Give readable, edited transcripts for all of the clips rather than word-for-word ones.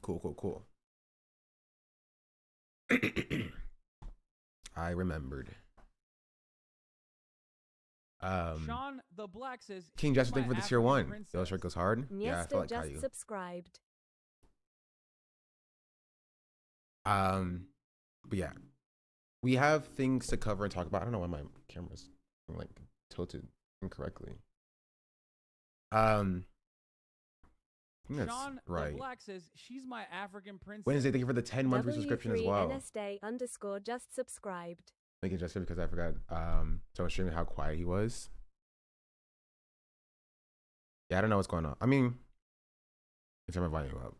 Cool. I remembered. Sean the Black says, King "She's Jester, my thank you for the tier African one. The princess." shirt goes hard. Yeah, I feel Niesta like just Caillou. subscribed. But yeah, we have things to cover and talk about. I don't know why my camera's like tilted incorrectly. I think that's Sean right. the Black says, "She's my African princess." Wednesday, thank you for the 10-month subscription as well. W3NSD_ just subscribed. Thank you, Jester, because I forgot so much streaming how quiet he was. Yeah, I don't know what's going on. I mean, let's turn my volume up.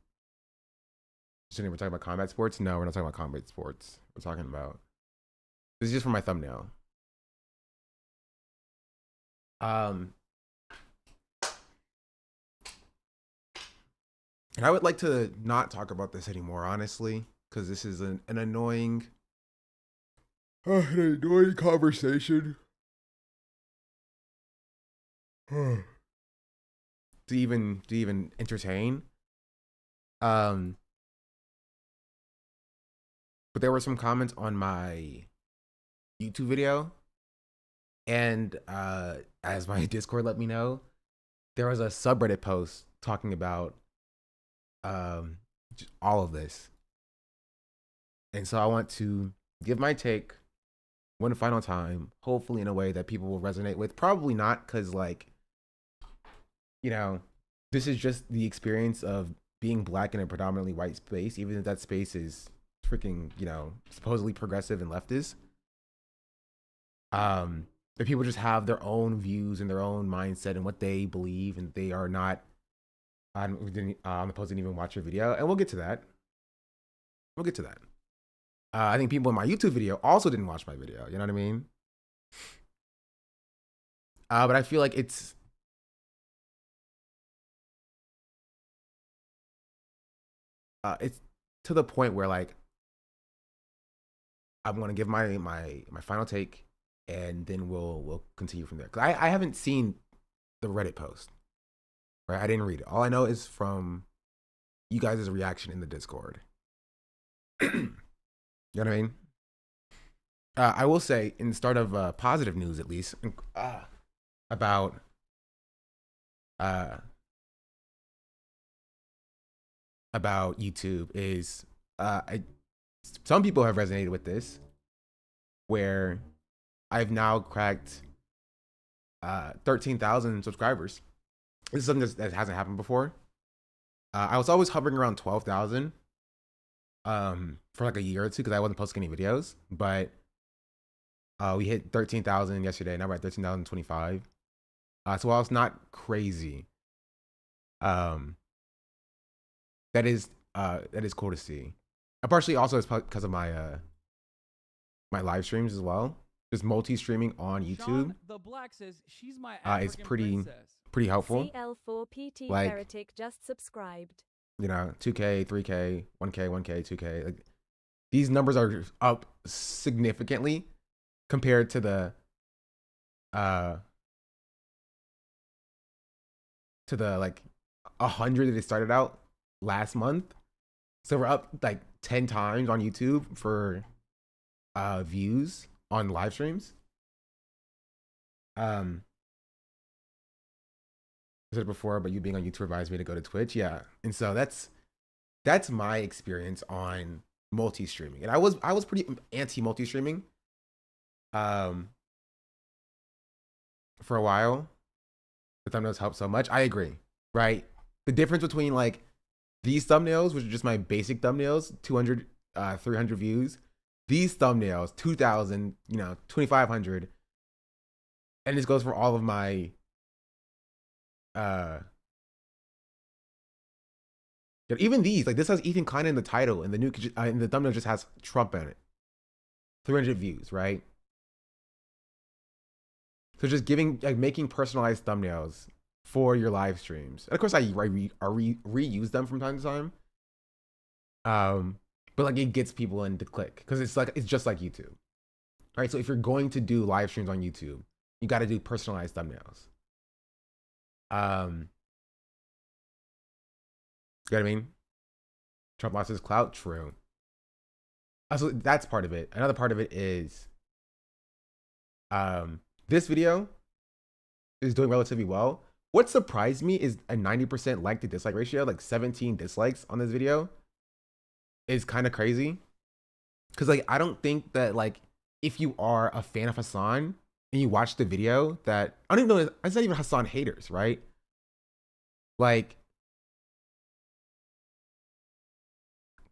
We're talking about combat sports? No, we're not talking about combat sports. We're talking about, this is just for my thumbnail. And I would like to not talk about this anymore, honestly, because this is an annoying conversation to even entertain. But there were some comments on my YouTube video, and as my Discord let me know, there was a subreddit post talking about all of this. And so I want to give my take one final time, hopefully in a way that people will resonate with. Probably not, because, like, you know, this is just the experience of being Black in a predominantly white space, even if that space is freaking, you know, supposedly progressive and leftist. But people just have their own views and their own mindset and what they believe, and they are not on the post, didn't even watch your video, and we'll get to that. I think people in my YouTube video also didn't watch my video. You know what I mean? But I feel like it's to the point where, like, I'm gonna give my final take, and then we'll continue from there. Cause I haven't seen the Reddit post, right? I didn't read it. All I know is from you guys' reaction in the Discord. You know what I mean? I will say, in the start of positive news, at least, about YouTube is some people have resonated with this, where I've now cracked 13,000 subscribers. This is something that hasn't happened before. I was always hovering around 12,000 for like a year or two because I wasn't posting any videos, but we hit 13,000 yesterday. Now we're at 13,025. So while it's not crazy, that is cool to see. And partially also it's because of my my live streams as well. Just multi-streaming on YouTube. Sean the Black says, "She's my African it's pretty princess." pretty helpful. CL4PT like, Heretic just subscribed. You know, 2K, 3K, 1K, 1K, 2K. Like, these numbers are up significantly compared to the like 100 that it started out last month. So we're up like 10 times on YouTube for views on live streams. I said it before, but you being on YouTube advised me to go to Twitch. Yeah. And so that's my experience on multi-streaming. And I was pretty anti multi-streaming for a while. The thumbnails help so much. I agree, right? The difference between like these thumbnails, which are just my basic thumbnails, 200, 300 views. These thumbnails, 2,000, 2,500. And this goes for all of my even these, like, this has Ethan Klein in the title, and the new and the thumbnail just has Trump in it. 300 views, right? So just making personalized thumbnails for your live streams. And of course, I reuse them from time to time. But like, it gets people in to click because it's just like YouTube, right? So if you're going to do live streams on YouTube, you got to do personalized thumbnails. You know what I mean? Trump lost his clout. True. So that's part of it. Another part of it is this video is doing relatively well. What surprised me is a 90% like to dislike ratio, like 17 dislikes on this video is kind of crazy. Cause like, I don't think that like, if you are a fan of Hasan and you watch the video that, I don't even know, it's not even Hasan haters, right? Like,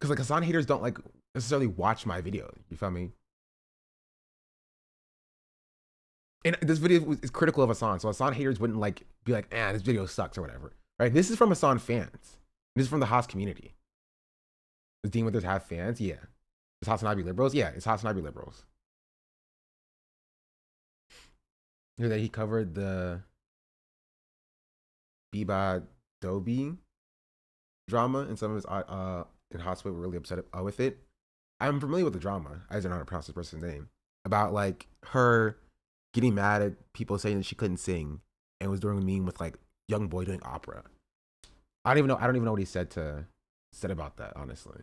cause like Hasan haters don't like necessarily watch my video, you feel me? And this video is critical of Hasan, so Hasan haters wouldn't like be like, this video sucks or whatever, right? This is from Hasan fans. This is from the Haas community. Does Dean Withers have fans? Yeah. Does Hasan I be liberals? Yeah, it's Hasan I be liberals. Here that he covered the Biba Dobi drama, and some of his in hospital were really upset with it. I'm familiar with the drama. I don't know how to pronounce this person's name. About like her getting mad at people saying that she couldn't sing and was doing a meme with like young boy doing opera. I don't even know what he said about that, honestly.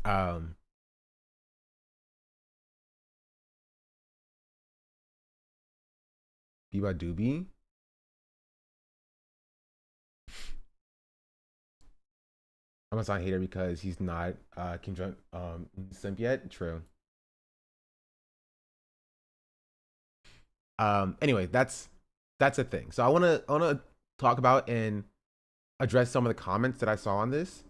Biba Doobie. I'm a Hasan hater because he's not Kim Jong simp yet. True. Anyway, that's a thing. So I wanna talk about and address some of the comments that I saw on this,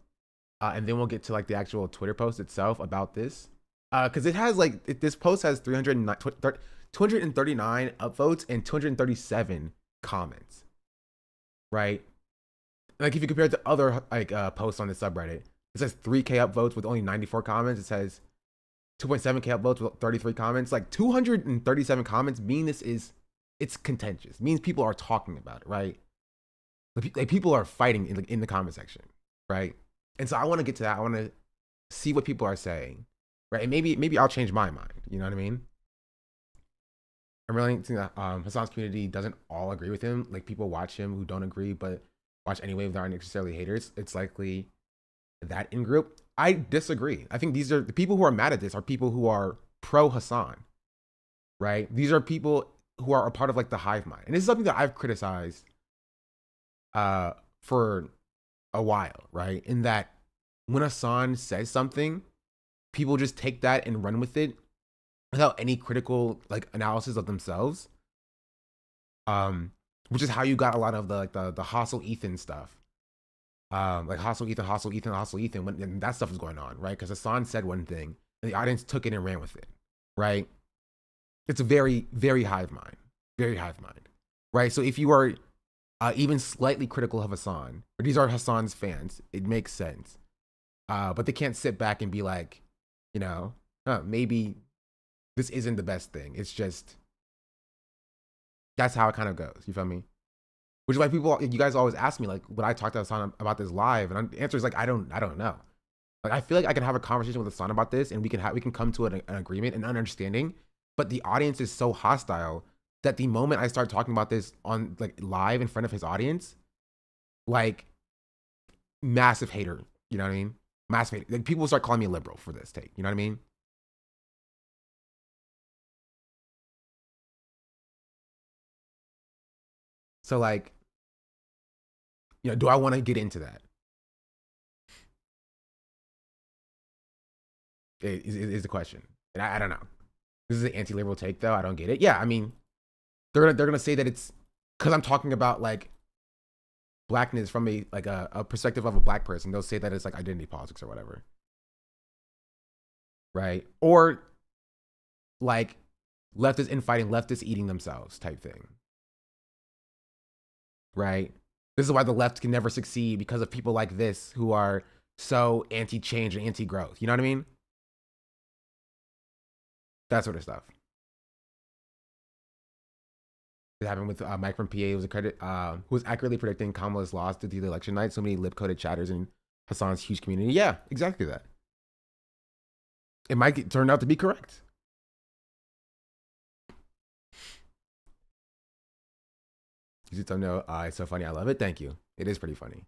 and then we'll get to like the actual Twitter post itself about this, because it has like this post has 239 upvotes and 237 comments, right? Like if you compare it to other like posts on the subreddit, it says 3K upvotes with only 94 comments. It says 2.7K upvotes with 33 comments. Like 237 comments mean it's contentious. It means people are talking about it, right? Like people are fighting in the comment section, right? And so I want to get to that. I want to see what people are saying, right? And maybe I'll change my mind. You know what I mean? I'm really thinking that Hasan's community doesn't all agree with him. Like people watch him who don't agree, but watch anyway if they aren't necessarily haters. It's likely that in group. I disagree. I think these are the people who are mad at this are people who are pro Hasan, right? These are people who are a part of like the hive mind. And this is something that I've criticized for a while, right? In that when Hasan says something, people just take that and run with it without any critical like analysis of themselves. Which is how you got a lot of the hostile Ethan stuff. Like hostile Ethan, when that stuff was going on, right? Because Hasan said one thing and the audience took it and ran with it, right? It's a very, very hive mind, right? So if you are even slightly critical of Hasan, or these are Hasan's fans, it makes sense. But they can't sit back and be like, you know, maybe this isn't the best thing. It's just, that's how it kind of goes. You feel me? Which is why you guys always ask me, like, would I talk to Hasan about this live? And the answer is like, I don't know. Like, I feel like I can have a conversation with Hasan about this and we can come to an agreement and understanding. But the audience is so hostile that the moment I start talking about this on like live in front of his audience, like massive hater, you know what I mean? Massive hater. Like, people will start calling me a liberal for this take, you know what I mean? So like, you know, do I want to get into that? Is the question. And I don't know. This is an anti-liberal take though. I don't get it. Yeah, I mean, they're gonna say that it's because I'm talking about like blackness from a perspective of a black person. They'll say that it's like identity politics or whatever. Right? Or like leftists infighting, leftists eating themselves type thing. Right? This is why the left can never succeed, because of people like this who are so anti-change and anti-growth. You know what I mean? That sort of stuff. It happened with Mike from PA, who was accurately predicting Kamala's loss to the election night. So many lip-coded chatters in Hasan's huge community. Yeah, exactly that. It might turn out to be correct. You just don't know. It's so funny. I love it. Thank you. It is pretty funny.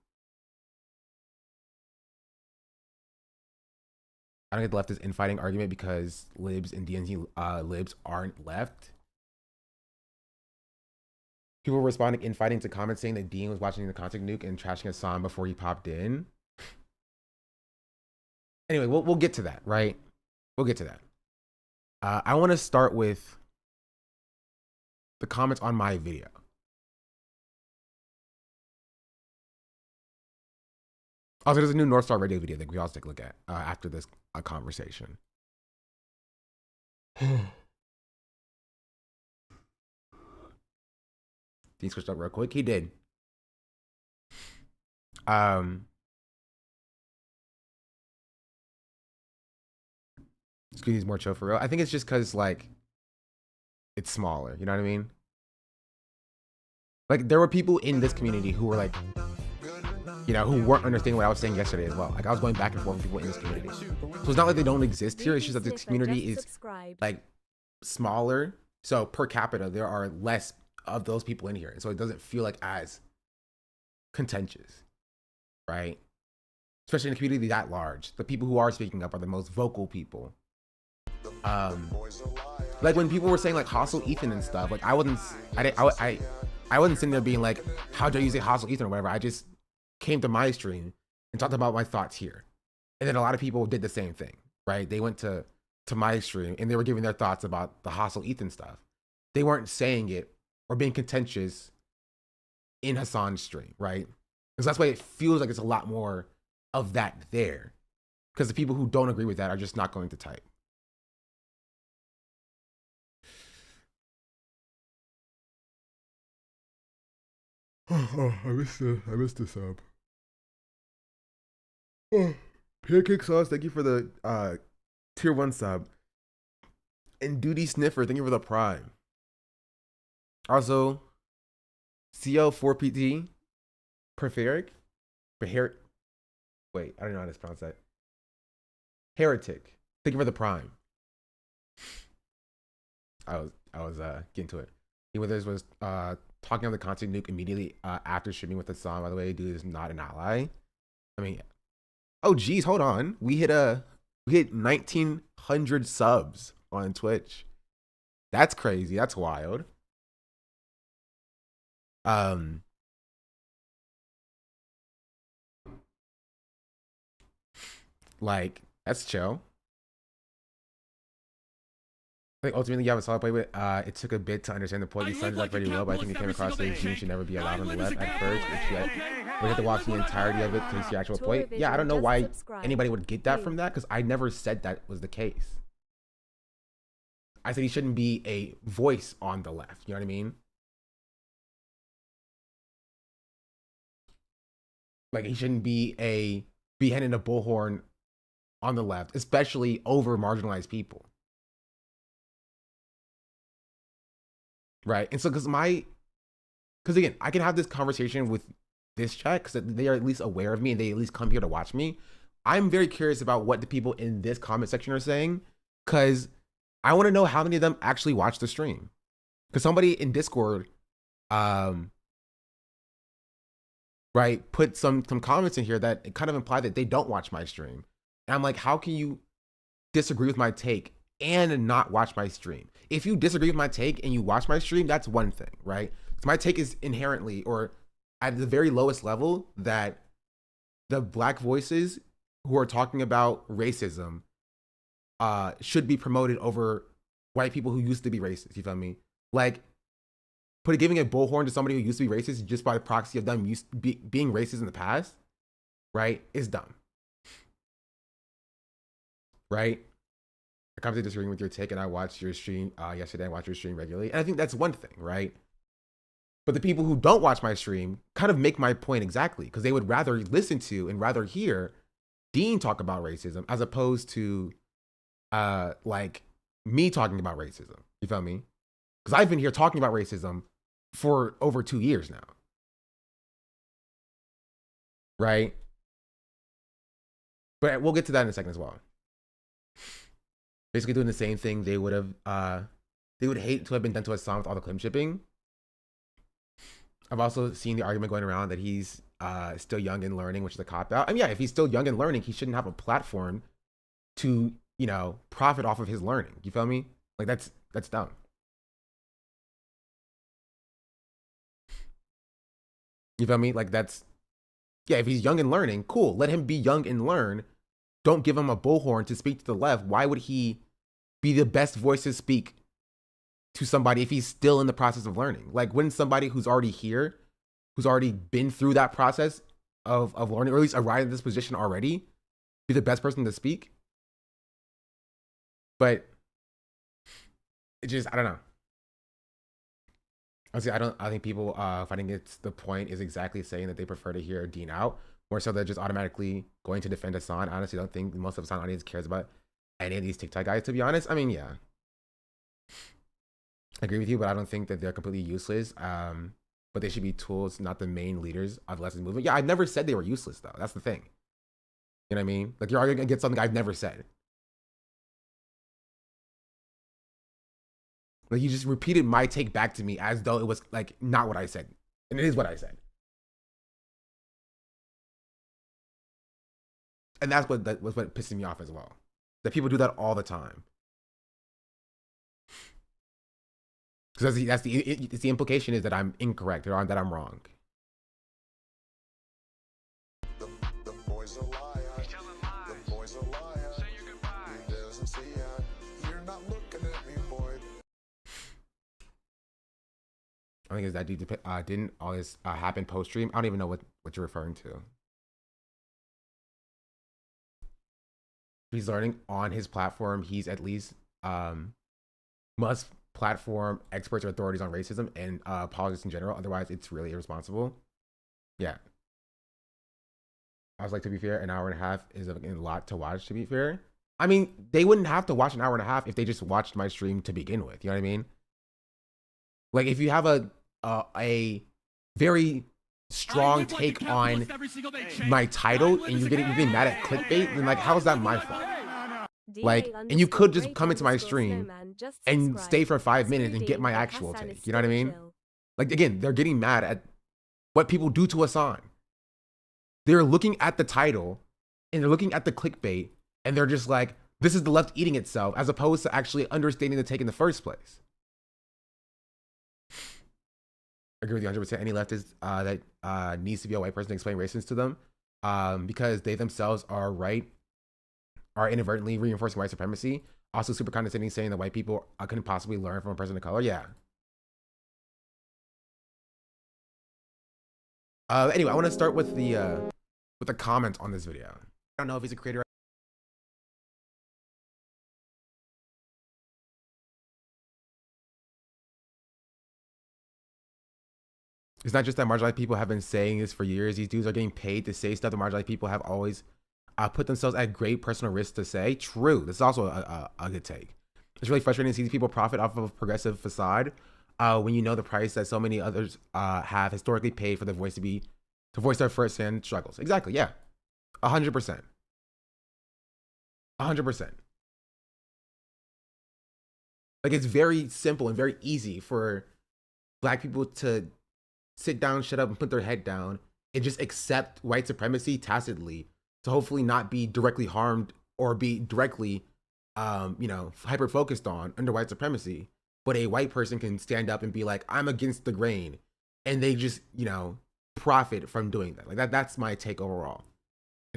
I don't get the leftist infighting argument because libs and DNC libs aren't left. People were responding infighting to comments saying that Dean was watching the content nuke and trashing Hasan before he popped in. Anyway, we'll get to that, right? We'll get to that. I want to start with the comments on my video. Also, there's a new North Star Radio video that we also take a look at after this conversation. He switched up real quick. He did. Excuse me, more chill for real. I think it's just because like it's smaller. You know what I mean? Like there were people in this community who were like, you know, who weren't understanding what I was saying yesterday as well. Like I was going back and forth with people in this community. So it's not like they don't exist here. It's just that this community is like smaller. So per capita, there are less of those people in here. And so it doesn't feel like as contentious, right? Especially in a community that large. The people who are speaking up are the most vocal people. Like when people were saying like hostile Ethan and stuff, like I wasn't sitting there being like, how dare you say hostile Ethan or whatever. I just came to my stream and talked about my thoughts here. And then a lot of people did the same thing, right? They went to my stream and they were giving their thoughts about the hostile Ethan stuff. They weren't saying it or being contentious in Hasan's stream, right? Because that's why it feels like it's a lot more of that there. Because the people who don't agree with that are just not going to type. Oh, I missed the sub. Oh, Pancake Sauce, thank you for the tier 1 sub. And Duty Sniffer, thank you for the prime. Also, CL4PT, Perferic, wait, I don't know how to pronounce that. Heretic, thank you for the prime. I was getting to it. He Withers was talking on the content nuke immediately after streaming with Hasan. By the way, dude is not an ally. I mean, oh geez, hold on. We hit 1,900 subs on Twitch. That's crazy. That's wild. Like that's chill. I think ultimately you have a solid play with. It took a bit to understand the point. These sons like very well, but I think it came across that Gene should never be allowed on the left at first. We have to watch the entirety of it to see the actual point. Yeah, I don't know why anybody would get that from that because I never said that was the case. I said he shouldn't be a voice on the left. You know what I mean? Like he shouldn't be handing a bullhorn on the left, especially over marginalized people. Right. And so because again, I can have this conversation with this chat because they are at least aware of me and they at least come here to watch me. I'm very curious about what the people in this comment section are saying because I want to know how many of them actually watch the stream. Because somebody in Discord, right, put some comments in here that kind of imply that they don't watch my stream. And I'm like, how can you disagree with my take and not watch my stream? If you disagree with my take and you watch my stream, that's one thing, right? So my take is inherently, or at the very lowest level, that the Black voices who are talking about racism should be promoted over white people who used to be racist. You feel me? Like, giving a bullhorn to somebody who used to be racist just by proxy of them being racist in the past, right, is dumb. Right? I come to disagreeing with your take, and I watched your stream yesterday. I watched your stream regularly, and I think that's one thing, right? But the people who don't watch my stream kind of make my point exactly because they would rather listen to and rather hear Dean talk about racism as opposed to like me talking about racism. You feel me? Because I've been here talking about racism for over 2 years now, right? But we'll get to that in a second as well. Basically doing the same thing they would hate to have been done to Hasan with all the clip shipping. I've also seen the argument going around that he's still young and learning, which is a cop out. I mean, yeah, if he's still young and learning, he shouldn't have a platform to, you know, profit off of his learning. You feel me? Like that's dumb. You feel me? Like that's, yeah, if he's young and learning, cool. Let him be young and learn. Don't give him a bullhorn to speak to the left. Why would he be the best voice to speak to somebody if he's still in the process of learning? Like, wouldn't somebody who's already here, who's already been through that process of learning, or at least arrived in this position already, be the best person to speak? But it just, I don't know. Honestly, I think people finding it's the point is exactly saying that they prefer to hear Dean out, more so they're just automatically going to defend Hasan. I honestly don't think most of the Hasan audience cares about any of these TikTok guys, to be honest. I mean, yeah, I agree with you, but I don't think that they're completely useless. But they should be tools, not the main leaders of the leftist movement. Yeah, I never said they were useless, though. That's the thing. You know what I mean? Like, you're arguing against something I've never said. Like, you just repeated my take back to me as though it was, like, not what I said. And it is what I said. And that's what was what pissing me off as well. That people do that all the time. Because it's the implication is that I'm incorrect or that I'm wrong. The boys are liars. He's telling lies. The boys are liars. Say your goodbyes. He doesn't see it. You're not looking at me, boy. I think it's that dude didn't all this happen post stream. I don't even know what you're referring to. He's learning on his platform. He's at least must platform experts or authorities on racism and politics in general. Otherwise, it's really irresponsible. Yeah. I was like, to be fair, an hour and a half is a lot to watch, to be fair. I mean, they wouldn't have to watch an hour and a half if they just watched my stream to begin with. You know what I mean? Like, if you have a very strong take on my title and you're getting mad at clickbait, then like, how is that my fault? Like, and you could just come into my stream and stay for 5 minutes and get my actual take. You know what I mean? Like, again, they're getting mad at what people do to Hasan. They're looking at the title and they're looking at the clickbait and they're just like, this is the left eating itself, as opposed to actually understanding the take in the first place. I agree with you 100%. Any leftist that needs to be a white person to explain racism to them, because they themselves are inadvertently reinforcing white supremacy. Also super condescending, saying that white people couldn't possibly learn from a person of color. Yeah. Anyway, I want to start with the comment on this video. I don't know if he's a creator. It's not just that marginalized people have been saying this for years. These dudes are getting paid to say stuff that marginalized people have always put themselves at great personal risk to say. True. This is also a good take. It's really frustrating to see these people profit off of a progressive facade when you know the price that so many others have historically paid for their voice to voice their firsthand struggles. Exactly. Yeah. 100%. 100%. Like, it's very simple and very easy for Black people to sit down, shut up, and put their head down and just accept white supremacy tacitly to hopefully not be directly harmed or be directly, hyper focused on under white supremacy. But a white person can stand up and be like, I'm against the grain. And they just, profit from doing that. Like that's my take overall.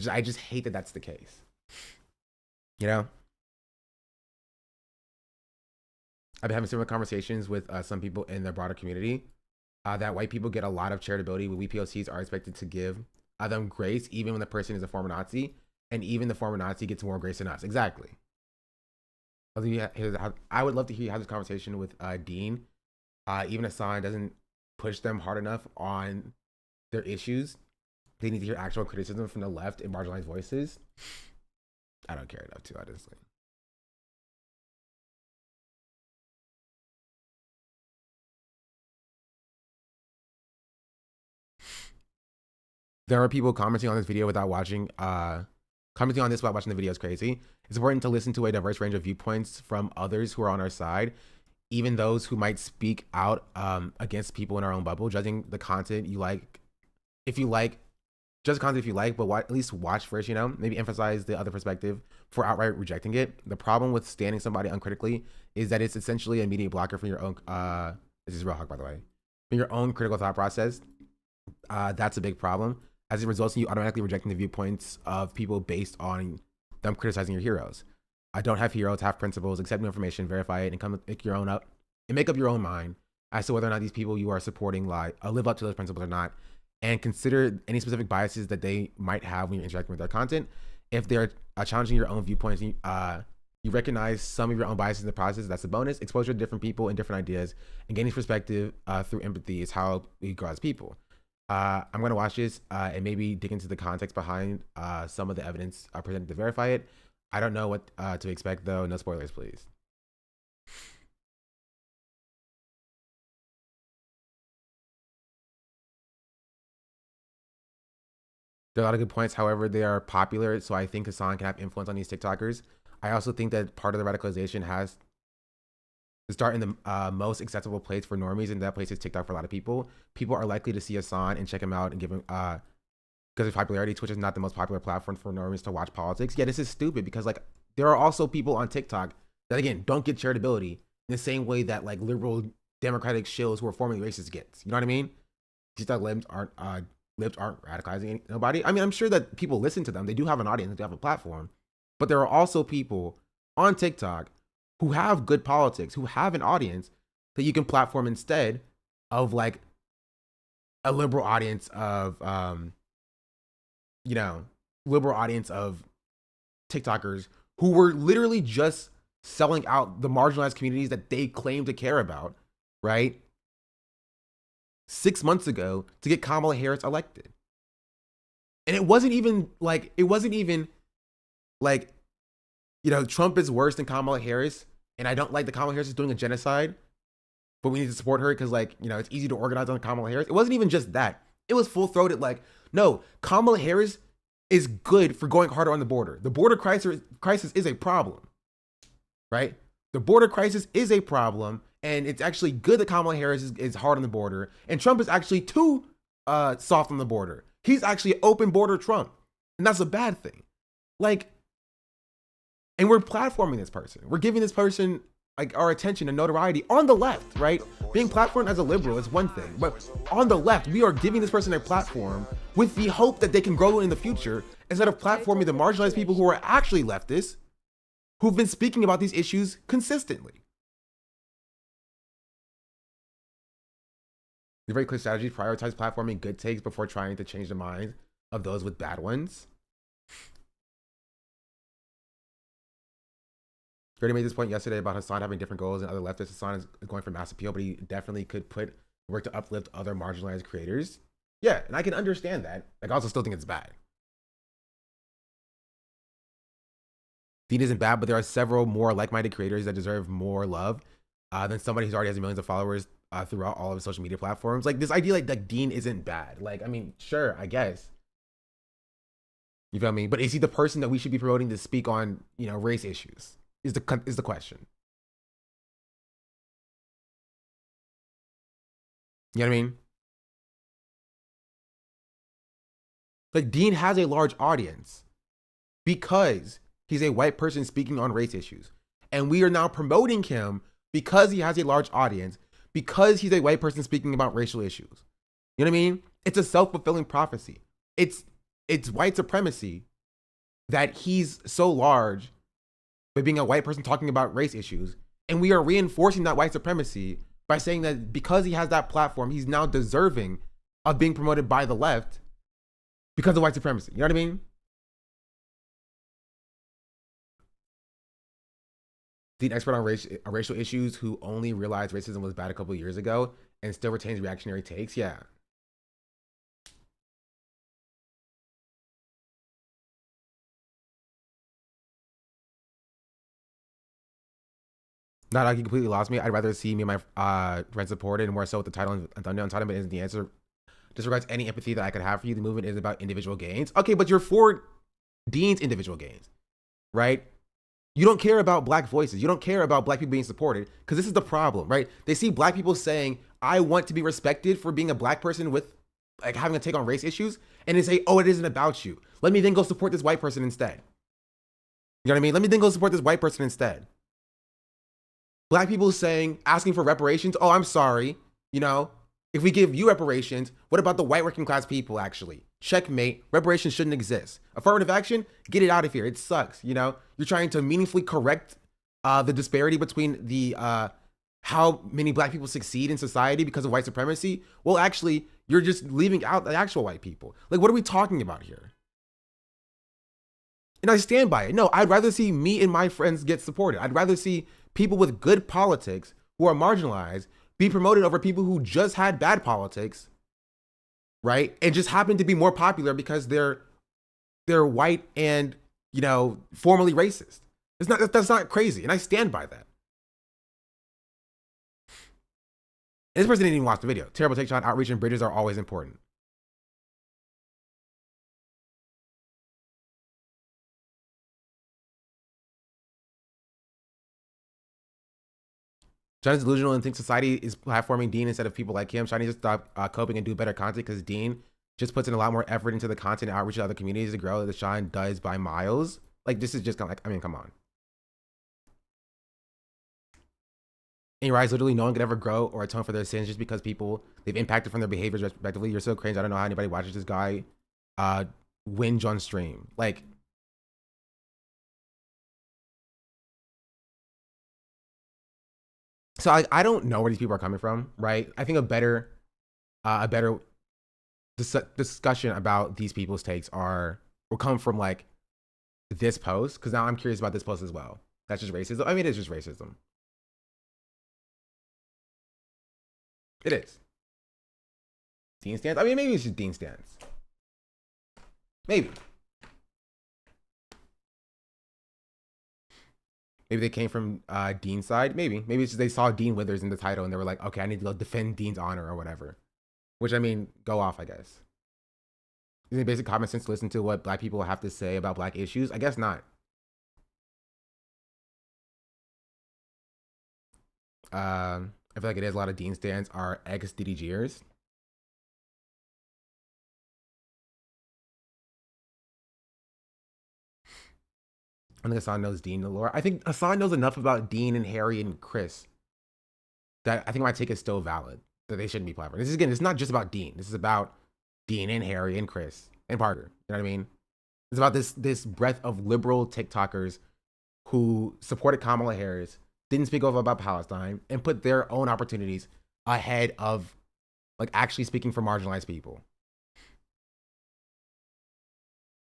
I just hate that that's the case. I've been having similar conversations with some people in the broader community that white people get a lot of charitability, but we POCs are expected to give them grace even when the person is a former Nazi, and even the former Nazi gets more grace than us. Exactly. I would love to hear you have this conversation with Dean. Even Hasan doesn't push them hard enough on their issues. They need to hear actual criticism from the left and marginalized voices. I don't care enough to, honestly. There are people commenting on this video without watching. Commenting on this without watching the video is crazy. It's important to listen to a diverse range of viewpoints from others who are on our side, even those who might speak out against people in our own bubble. Judging the content you like, if you like just content if you like, but at least watch first, you know, maybe emphasize the other perspective for outright rejecting it. The problem with standing somebody uncritically is that it's essentially a media blocker for your own, this is real hawk, by the way, for your own critical thought process. That's a big problem, as it results in you automatically rejecting the viewpoints of people based on them criticizing your heroes. I don't have heroes, have principles, accept new information, verify it, and come make your own up, and make up your own mind as to whether or not these people you are supporting live up to those principles or not, and consider any specific biases that they might have when you're interacting with their content. If they're challenging your own viewpoints, you recognize some of your own biases in the process, that's a bonus. Exposure to different people and different ideas and gaining perspective through empathy is how we grow as people. I'm going to watch this and maybe dig into the context behind some of the evidence presented to verify it. I don't know what to expect, though. No spoilers, please. There are a lot of good points. However, they are popular, so I think Hasan can have influence on these TikTokers. I also think that part of the radicalization has to start in the most accessible place for normies, and that place is TikTok for a lot of people. People are likely to see Hasan and check him out and give him, because of popularity. Twitch is not the most popular platform for normies to watch politics. Yeah, this is stupid because like there are also people on TikTok that again don't get charitability in the same way that like liberal democratic shills who are formerly racist gets. You know what I mean? TikTok libs aren't radicalizing nobody. I mean, I'm sure that people listen to them. They do have an audience. They have a platform. But there are also people on TikTok who have good politics, who have an audience that you can platform instead of like a liberal audience of, liberal audience of TikTokers who were literally just selling out the marginalized communities that they claim to care about, right? 6 months ago to get Kamala Harris elected. And it wasn't even like, Trump is worse than Kamala Harris. And I don't like that Kamala Harris is doing a genocide, but we need to support her because it's easy to organize on Kamala Harris. It wasn't even just that. It was full-throated no, Kamala Harris is good for going harder on the border. The border crisis is a problem, right? The border crisis is a problem. And it's actually good that Kamala Harris is hard on the border. And Trump is actually too soft on the border. He's actually open border Trump. And that's a bad thing. And we're platforming this person. We're giving this person our attention and notoriety on the left, right? Being platformed as a liberal is one thing. But on the left, we are giving this person a platform with the hope that they can grow in the future instead of platforming the marginalized people who are actually leftists who've been speaking about these issues consistently. The very clear strategy: prioritize platforming good takes before trying to change the minds of those with bad ones. We already made this point yesterday about Hasan having different goals and other leftists. Hasan is going for mass appeal, but he definitely could work to uplift other marginalized creators. Yeah, and I can understand that. I also still think it's bad. Dean isn't bad, but there are several more like-minded creators that deserve more love than somebody who already has millions of followers throughout all of his social media platforms. This idea like Dean isn't bad. Sure, I guess. You feel me? But is he the person that we should be promoting to speak on, race issues? Is the question. You know what I mean? Dean has a large audience because he's a white person speaking on race issues. And we are now promoting him because he has a large audience, because he's a white person speaking about racial issues. You know what I mean? It's a self-fulfilling prophecy. It's white supremacy that he's so large by being a white person talking about race issues. And we are reinforcing that white supremacy by saying that because he has that platform, he's now deserving of being promoted by the left because of white supremacy. You know what I mean? The expert on racial issues who only realized racism was bad a couple of years ago and still retains reactionary takes. Yeah. Not like you completely lost me. I'd rather see me and my friends supported, and more so with the title and thumbnail. Entitlement isn't the answer. Disregards any empathy that I could have for you. The movement is about individual gains. Okay, but you're for Dean's individual gains, right? You don't care about black voices. You don't care about black people being supported, because this is the problem, right? They see black people saying, I want to be respected for being a black person with like having a take on race issues and then say, oh, it isn't about you. Let me then go support this white person instead. You know what I mean? Let me then go support this white person instead. Black people asking for reparations. Oh, I'm sorry. You know, if we give you reparations, what about the white working class people actually? Checkmate. Reparations shouldn't exist. Affirmative action, get it out of here. It sucks. You know, you're trying to meaningfully correct the disparity between the how many black people succeed in society because of white supremacy. Well, actually, you're just leaving out the actual white people. Like, what are we talking about here? And I stand by it. No, I'd rather see me and my friends get supported. I'd rather see people with good politics who are marginalized be promoted over people who just had bad politics, right? And just happen to be more popular because they're white and, you know, formerly racist. That's not crazy. And I stand by that. And this person didn't even watch the video. Terrible take, Sean. Outreach and bridges are always important. John is delusional and thinks society is platforming Dean instead of people like him. Sean needs to stop coping and do better content because Dean just puts in a lot more effort into the content and outreach to other communities to grow that Sean does by miles. Like, this is just kind of like, I mean, come on. And you're right, literally no one could ever grow or atone for their sins just because people they've impacted from their behaviors respectively. You're so cringe. I don't know how anybody watches this guy whinge on stream. Like, so I don't know where these people are coming from, right? I think a better discussion about these people's takes will come from like this post, because now I'm curious about this post as well. That's just racism. I mean, it is just racism. It is. Dean stance? I mean, maybe it's just Dean stance. Maybe. Maybe they came from Dean's side. Maybe it's just they saw Dean Withers in the title and they were like, okay, I need to go defend Dean's honor or whatever. Which, I mean, go off, I guess. Isn't it basic common sense to listen to what black people have to say about black issues? I guess not. I feel like it is a lot of Dean stands are ex-DDGers. I think Hasan knows Dean the lore. I think Hasan knows enough about Dean and Harry and Chris that I think my take is still valid, that they shouldn't be platformed. This is, again, it's not just about Dean. This is about Dean and Harry and Chris and Parker. You know what I mean? It's about this breadth of liberal TikTokers who supported Kamala Harris, didn't speak over about Palestine, and put their own opportunities ahead of like actually speaking for marginalized people.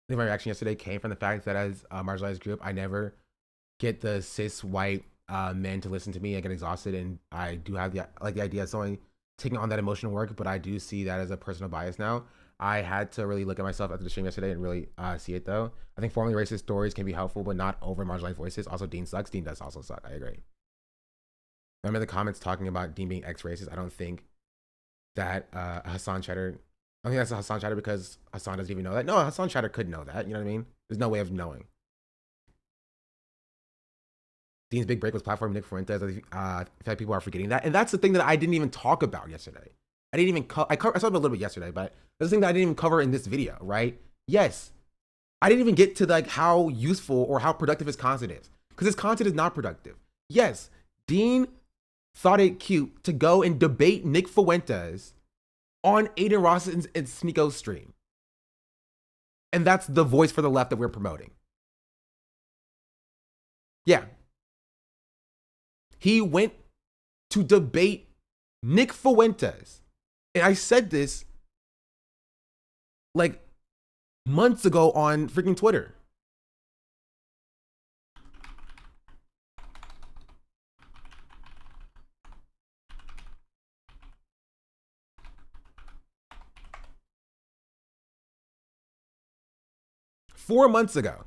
I think my reaction yesterday came from the fact that as a marginalized group, I never get the cis white men to listen to me. I get exhausted, and I do have the idea of someone taking on that emotional work, but I do see that as a personal bias now. I had to really look at myself after the stream yesterday and really see it though. I think formerly racist stories can be helpful, but not over marginalized voices. Also, Dean sucks. Dean does also suck. I agree. I'm in the comments talking about Dean being ex-racist. I don't think that Hasan Cheddar, I think that's a Hasan Cheddar because Hasan doesn't even know that. No, Hasan Cheddar could know that. You know what I mean? There's no way of knowing. Dean's big break was platform Nick Fuentes. I feel like people are forgetting that. And that's the thing that I didn't even talk about yesterday. I didn't even I saw it a little bit yesterday, but that's the thing that I didn't even cover in this video, right? Yes. I didn't even get to like how useful or how productive his content is, because his content is not productive. Yes, Dean thought it cute to go and debate Nick Fuentes on Aiden Ross and Sneako's stream. And that's the voice for the left that we're promoting. Yeah. He went to debate Nick Fuentes. And I said this like months ago on freaking Twitter. Four months ago.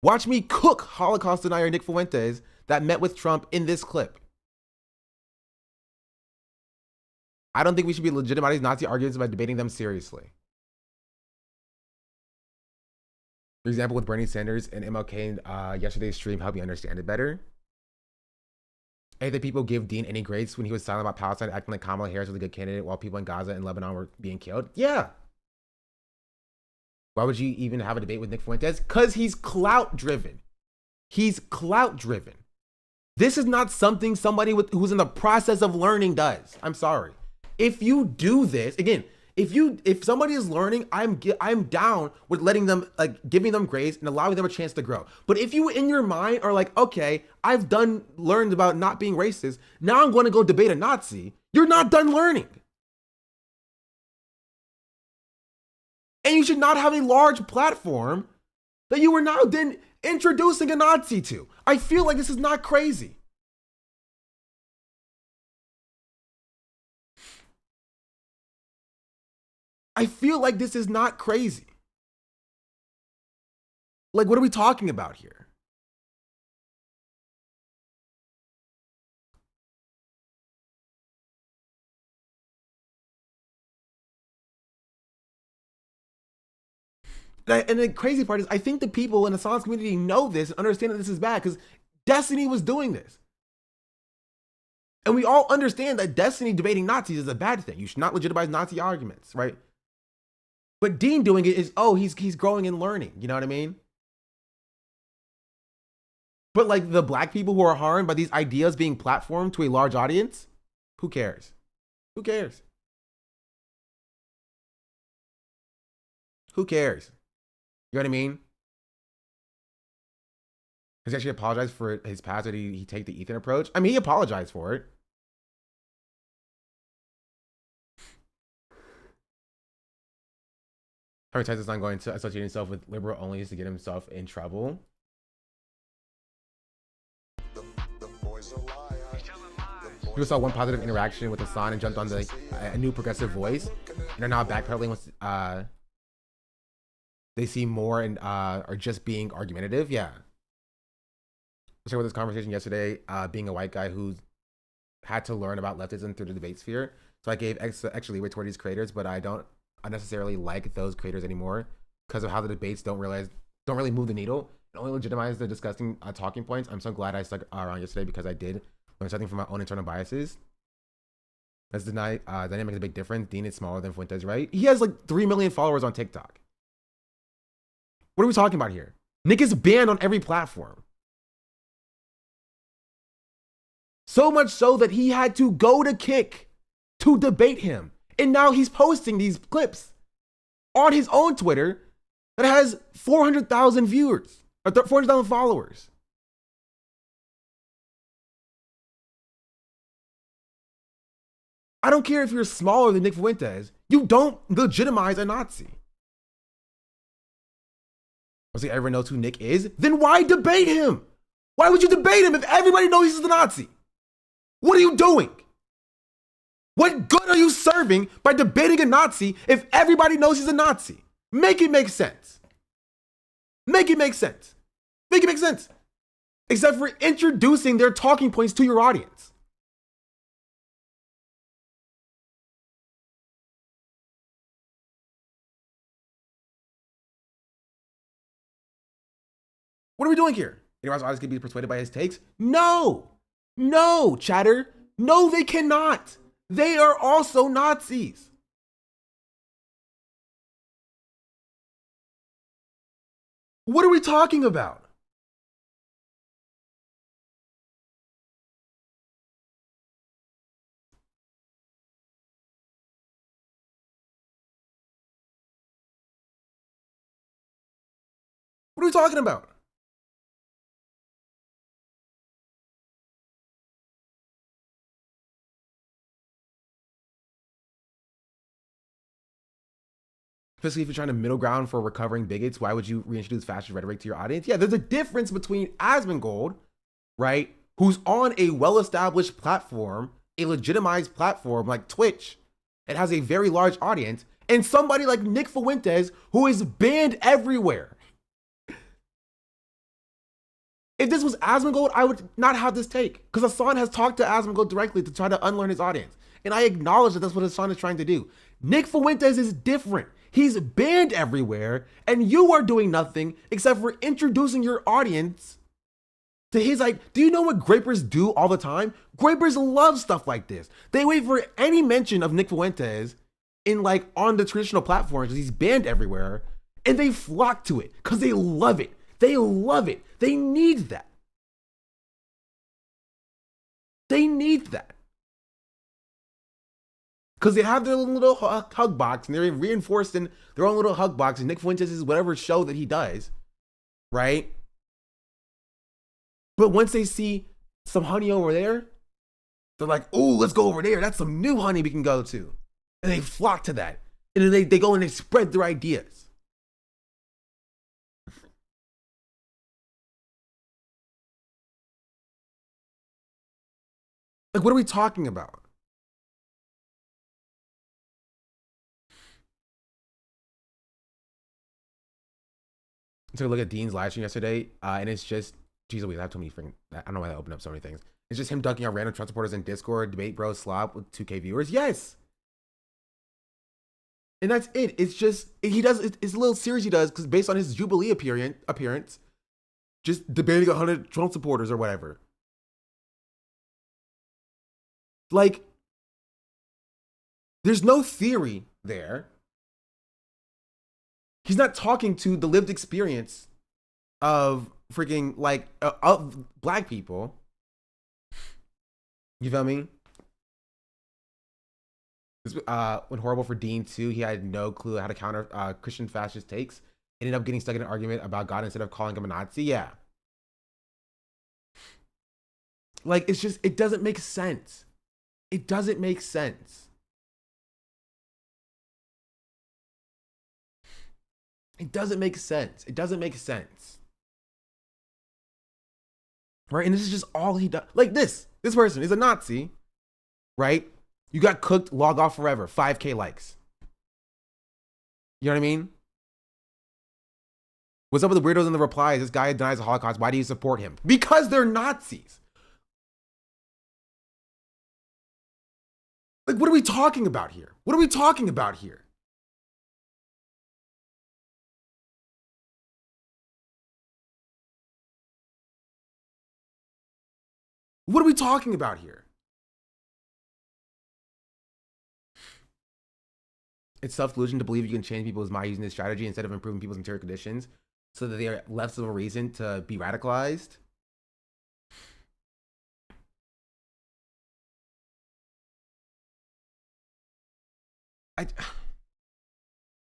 Watch me cook Holocaust denier Nick Fuentes that met with Trump in this clip. I don't think we should be legitimizing Nazi arguments by debating them seriously. For example, with Bernie Sanders and MLK in yesterday's stream helped me understand it better. Hey, did people give Dean any grades when he was silent about Palestine, acting like Kamala Harris was a good candidate while people in Gaza and Lebanon were being killed? Yeah. Why would you even have a debate with Nick Fuentes? Because he's clout driven. He's clout driven. This is not something somebody who's in the process of learning does. I'm sorry. If you do this, again, if somebody is learning, I'm down with letting them, like, giving them grades and allowing them a chance to grow. But if you in your mind are like, okay, I've learned about not being racist, now I'm going to go debate a Nazi, you're not done learning. And you should not have a large platform that you are now then introducing a Nazi to. I feel like this is not crazy. I feel like this is not crazy. Like, what are we talking about here? And the crazy part is, I think the people in the Hasan's community know this and understand that this is bad because Destiny was doing this. And we all understand that Destiny debating Nazis is a bad thing. You should not legitimize Nazi arguments, right? But Dean doing it is, oh, he's growing and learning. You know what I mean? But like the black people who are harmed by these ideas being platformed to a large audience, who cares? Who cares? Who cares? You know what I mean? Has he actually apologized for his past? Did he take the Ethan approach? I mean, he apologized for it. How many times is not going to associate himself with liberal only to get himself in trouble? People saw one positive interaction with Hasan and jumped on a new progressive voice, and are now backpedaling with they see more and are just being argumentative. Yeah. Let's talk about this conversation yesterday, being a white guy who had to learn about leftism through the debate sphere. So I gave extra leeway toward these creators, but I don't unnecessarily like those creators anymore because of how the debates don't really move the needle and only legitimize the disgusting talking points. I'm so glad I stuck around yesterday because I did learn something from my own internal biases. That's the dynamic is a big difference. Dean is smaller than Fuentes, right? He has like 3 million followers on TikTok. What are we talking about here? Nick is banned on every platform. So much so that he had to go to Kick to debate him. And now he's posting these clips on his own Twitter that has 400,000 viewers or 400,000 followers. I don't care if you're smaller than Nick Fuentes. You don't legitimize a Nazi. Once everyone knows who Nick is, then why debate him? Why would you debate him if everybody knows he's the Nazi? What are you doing? What good are you serving by debating a Nazi if everybody knows he's a Nazi? Make it make sense. Make it make sense. Make it make sense. Except for introducing their talking points to your audience. What are we doing here? Anyone else can be persuaded by his takes? No, no, chatter. No, they cannot. They are also Nazis. What are we talking about? What are we talking about? Especially if you're trying to middle ground for recovering bigots, why would you reintroduce fascist rhetoric to your audience? Yeah, there's a difference between Asmongold, right, who's on a well-established platform, a legitimized platform like Twitch, and has a very large audience, and somebody like Nick Fuentes, who is banned everywhere. If this was Asmongold, I would not have this take, because Hasan has talked to Asmongold directly to try to unlearn his audience. And I acknowledge that that's what Hasan is trying to do. Nick Fuentes is different. He's banned everywhere, and you are doing nothing except for introducing your audience To his, like, do you know what grapers do all the time? Grapers love stuff like this. They wait for any mention of Nick Fuentes in, like, on the traditional platforms because he's banned everywhere, and they flock to it because they love it. They love it. They need that. They need that. Because they have their little hug box, and they're reinforced in their own little hug box, and Nick Fuentes is whatever show that he does, right? But once they see some honey over there, they're like, oh, let's go over there. That's some new honey we can go to. And they flock to that. And then they go and they spread their ideas. Like, what are we talking about? I took a look at Dean's live stream yesterday, and it's just, geez, I have too many freaking, I don't know why I opened up so many things. It's just him ducking out random Trump supporters in Discord, debate bros, slop with 2K viewers. Yes. And that's it. It's just, he does, it's a little series he does, because based on his Jubilee appearance, just debating 100 Trump supporters or whatever. Like, there's no theory there. He's not talking to the lived experience of freaking, like, of black people. You feel me? This went horrible for Dean too. He had no clue how to counter Christian fascist takes. Ended up getting stuck in an argument about God instead of calling him a Nazi. Yeah. Like, it's just, it doesn't make sense. It doesn't make sense. It doesn't make sense. It doesn't make sense. Right? And this is just all he does. Like this person is a Nazi, right? You got cooked, log off forever, 5K likes. You know what I mean? What's up with the weirdos in the replies? This guy denies the Holocaust. Why do you support him? Because they're Nazis. Like, what are we talking about here? What are we talking about here? What are we talking about here? It's self-delusion to believe you can change people's mind using this strategy instead of improving people's interior conditions so that they are less of a reason to be radicalized.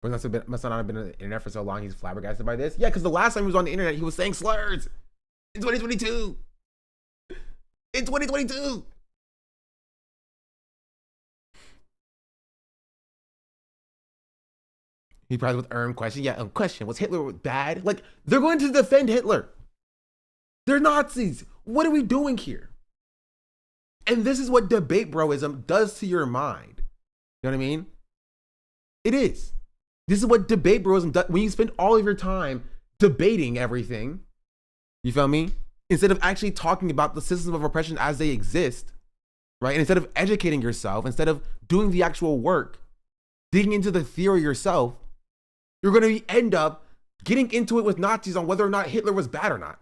Must not have been on the internet for so long. He's flabbergasted by this. Yeah, because the last time he was on the internet, he was saying slurs in 2022. In 2022. He probably with question. Yeah, question. Was Hitler bad? Like, they're going to defend Hitler. They're Nazis. What are we doing here? And this is what debate broism does to your mind. You know what I mean? It is. This is what debate broism does. When you spend all of your time debating everything, you feel me? Instead of actually talking about the systems of oppression as they exist, right? And instead of educating yourself, instead of doing the actual work, digging into the theory yourself, you're going to end up getting into it with Nazis on whether or not Hitler was bad or not.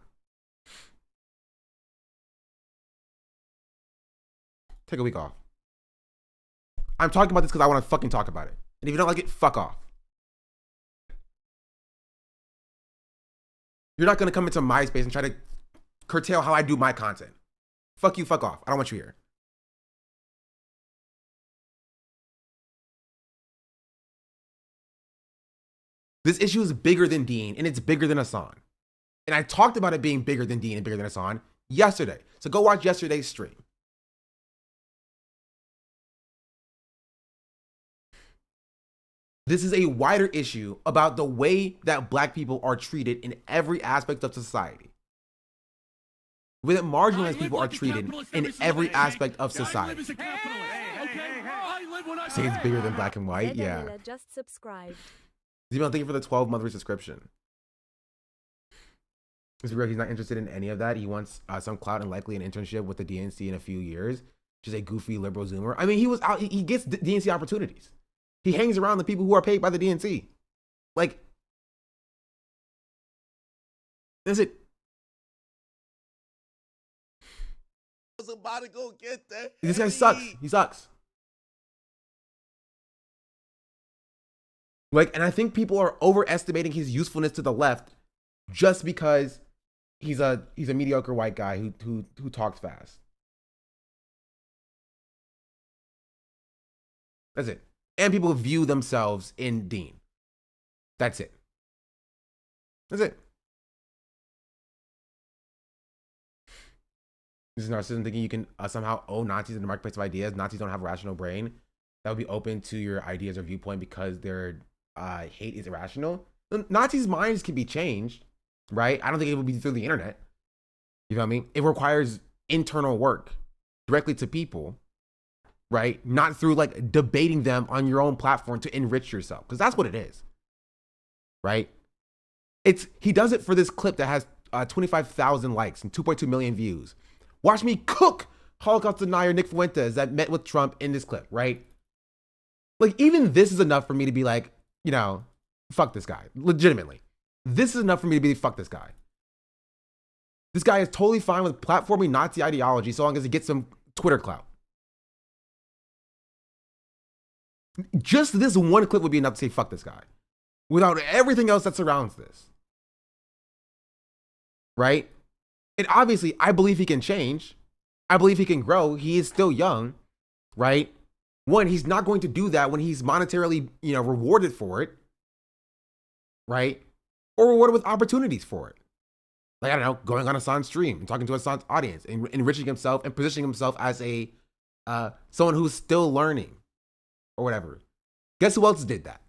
Take a week off. I'm talking about this because I want to fucking talk about it. And if you don't like it, fuck off. You're not going to come into my space and try to curtail how I do my content. Fuck you, fuck off. I don't want you here. This issue is bigger than Dean, and it's bigger than Hasan. And I talked about it being bigger than Dean and bigger than Hasan yesterday. So go watch yesterday's stream. This is a wider issue about the way that black people are treated in every aspect of society. The way that marginalized people are treated in every aspect of society. Say it's bigger than black and white? Yeah. Just subscribed. Zebel, thank you for the 12-month subscription. He's not interested in any of that. He wants some clout and likely an internship with the DNC in a few years. Just a goofy liberal Zoomer. I mean, he was out. He gets DNC opportunities. He hangs around the people who are paid by the DNC. Like, that's it. Somebody go get that. This guy sucks. He sucks. Like, and I think people are overestimating his usefulness to the left just because he's a mediocre white guy who talks fast. That's it. And people view themselves in Dean. That's it. That's it. This is narcissism thinking you can somehow own Nazis in the marketplace of ideas. Nazis don't have a rational brain that would be open to your ideas or viewpoint because their hate is irrational. Nazis' minds can be changed, right? I don't think it would be through the internet. You know what I mean? It requires internal work directly to people, right? Not through like debating them on your own platform to enrich yourself, because that's what it is, right? He does it for this clip that has 25,000 likes and 2.2 million views. Watch me cook Holocaust denier Nick Fuentes that met with Trump in this clip, right? Like, even this is enough for me to be like, you know, fuck this guy. Legitimately. This is enough for me to be fuck this guy. This guy is totally fine with platforming Nazi ideology so long as he gets some Twitter clout. Just this one clip would be enough to say fuck this guy without everything else that surrounds this. Right? And obviously, I believe he can change. I believe he can grow. He is still young, right? One, he's not going to do that when he's monetarily, you know, rewarded for it, right? Or rewarded with opportunities for it. Like, I don't know, going on Hasan's stream and talking to Hasan's audience and enriching himself and positioning himself as a someone who's still learning or whatever. Guess who else did that?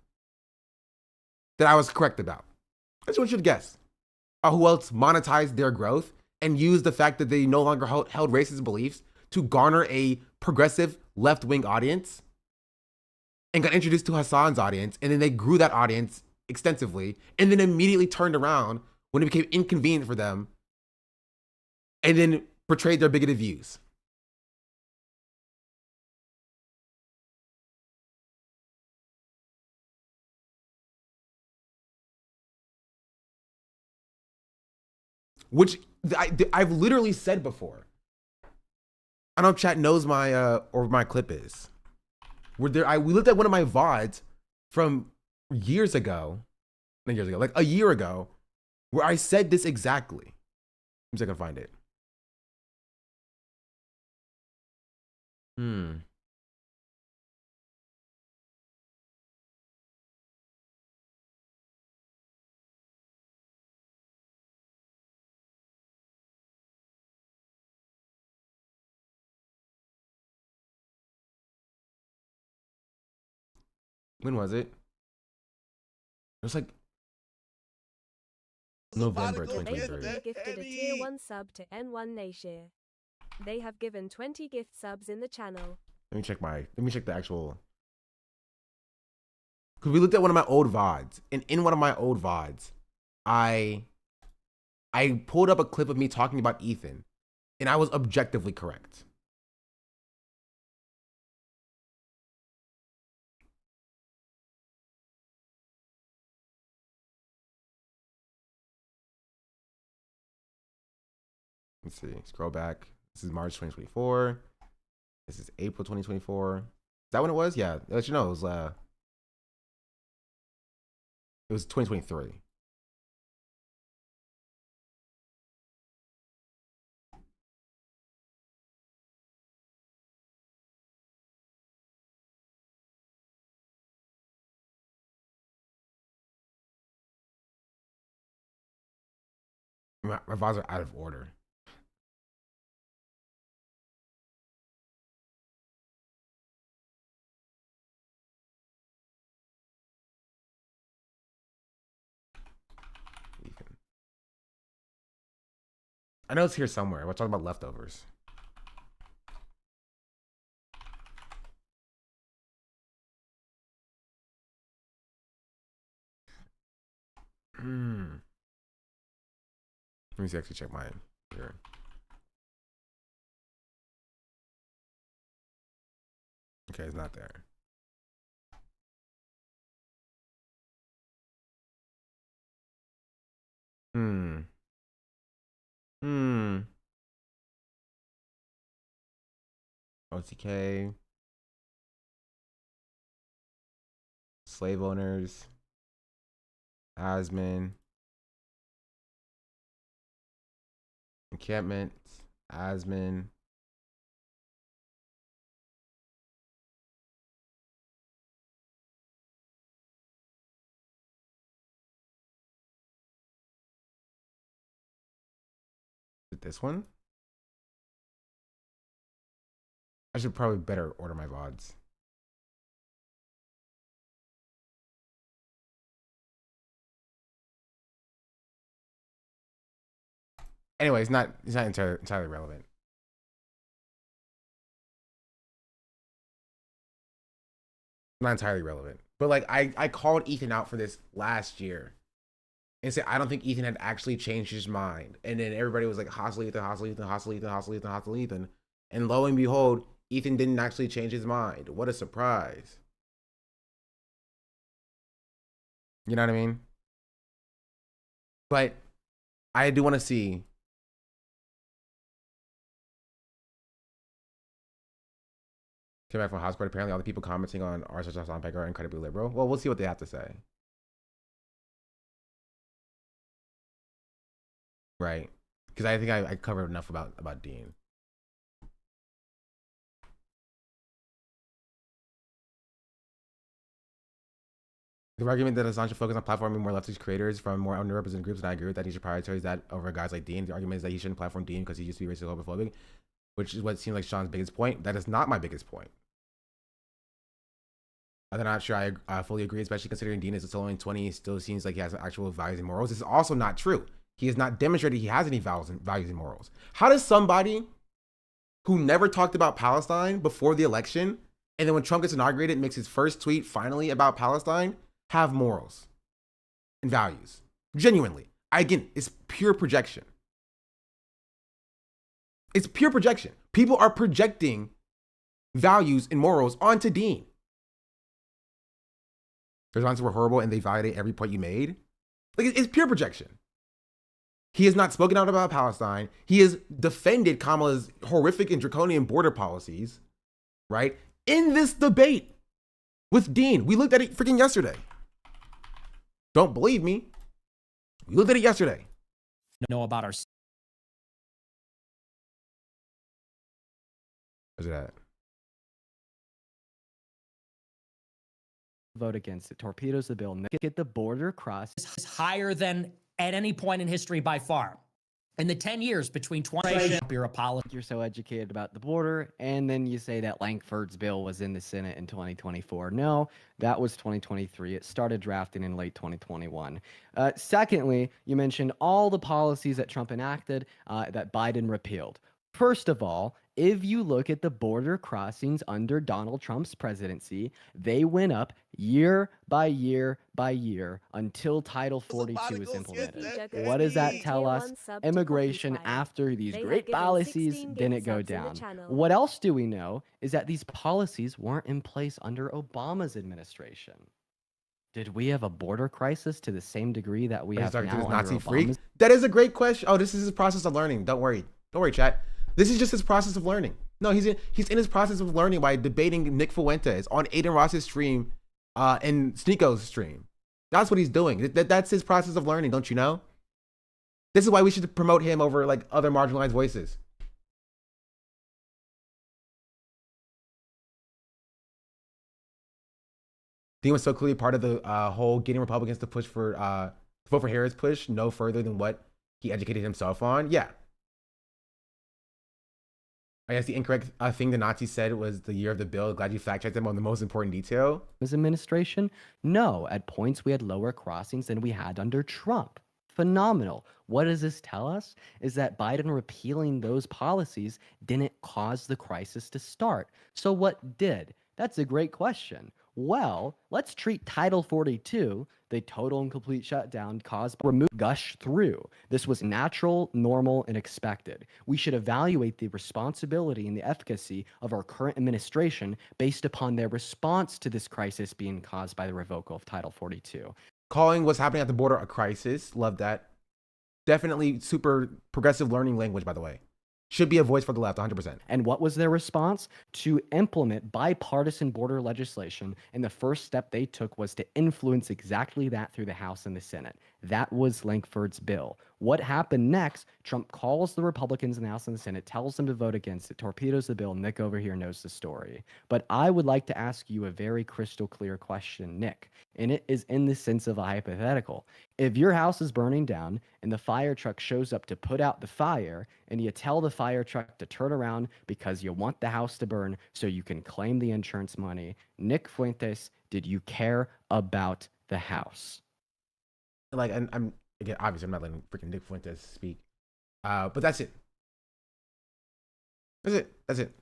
That I was correct about. That's what you should guess. Who else monetized their growth and used the fact that they no longer held racist beliefs to garner a progressive left-wing audience and got introduced to Hasan's audience, and then they grew that audience extensively and then immediately turned around when it became inconvenient for them and then portrayed their bigoted views. Which I've literally said before. I don't know if chat knows my clip is. We looked at one of my VODs from years ago, not years ago, like a year ago, where I said this exactly. I'm just gonna find it. When was it? It was like November Somebody go get 2023. that. Gifted a tier 1 sub to N1 Nashir. They have given 20 gift subs in the channel. Let me check the actual. Because we looked at one of my old VODs, and in one of my old VODs, I pulled up a clip of me talking about Ethan, and I was objectively correct. Let's see. Scroll back. This is March 2024. This is April 2024. Is that when it was? Yeah. I'll let you know. It was 2023. My VODs are out of order. I know it's here somewhere. We're talking about leftovers. Let me see, actually check mine here. Okay, it's not there. OTK. Slave owners. Asman. Encampment. Asman. This one? I should probably better order my VODs. Anyway, it's not entirely relevant. Not entirely relevant. But like I called Ethan out for this last year and said I don't think Ethan had actually changed his mind. And then everybody was like hostile Ethan, hostile Ethan, hostile Ethan, hostile Ethan, hostile Ethan. And lo and behold, Ethan didn't actually change his mind. What a surprise. You know what I mean? But I do want to see. Came back from hospital. Apparently, all the people commenting on r such as on Peg are incredibly liberal. Well, we'll see what they have to say. Right? Because I think I covered enough about Dean. The argument that Hasan should focus on platforming more leftist creators from more underrepresented groups, and I agree with that. He should prioritize that over guys like Dean. The argument is that he shouldn't platform Dean because he used to be racist homophobic, which is what seems like Sean's biggest point. That is not my biggest point. I'm not sure I fully agree, especially considering Dean is still only 20. He still seems like he has actual values and morals. This is also not true. He has not demonstrated he has any values and morals. How does somebody who never talked about Palestine before the election, and then when Trump gets inaugurated, makes his first tweet finally about Palestine, have morals and values? Genuinely. Again, it's pure projection. It's pure projection. People are projecting values and morals onto Dean. The responses were horrible and they validate every point you made. Like, it's pure projection. He has not spoken out about Palestine. He has defended Kamala's horrific and draconian border policies, right? In this debate with Dean. We looked at it freaking yesterday. Don't believe me? We looked at it yesterday. Know about our Where's it at? Vote against it. Torpedoes the bill. Get the border crossed. is higher than at any point in history by far. In the 10 years between 20, you're a policy. You're so educated about the border, and then you say that Lankford's bill was in the Senate in 2024. No, that was 2023. It started drafting in late 2021. Secondly, you mentioned all the policies that Trump enacted that Biden repealed. First of all, if you look at the border crossings under Donald Trump's presidency, they went up year by year by year until Title 42 is implemented. What does that tell us? Immigration after these great policies didn't go down. What else do we know is that these policies weren't in place under Obama's administration. Did we have a border crisis to the same degree that we have now under Nazi freak? Obama's? That is a great question. Oh, this is his process of learning. Don't worry, chat. This is just his process of learning. No, he's in his process of learning by debating Nick Fuentes on Aiden Ross's stream and Sneako's stream. That's what he's doing. That's his process of learning, don't you know? This is why we should promote him over like other marginalized voices. Dean was so clearly part of the whole getting Republicans to push for vote for Harris push no further than what he educated himself on. Yeah. I guess the incorrect thing the Nazis said was the year of the bill. Glad you fact checked them on the most important detail. His administration? No, at points we had lower crossings than we had under Trump. Phenomenal. What does this tell us? Is that Biden repealing those policies didn't cause the crisis to start. So what did? That's a great question. Well, let's treat Title 42, the total and complete shutdown caused by gush through. This was natural, normal, and expected. We should evaluate the responsibility and the efficacy of our current administration based upon their response to this crisis being caused by the revocal of Title 42. Calling what's happening at the border a crisis. Love that. Definitely super progressive learning language, by the way. should be a voice for the left, 100%. And what was their response? To implement bipartisan border legislation. And the first step they took was to influence exactly that through the House and the Senate. That was Lankford's bill. What happened next? Trump calls the Republicans in the House and the Senate, tells them to vote against it, torpedoes the bill. Nick over here knows the story. But I would like to ask you a very crystal clear question, Nick. And it is in the sense of a hypothetical. If your house is burning down and the fire truck shows up to put out the fire, and you tell the fire truck to turn around because you want the house to burn so you can claim the insurance money, Nick Fuentes, did you care about the house? Like, and I'm again, obviously I'm not letting freaking Nick Fuentes speak, but that's it. That's it.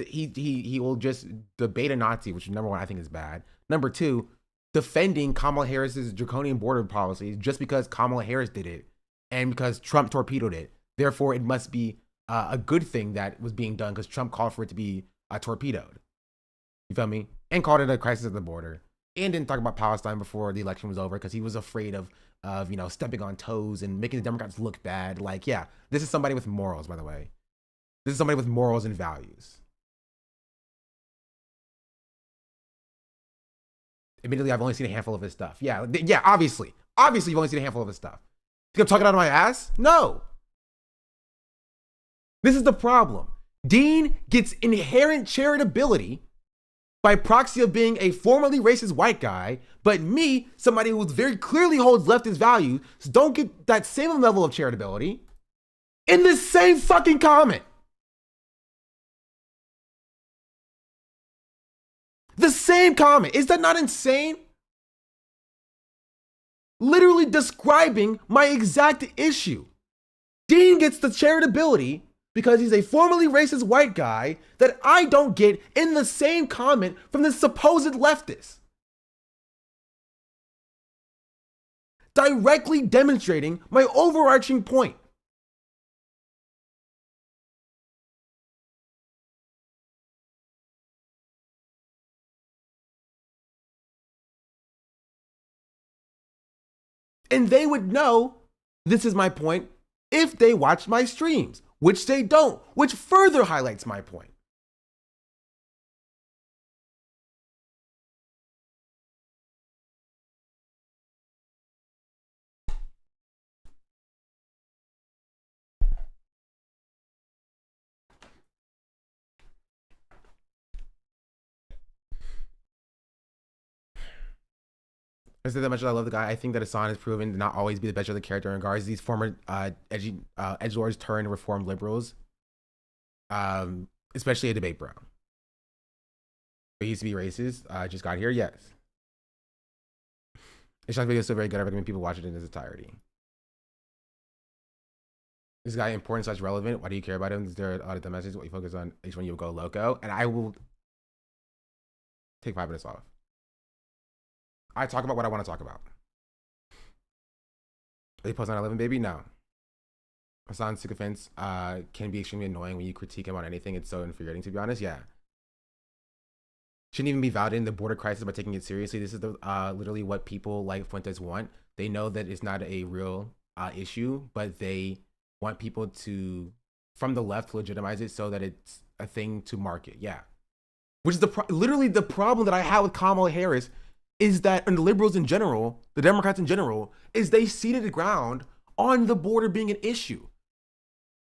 He will just debate a Nazi, which number one I think is bad. Number two, defending Kamala Harris's draconian border policies just because Kamala Harris did it and because Trump torpedoed it. Therefore, it must be a good thing that was being done because Trump called for it to be torpedoed. You feel me? And called it a crisis at the border. And didn't talk about Palestine before the election was over because he was afraid of stepping on toes and making the Democrats look bad. Like, yeah, this is somebody with morals, by the way. This is somebody with morals and values. Admittedly, I've only seen a handful of his stuff. Yeah, obviously. Obviously, you've only seen a handful of his stuff. Think I'm talking out of my ass? No. This is the problem. Dean gets inherent charitability by proxy of being a formerly racist white guy, but me, somebody who very clearly holds leftist values, don't get that same level of charitability in the same fucking comment. The same comment. Is that not insane? Literally describing my exact issue. Dean gets the charitability because he's a formerly racist white guy that I don't get in the same comment from the supposed leftist. Directly demonstrating my overarching point. And they would know this is my point if they watch my streams, which they don't, which further highlights my point. I said that much. I love the guy. I think that Hasan has proven to not always be the best of the character in regards to these former edgelords turned reformed liberals, especially a debate bro. He used to be racist. Just got here. Yes. It's not video still very good. I recommend people watch it in its entirety. This guy important / relevant. Why do you care about him? Is there a lot of messages? What you focus on? Each one you will go loco, and I will take 5 minutes off. I talk about what I want to talk about. They post 9/11, baby? No. Hasan's sycophants can be extremely annoying when you critique him on anything. It's so infuriating, to be honest. Yeah. Shouldn't even be validating the border crisis by taking it seriously. This is the literally what people like Fuentes want. They know that it's not a real issue, but they want people to, from the left, to legitimize it so that it's a thing to market. Yeah. Which is literally the problem that I have with Kamala Harris is that, and the liberals in general, the Democrats in general, is they ceded the ground on the border being an issue.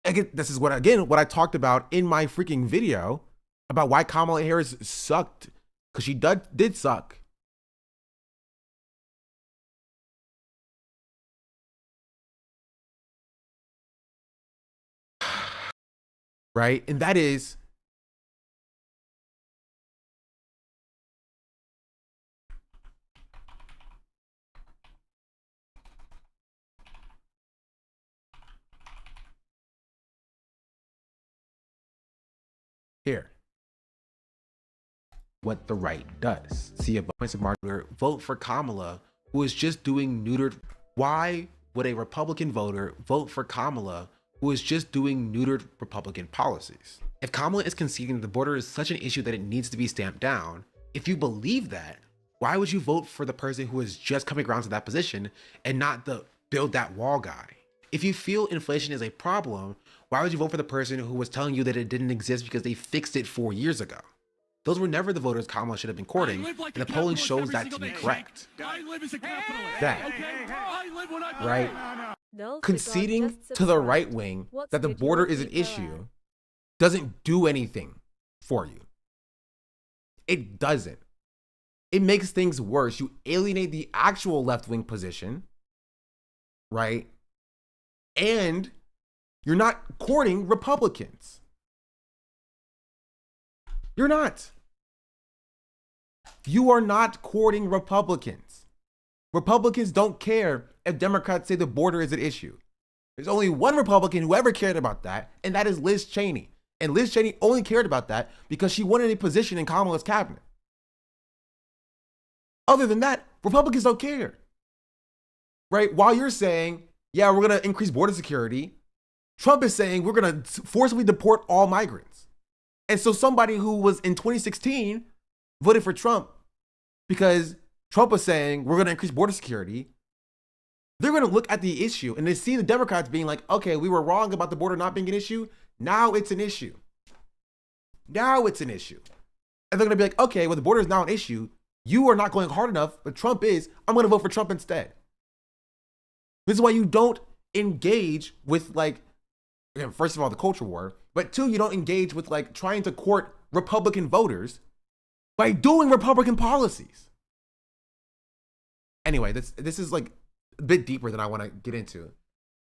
Again, this is what I talked about in my freaking video about why Kamala Harris sucked, because she did suck. Right? And that is, here, what the right does. See a bunch of martyr vote for Kamala, who is just doing neutered. Why would a Republican voter vote for Kamala, who is just doing neutered Republican policies? If Kamala is conceding that the border is such an issue that it needs to be stamped down, if you believe that, why would you vote for the person who is just coming around to that position and not the build that wall guy? If you feel inflation is a problem, why would you vote for the person who was telling you that it didn't exist because they fixed it 4 years ago? Those were never the voters Kamala should have been courting, and the polling shows that to be correct. I live as a capitalist. That. Okay? I live when I Right? Lol, Conceding forgot, just to the subscribe. right wing What's that the good, border you is an keep your issue doesn't do anything for you. It doesn't. It makes things worse. You alienate the actual left-wing position, right? And you're not courting Republicans. You're not. You are not courting Republicans. Republicans don't care if Democrats say the border is an issue. There's only one Republican who ever cared about that, and that is Liz Cheney. And Liz Cheney only cared about that because she wanted a position in Kamala's cabinet. Other than that, Republicans don't care. Right? While you're saying, yeah, we're going to increase border security, Trump is saying we're going to forcibly deport all migrants. And so somebody who was in 2016 voted for Trump because Trump was saying we're going to increase border security, they're going to look at the issue and they see the Democrats being like, okay, we were wrong about the border not being an issue. Now it's an issue. Now it's an issue. And they're going to be like, okay, well, the border is now an issue. You are not going hard enough, but Trump is. I'm going to vote for Trump instead. This is why you don't engage with, like, first of all, the culture war, but two, you don't engage with, like, trying to court Republican voters by doing Republican policies. Anyway, this is like a bit deeper than I want to get into.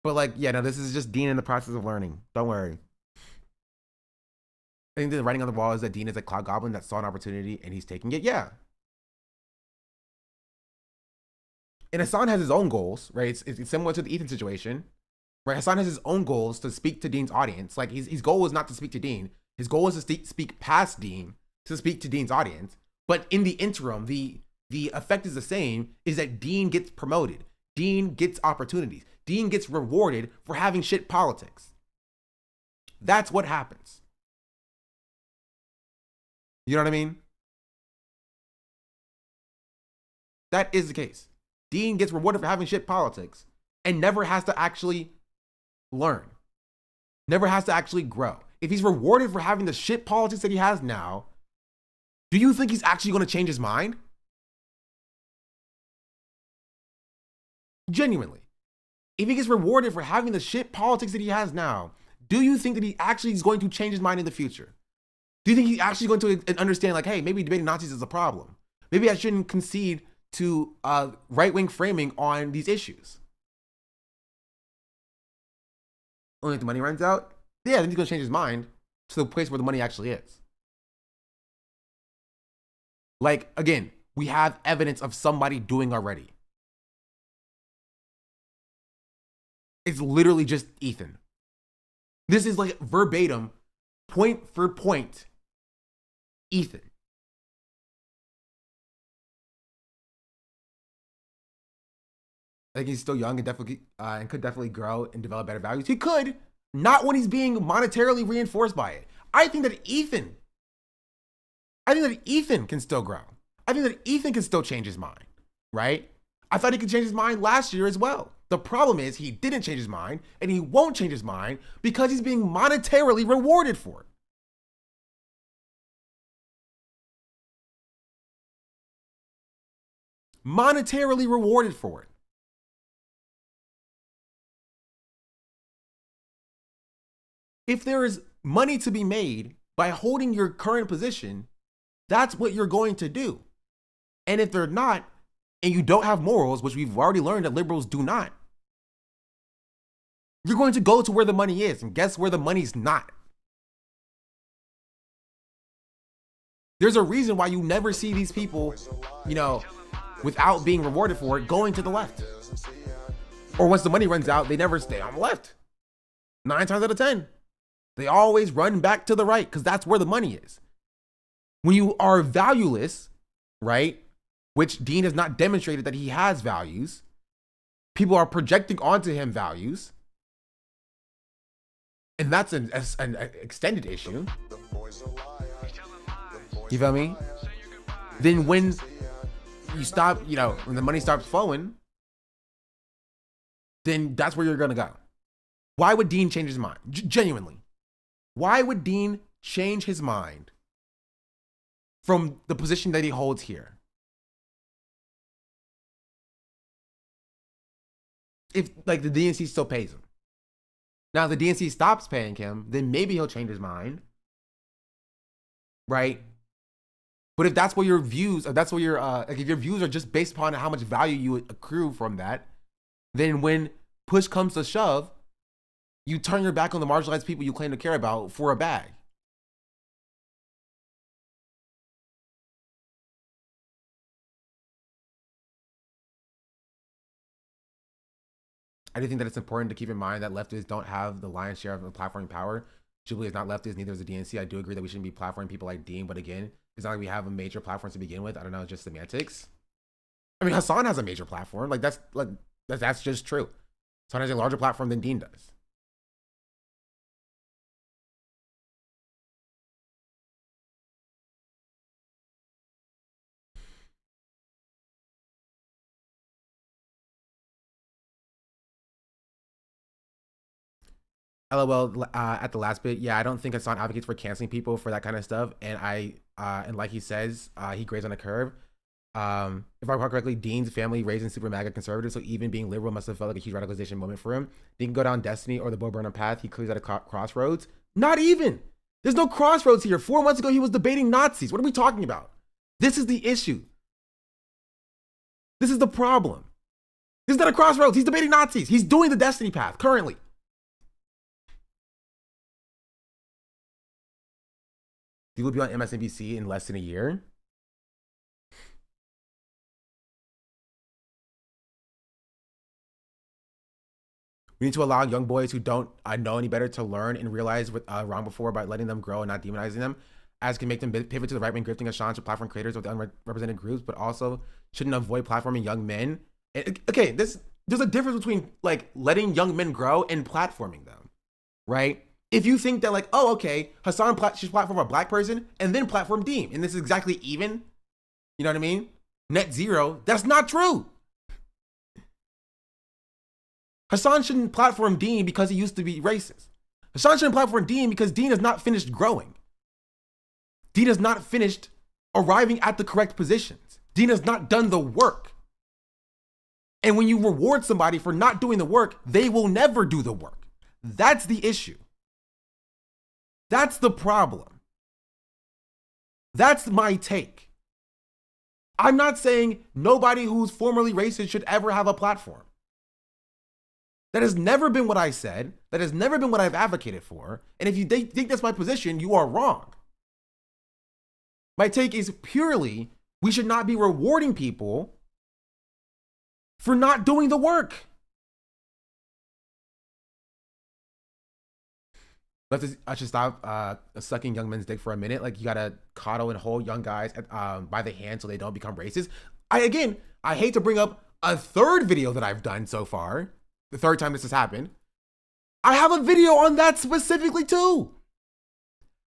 But like, yeah, no, this is just Dean in the process of learning. Don't worry. I think the writing on the wall is that Dean is a cloud goblin that saw an opportunity and he's taking it. Yeah. And Hasan has his own goals, right? It's similar to the Ethan situation, right? Hasan has his own goals to speak to Dean's audience. Like his goal is not to speak to Dean. His goal is to speak past Dean to speak to Dean's audience. But in the interim, the effect is the same, is that Dean gets promoted. Dean gets opportunities. Dean gets rewarded for having shit politics. That's what happens. You know what I mean? That is the case. Dean gets rewarded for having shit politics and never has to actually learn. Never has to actually grow. If he's rewarded for having the shit politics that he has now, do you think he's actually going to change his mind? Genuinely. If he gets rewarded for having the shit politics that he has now, do you think that he actually is going to change his mind in the future? Do you think he's actually going to understand, like, hey, maybe debating Nazis is a problem. Maybe I shouldn't concede to right-wing framing on these issues. Only if the money runs out? Yeah, then he's going to change his mind to the place where the money actually is. Like, again, we have evidence of somebody doing already. It's literally just Ethan. This is like verbatim, point for point, Ethan. I think he's still young and definitely and could definitely grow and develop better values. He could, not when he's being monetarily reinforced by it. I think that Ethan can still grow. I think that Ethan can still change his mind, right? I thought he could change his mind last year as well. The problem is he didn't change his mind, and he won't change his mind because he's being monetarily rewarded for it. Monetarily rewarded for it. If there is money to be made by holding your current position, that's what you're going to do. And if they're not, and you don't have morals, which we've already learned that liberals do not, you're going to go to where the money is, and guess where the money's not? There's a reason why you never see these people, you know, without being rewarded for it, going to the left. Or once the money runs out, they never stay on the left. 9 times out of 10. They always run back to the right because that's where the money is. When you are valueless, right, which Dean has not demonstrated that he has values, people are projecting onto him values, and that's an extended issue. You feel me? Then when you stop, you know, when the money stops flowing, then that's where you're going to go. Why would Dean change his mind? Genuinely. Why would Dean change his mind from the position that he holds here? If like the DNC still pays him. Now, if the DNC stops paying him, then maybe he'll change his mind. Right? But if that's what your views, if that's what your, like if your views are just based upon how much value you accrue from that, then when push comes to shove, you turn your back on the marginalized people you claim to care about for a bag. I do think that it's important to keep in mind that leftists don't have the lion's share of the platforming power. Jubilee is not leftist, neither is the DNC. I do agree that we shouldn't be platforming people like Dean, but again, it's not like we have a major platform to begin with. I don't know, just semantics. I mean, Hasan has a major platform. That's just true. Hasan has a larger platform than Dean does. LOL at the last bit. Yeah, I don't think Hasan advocates for canceling people for that kind of stuff. And and like he says, he grades on a curve. If I recall correctly, Dean's family raised in super MAGA conservative, so even being liberal must have felt like a huge radicalization moment for him. He can go down Destiny or the Bo Burnham path. He clearly at a crossroads. Not even. There's no crossroads here. 4 months ago, he was debating Nazis. What are we talking about? This is the issue. This is the problem. This is not a crossroads. He's debating Nazis. He's doing the Destiny path currently. He will be on MSNBC in less than a year. We need to allow young boys who don't know any better to learn and realize what wrong before by letting them grow and not demonizing them, as can make them pivot to the right wing grifting Hasan to platform creators with unrepresented groups, but also shouldn't avoid platforming young men. Okay, there's a difference between like letting young men grow and platforming them, right? If you think that like, oh, okay, Hasan should platform a black person and then platform Dean, and this is exactly even, you know what I mean? Net zero, that's not true. Hasan shouldn't platform Dean because he used to be racist. Hasan shouldn't platform Dean because Dean has not finished growing. Dean has not finished arriving at the correct positions. Dean has not done the work. And when you reward somebody for not doing the work, they will never do the work. That's the issue. That's the problem. That's my take. I'm not saying nobody who's formerly racist should ever have a platform. That has never been what I said. That has never been what I've advocated for. And if you think that's my position, you are wrong. My take is purely we should not be rewarding people for not doing the work. I should stop sucking young men's dick for a minute. Like, you gotta coddle and hold young guys by the hand so they don't become racist. I hate to bring up a third video that I've done so far, the third time this has happened. I have a video on that specifically too.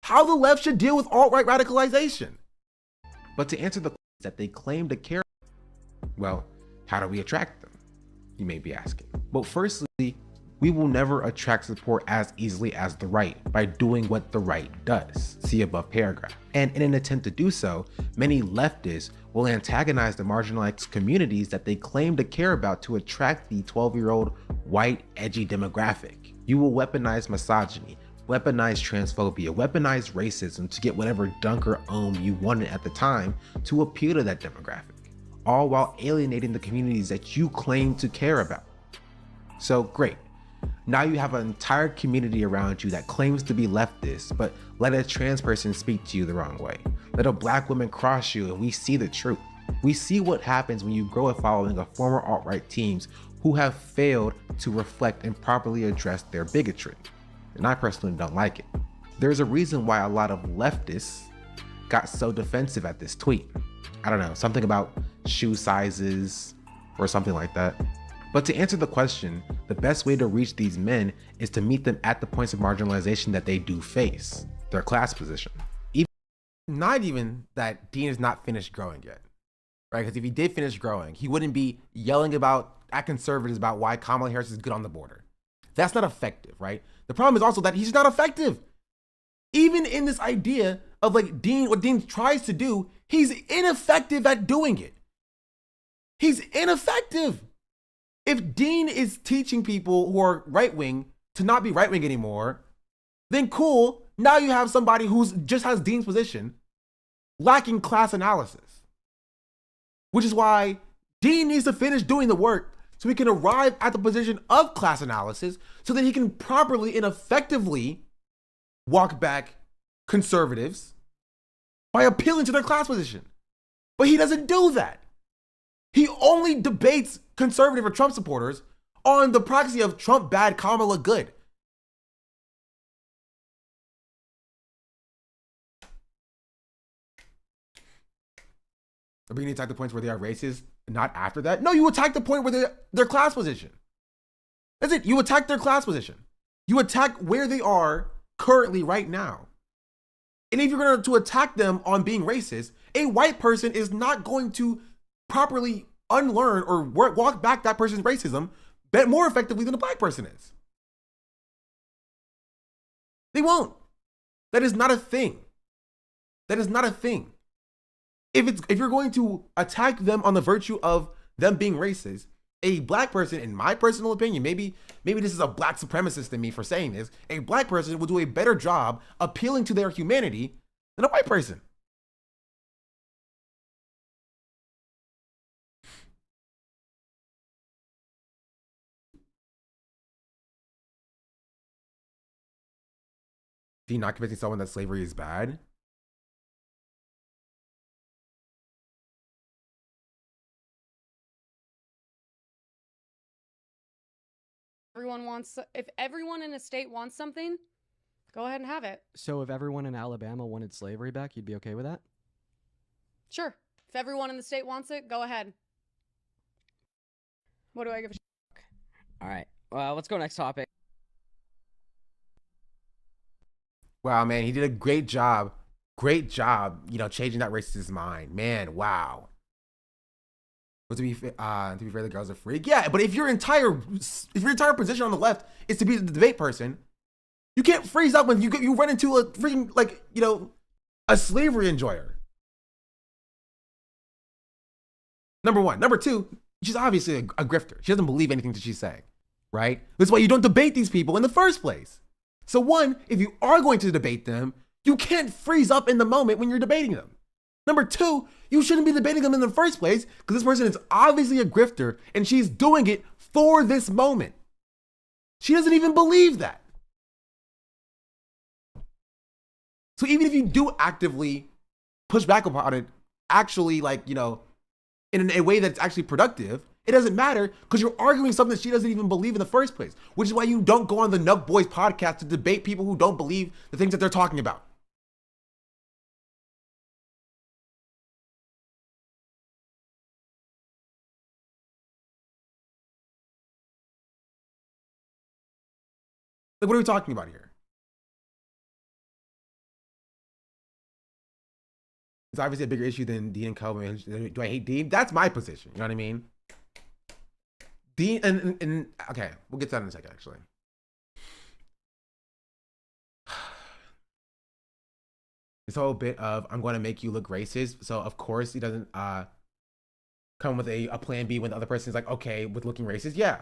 How the left should deal with alt-right radicalization. But to answer the questions that they claim to care, well, how do we attract them? You may be asking. Well, firstly, we will never attract support as easily as the right by doing what the right does. See above paragraph. And in an attempt to do so, many leftists will antagonize the marginalized communities that they claim to care about to attract the 12-year-old white edgy demographic. You will weaponize misogyny, weaponize transphobia, weaponize racism to get whatever dunk or ohm you wanted at the time to appeal to that demographic, all while alienating the communities that you claim to care about. So great. Now you have an entire community around you that claims to be leftist, but let a trans person speak to you the wrong way. Let a black woman cross you and we see the truth. We see what happens when you grow a following of former alt-right teams who have failed to reflect and properly address their bigotry. And I personally don't like it. There's a reason why a lot of leftists got so defensive at this tweet. I don't know, something about shoe sizes or something like that. But to answer the question, the best way to reach these men is to meet them at the points of marginalization that they do face, their class position. Not even that Dean is not finished growing yet, right? Because if he did finish growing, he wouldn't be yelling at conservatives about why Kamala Harris is good on the border. That's not effective, right? The problem is also that he's not effective. Even in this idea of like Dean, what Dean tries to do, he's ineffective at doing it. He's ineffective. If Dean is teaching people who are right-wing to not be right-wing anymore, then cool. Now you have somebody who's just has Dean's position, lacking class analysis. Which is why Dean needs to finish doing the work so he can arrive at the position of class analysis so that he can properly and effectively walk back conservatives by appealing to their class position. But he doesn't do that. He only debates conservative or Trump supporters on the proxy of Trump bad, Kamala good. Are we going to attack the points where they are racist? Not after that? No, you attack the point where they're their class position. That's it. You attack their class position. You attack where they are currently right now. And if you're going to attack them on being racist, a white person is not going to properly unlearn or walk back that person's racism more effectively than a black person is. They won't. That is not a thing. That is not a thing. If you're going to attack them on the virtue of them being racist, a black person, in my personal opinion, maybe this is a black supremacist in me for saying this, a black person will do a better job appealing to their humanity than a white person. Do you not convincing someone that slavery is bad? If everyone in a state wants something, go ahead and have it. So if everyone in Alabama wanted slavery back, you'd be okay with that? Sure. If everyone in the state wants it, go ahead. What do I give a shit? All right. Well, let's go next topic. Wow, man, he did a great job. Great job, changing that racist mind. Man, wow. But to be fair, the girl's a freak. Yeah, but if your entire position on the left is to be the debate person, you can't freeze up when you run into a freaking a slavery enjoyer. Number one. Number two, she's obviously a grifter. She doesn't believe anything that she's saying, right? That's why you don't debate these people in the first place. So one, if you are going to debate them, you can't freeze up in the moment when you're debating them. Number two, you shouldn't be debating them in the first place because this person is obviously a grifter and she's doing it for this moment. She doesn't even believe that. So even if you do actively push back upon it, actually in a way that's actually productive, it doesn't matter because you're arguing something that she doesn't even believe in the first place, which is why you don't go on the Nug Boys podcast to debate people who don't believe the things that they're talking about. Like, what are we talking about here? It's obviously a bigger issue than Dean and Kelvin. Do I hate Dean? That's my position. You know what I mean? Dean and okay, we'll get to that in a second, actually. This whole bit of I'm going to make you look racist. So of course he doesn't come with a plan B when the other person is like, okay, with looking racist. Yeah.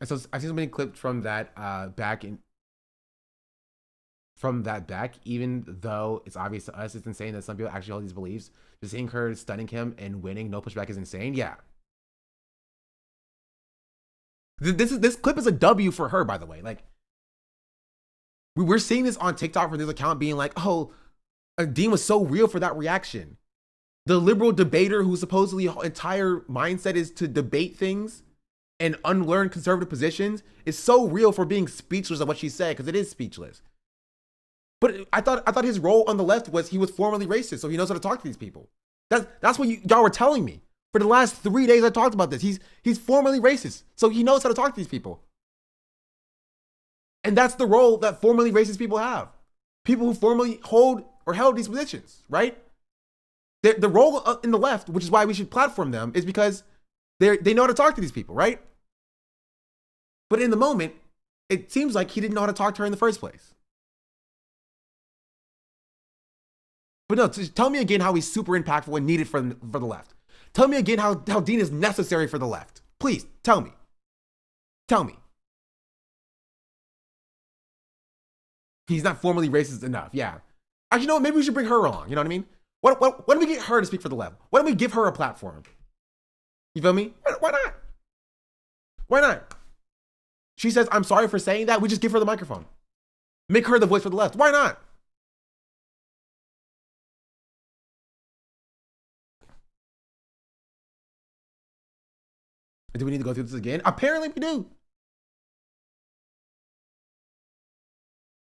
And so I've seen so many clips from that back, even though it's obvious to us, it's insane that some people actually hold these beliefs. Just seeing her stunning him and winning, no pushback is insane. Yeah. This clip is a W for her, by the way. Like, we're seeing this on TikTok from this account being like, oh, Dean was so real for that reaction. The liberal debater whose supposedly entire mindset is to debate things and unlearn conservative positions is so real for being speechless at what she said, because it is speechless. But I thought his role on the left was he was formerly racist, so he knows how to talk to these people. That's what y'all were telling me. For the last 3 days I talked about this. He's formerly racist, so he knows how to talk to these people. And that's the role that formerly racist people have. People who formerly hold or held these positions, right? The role in the left, which is why we should platform them, is because they know how to talk to these people, right? But in the moment, it seems like he didn't know how to talk to her in the first place. But no, tell me again how he's super impactful and needed for the left. Tell me again how Dean is necessary for the left. Please, tell me. Tell me. He's not formally racist enough, yeah. Actually, you know what? Maybe we should bring her on, you know what I mean? Why don't we get her to speak for the left? Why don't we give her a platform? You feel me? Why not? Why not? She says, I'm sorry for saying that. We just give her the microphone. Make her the voice for the left. Why not? Do we need to go through this again? Apparently we do.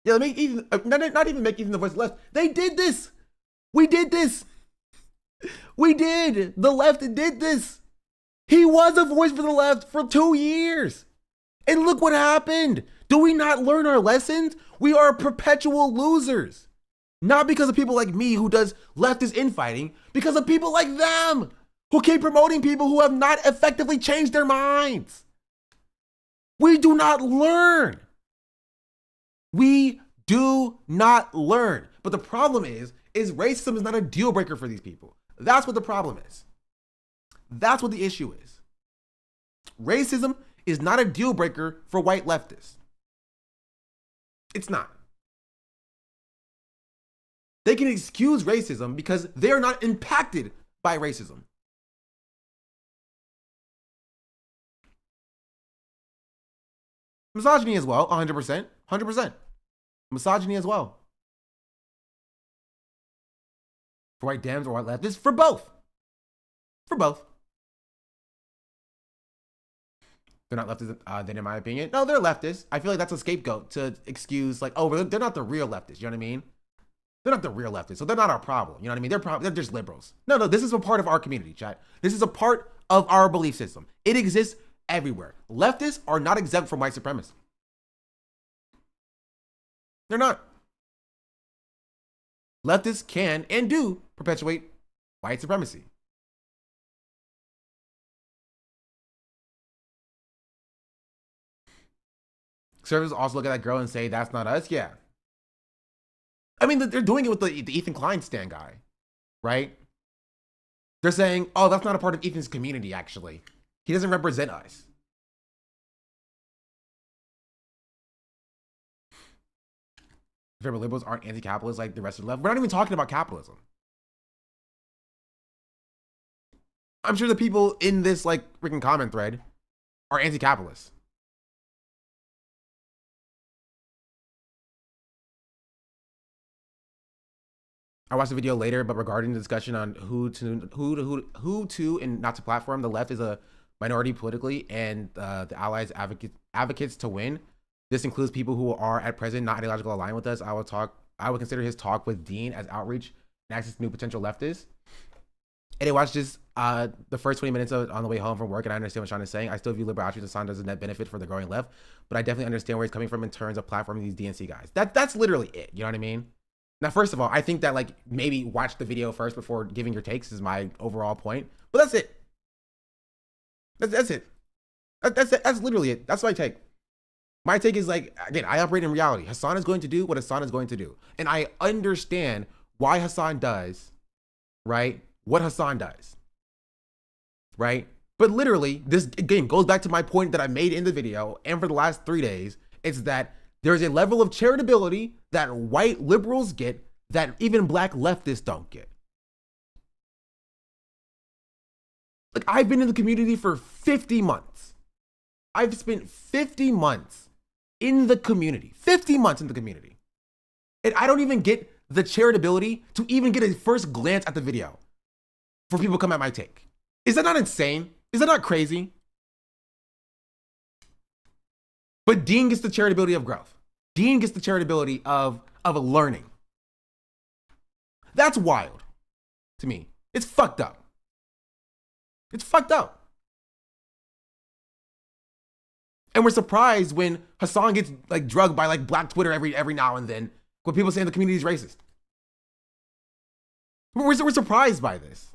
Yeah, make Ethan, not even make Ethan the voice of the left. They did this. We did this. We did. The left did this. He was a voice for the left for 2 years. And look what happened. Do we not learn our lessons? We are perpetual losers. Not because of people like me who does leftist infighting, because of people like them who keep promoting people who have not effectively changed their minds. We do not learn. We do not learn. But the problem is racism is not a deal breaker for these people. That's what the problem is. That's what the issue is. Racism is not a deal breaker for white leftists. It's not. They can excuse racism because they're not impacted by racism. Misogyny as well, 100%. 100%. Misogyny as well. For white Dems or white leftists, for both. For both. They're not leftists, then in my opinion. No, they're leftists. I feel like that's a scapegoat to excuse, like, oh, they're not the real leftists. You know what I mean? They're not the real leftists, so they're not our problem. You know what I mean? They're just liberals. No, this is a part of our community, chat. This is a part of our belief system. It exists everywhere. Leftists are not exempt from white supremacy. They're not. Leftists can and do perpetuate white supremacy. Conservatives also look at that girl and say, that's not us. Yeah. I mean, they're doing it with the Ethan Klein stan guy, right? They're saying, oh, that's not a part of Ethan's community, actually. He doesn't represent us. Favorite liberals aren't anti-capitalist like the rest of the left. We're not even talking about capitalism. I'm sure the people in this like freaking comment thread are anti-capitalist. I watched the video later, but regarding the discussion on who to and not to platform, the left is a minority politically, and the allies advocates to win. This includes people who are at present not ideologically aligned with us. I would consider his talk with Dean as outreach and access to new potential leftists. And I watched this the first 20 minutes on the way home from work, and I understand what Sean is saying. I still view liberal outreach as Hasan as a net benefit for the growing left, but I definitely understand where he's coming from in terms of platforming these DNC guys. That's literally it. You know what I mean? Now, first of all, I think that like maybe watch the video first before giving your takes is my overall point. But that's it. That's it. That's literally it. That's my take. My take is like, again, I operate in reality. Hasan is going to do what Hasan is going to do. And I understand why Hasan does, right? What Hasan does, right? But literally, this again goes back to my point that I made in the video and for the last 3 days. It's that there's a level of charitability that white liberals get that even black leftists don't get. Like, I've been in the community for 50 months. I've spent 50 months in the community, 50 months in the community. And I don't even get the charitability to even get a first glance at the video for people to come at my take. Is that not insane? Is that not crazy? But Dean gets the charitability of growth. Dean gets the charitability of learning. That's wild to me. It's fucked up. It's fucked up. And we're surprised when Hasan gets like drugged by like black Twitter every now and then when people saying the community is racist. We're surprised by this.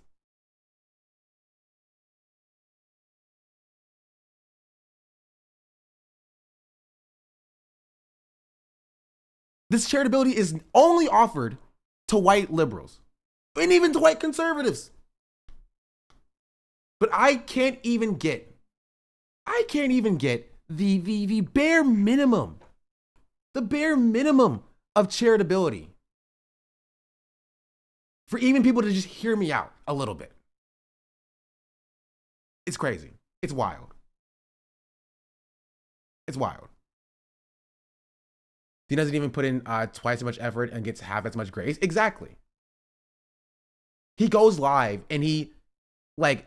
This charitability is only offered to white liberals and even to white conservatives. But I can't even get the bare minimum of charitability for even people to just hear me out a little bit. It's crazy. It's wild. It's wild. He doesn't even put in twice as much effort and gets half as much grace. Exactly. He goes live and he like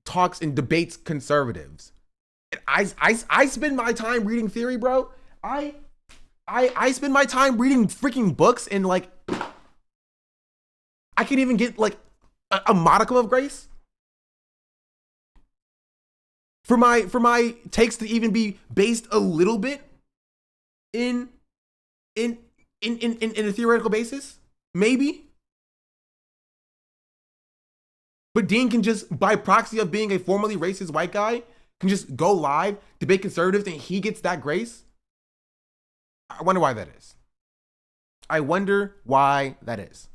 talks and debates conservatives. I spend my time reading theory, bro. I spend my time reading freaking books and like I can't even get like a modicum of grace for my takes to even be based a little bit in a theoretical basis, maybe. But Dean can just, by proxy of being a formerly racist white guy, can just go live, debate conservatives, and he gets that grace. I wonder why that is. I wonder why that is.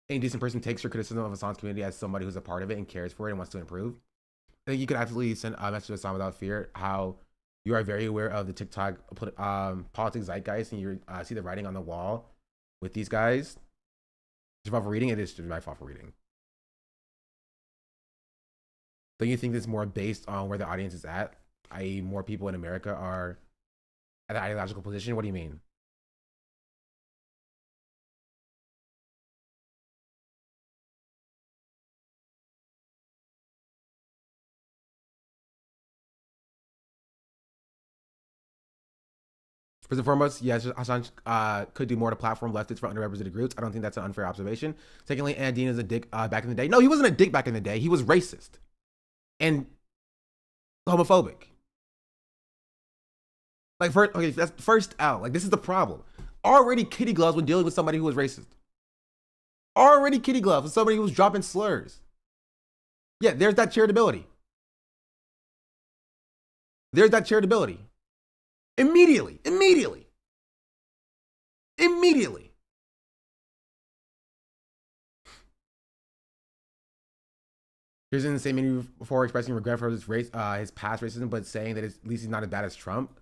Any decent person takes your criticism of Hasan's community as somebody who's a part of it and cares for it and wants to improve. I think you could absolutely send a message to Hasan without fear, how you are very aware of the TikTok politics zeitgeist, and you see the writing on the wall with these guys. Survival for reading, it is survival for reading. Don't you think this is more based on where the audience is at, i.e. more people in America are at an ideological position? What do you mean? First and foremost, yes, Hasan could do more to platform leftists for underrepresented groups. I don't think that's an unfair observation. Secondly, Dean is a dick back in the day. No, he wasn't a dick back in the day. He was racist and homophobic. Like, okay, that's first out. Like, this is the problem. Already kitty gloves when dealing with somebody who was racist. Already kitty gloves with somebody who was dropping slurs. Yeah, there's that charitability. There's that charitability. Immediately. Here's in the same interview before expressing regret for his past racism, but saying that at least he's not as bad as Trump.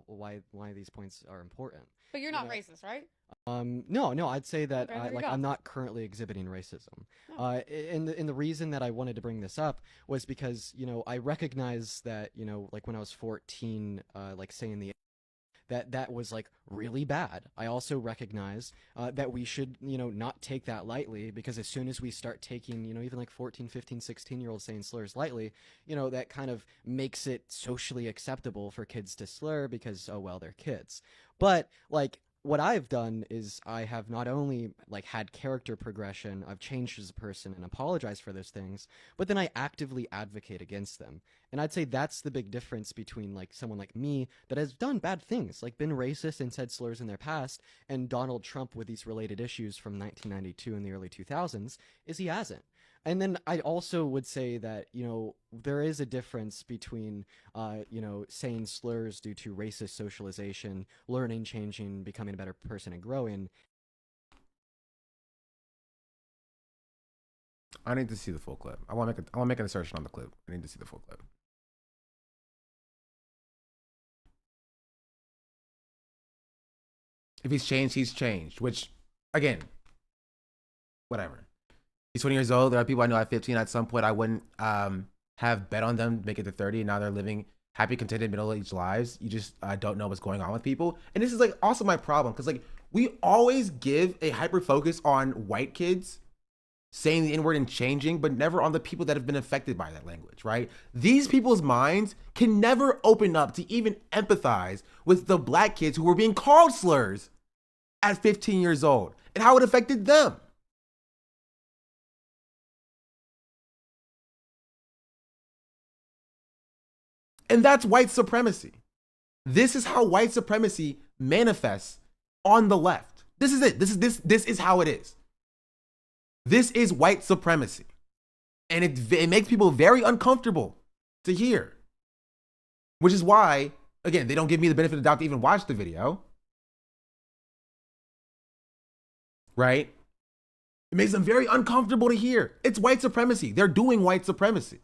Why these points are important. But you're not racist, right? No, I'd say that Okay, there you go. I'm not currently exhibiting racism. No. And the reason that I wanted to bring this up was because, I recognize that, like when I was 14, like saying that was like really bad. I also recognize that we should, not take that lightly, because as soon as we start taking, even like 14, 15, 16-year-olds saying slurs lightly, that kind of makes it socially acceptable for kids to slur because, oh, well, they're kids. But like, what I've done is I have not only like had character progression, I've changed as a person and apologized for those things, but then I actively advocate against them. And I'd say that's the big difference between like someone like me that has done bad things, like been racist and said slurs in their past, and Donald Trump with these related issues from 1992 and the early 2000s, is he hasn't. And then I also would say that, there is a difference between, saying slurs due to racist socialization, learning, changing, becoming a better person and growing. I need to see the full clip. I want to make an assertion on the clip. I need to see the full clip. If he's changed, he's changed. Which, again, whatever. He's 20 years old. There are people I know at 15. At some point, I wouldn't have bet on them to make it to 30. Now they're living happy, contented, middle-aged lives. You just don't know what's going on with people. And this is like also my problem, because like we always give a hyper focus on white kids saying the N-word and changing, but never on the people that have been affected by that language, right? These people's minds can never open up to even empathize with the black kids who were being called slurs at 15 years old and how it affected them. And that's white supremacy. This is how white supremacy manifests on the left. This is it. This is how it is. This is white supremacy. And it makes people very uncomfortable to hear. Which is why, again, they don't give me the benefit of the doubt to even watch the video. Right? It makes them very uncomfortable to hear. It's white supremacy. They're doing white supremacy.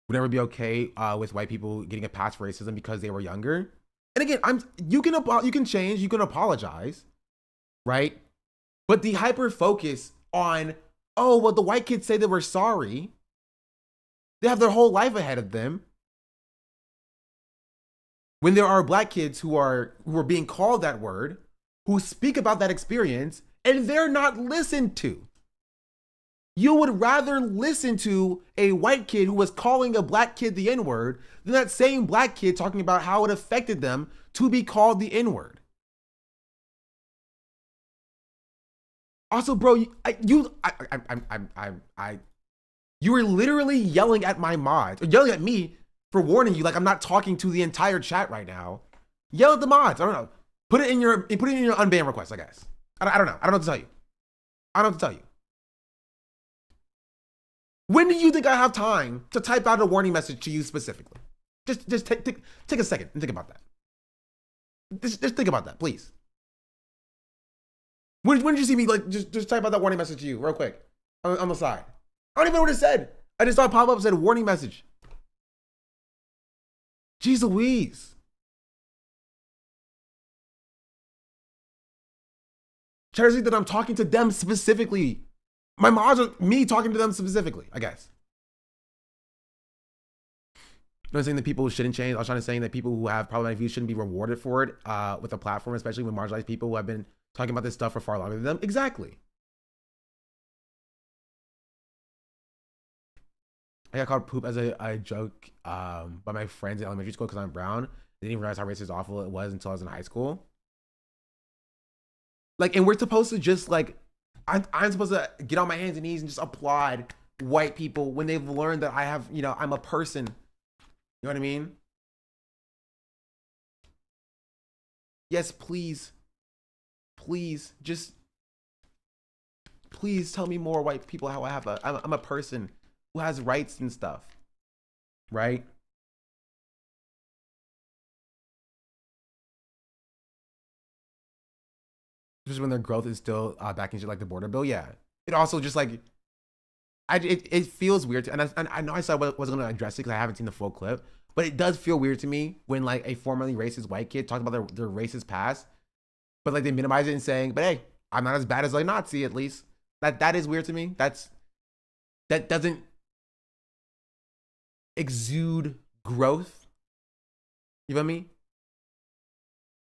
Would never be okay with white people getting a pass for racism because they were younger. And again, you can change, you can apologize, right? But the hyper focus on, oh, well, the white kids say they were sorry. They have their whole life ahead of them. When there are black kids who are being called that word, who speak about that experience, and they're not listened to. You would rather listen to a white kid who was calling a black kid the N-word than that same black kid talking about how it affected them to be called the N-word. Also, bro, you were literally yelling at my mods, or yelling at me for warning you like I'm not talking to the entire chat right now. Yell at the mods. I don't know. Put it in your unban request, I guess. I don't know. I don't know what to tell you. I don't know what to tell you. When do you think I have time to type out a warning message to you specifically? Just take a second and think about that. Just think about that, please. When did you see me like just type out that warning message to you real quick on the side? I don't even know what it said. I just saw it pop up and said warning message. Jeez Louise. Try to think that I'm talking to them specifically. My mods are me talking to them specifically, I guess. I'm not saying that people shouldn't change. I was trying to say that people who have problematic views shouldn't be rewarded for it with a platform, especially with marginalized people who have been talking about this stuff for far longer than them. Exactly. I got called poop as a joke by my friends in elementary school because I'm brown. They didn't even realize how racist awful it was until I was in high school. Like, and we're supposed to just like, I'm supposed to get on my hands and knees and just applaud white people when they've learned that I have, you know, I'm a person. You know what I mean? Yes, please. Please, just, please tell me more white people how I'm a person who has rights and stuff, right? Just when their growth is still backing shit like the border bill, yeah. It also just like, it feels weird, and I know I said I wasn't gonna address it because I haven't seen the full clip, but it does feel weird to me when like a formerly racist white kid talks about their racist past, but like they minimize it and saying, but hey, I'm not as bad as a Nazi at least. That is weird to me. That doesn't exude growth. You feel me?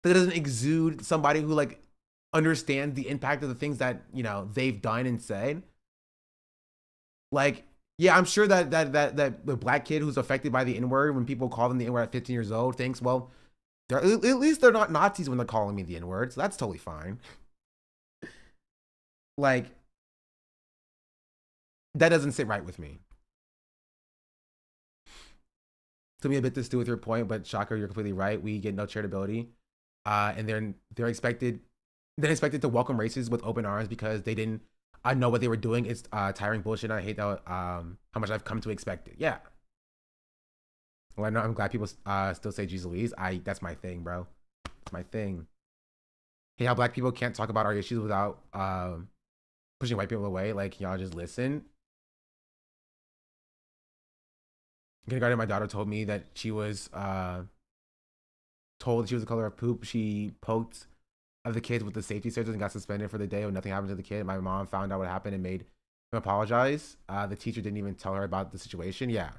That doesn't exude somebody who like understands the impact of the things that, you know, they've done and said. Like, yeah, I'm sure that the black kid who's affected by the N-word, when people call them the N-word at 15 years old, thinks, well, at least they're not Nazis when they're calling me the N-word, so that's totally fine. Like, that doesn't sit right with me. To me, a bit to do with your point, but shocker, you're completely right. We get no charitability, and they're expected to welcome races with open arms because they didn't know what they were doing. It's tiring bullshit. And I hate that how much I've come to expect it. Yeah. Well, I know, I'm glad people still say "Jeez Louise." That's my thing, bro. It's my thing. Hey, how black people can't talk about our issues without pushing white people away. Like, y'all just listen. In kindergarten, my daughter told me that she was told she was the color of poop. She poked of the kids with the safety scissors and got suspended for the day when nothing happened to the kid. My mom found out what happened and made him apologize. The teacher didn't even tell her about the situation. Yeah.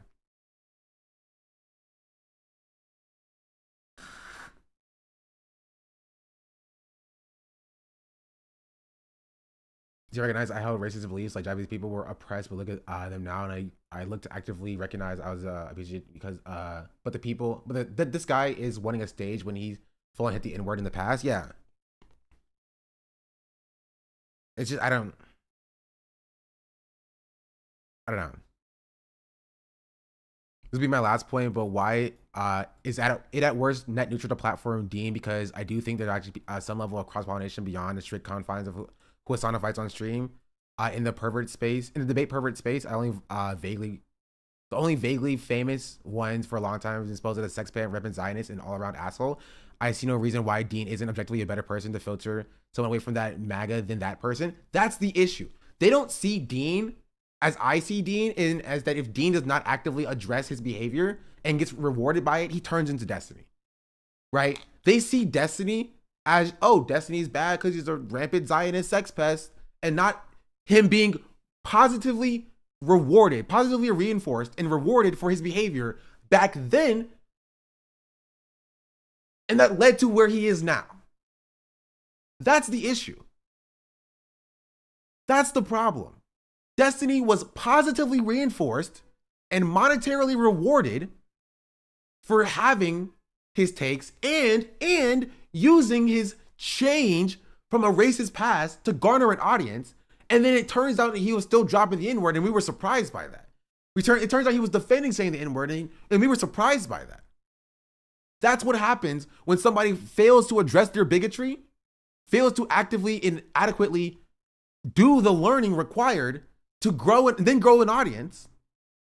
Do you recognize I held racist beliefs like Japanese people were oppressed, but look at them now, and I look to actively recognize I was abused because but this guy is wanting a stage when he full on hit the N-word in the past. Yeah. It's just I don't know. This will be my last point, but why is it at worst net neutral to platform Dean? Because I do think there's actually some level of cross-pollination beyond the strict confines of who Hasan fights on stream. In the pervert space, in the debate pervert space, I only the only vaguely famous ones for a long time was exposed as a sex pan, rep and Zionist, and all-around asshole. I see no reason why Dean isn't objectively a better person to filter someone away from that MAGA than that person. That's the issue. They don't see Dean as I see Dean, in as that if Dean does not actively address his behavior and gets rewarded by it, he turns into Destiny, right? They see Destiny as, oh, Destiny's bad because he's a rampant Zionist sex pest, and not him being positively rewarded, positively reinforced and rewarded for his behavior back then. And that led to where he is now. That's the issue. That's the problem. Destiny was positively reinforced and monetarily rewarded for having his takes and using his change from a racist past to garner an audience. And then it turns out that he was still dropping the N-word, and we were surprised by that. It turns out he was defending saying the N-word, and we were surprised by that. That's what happens when somebody fails to address their bigotry, fails to actively and adequately do the learning required to grow and then grow an audience,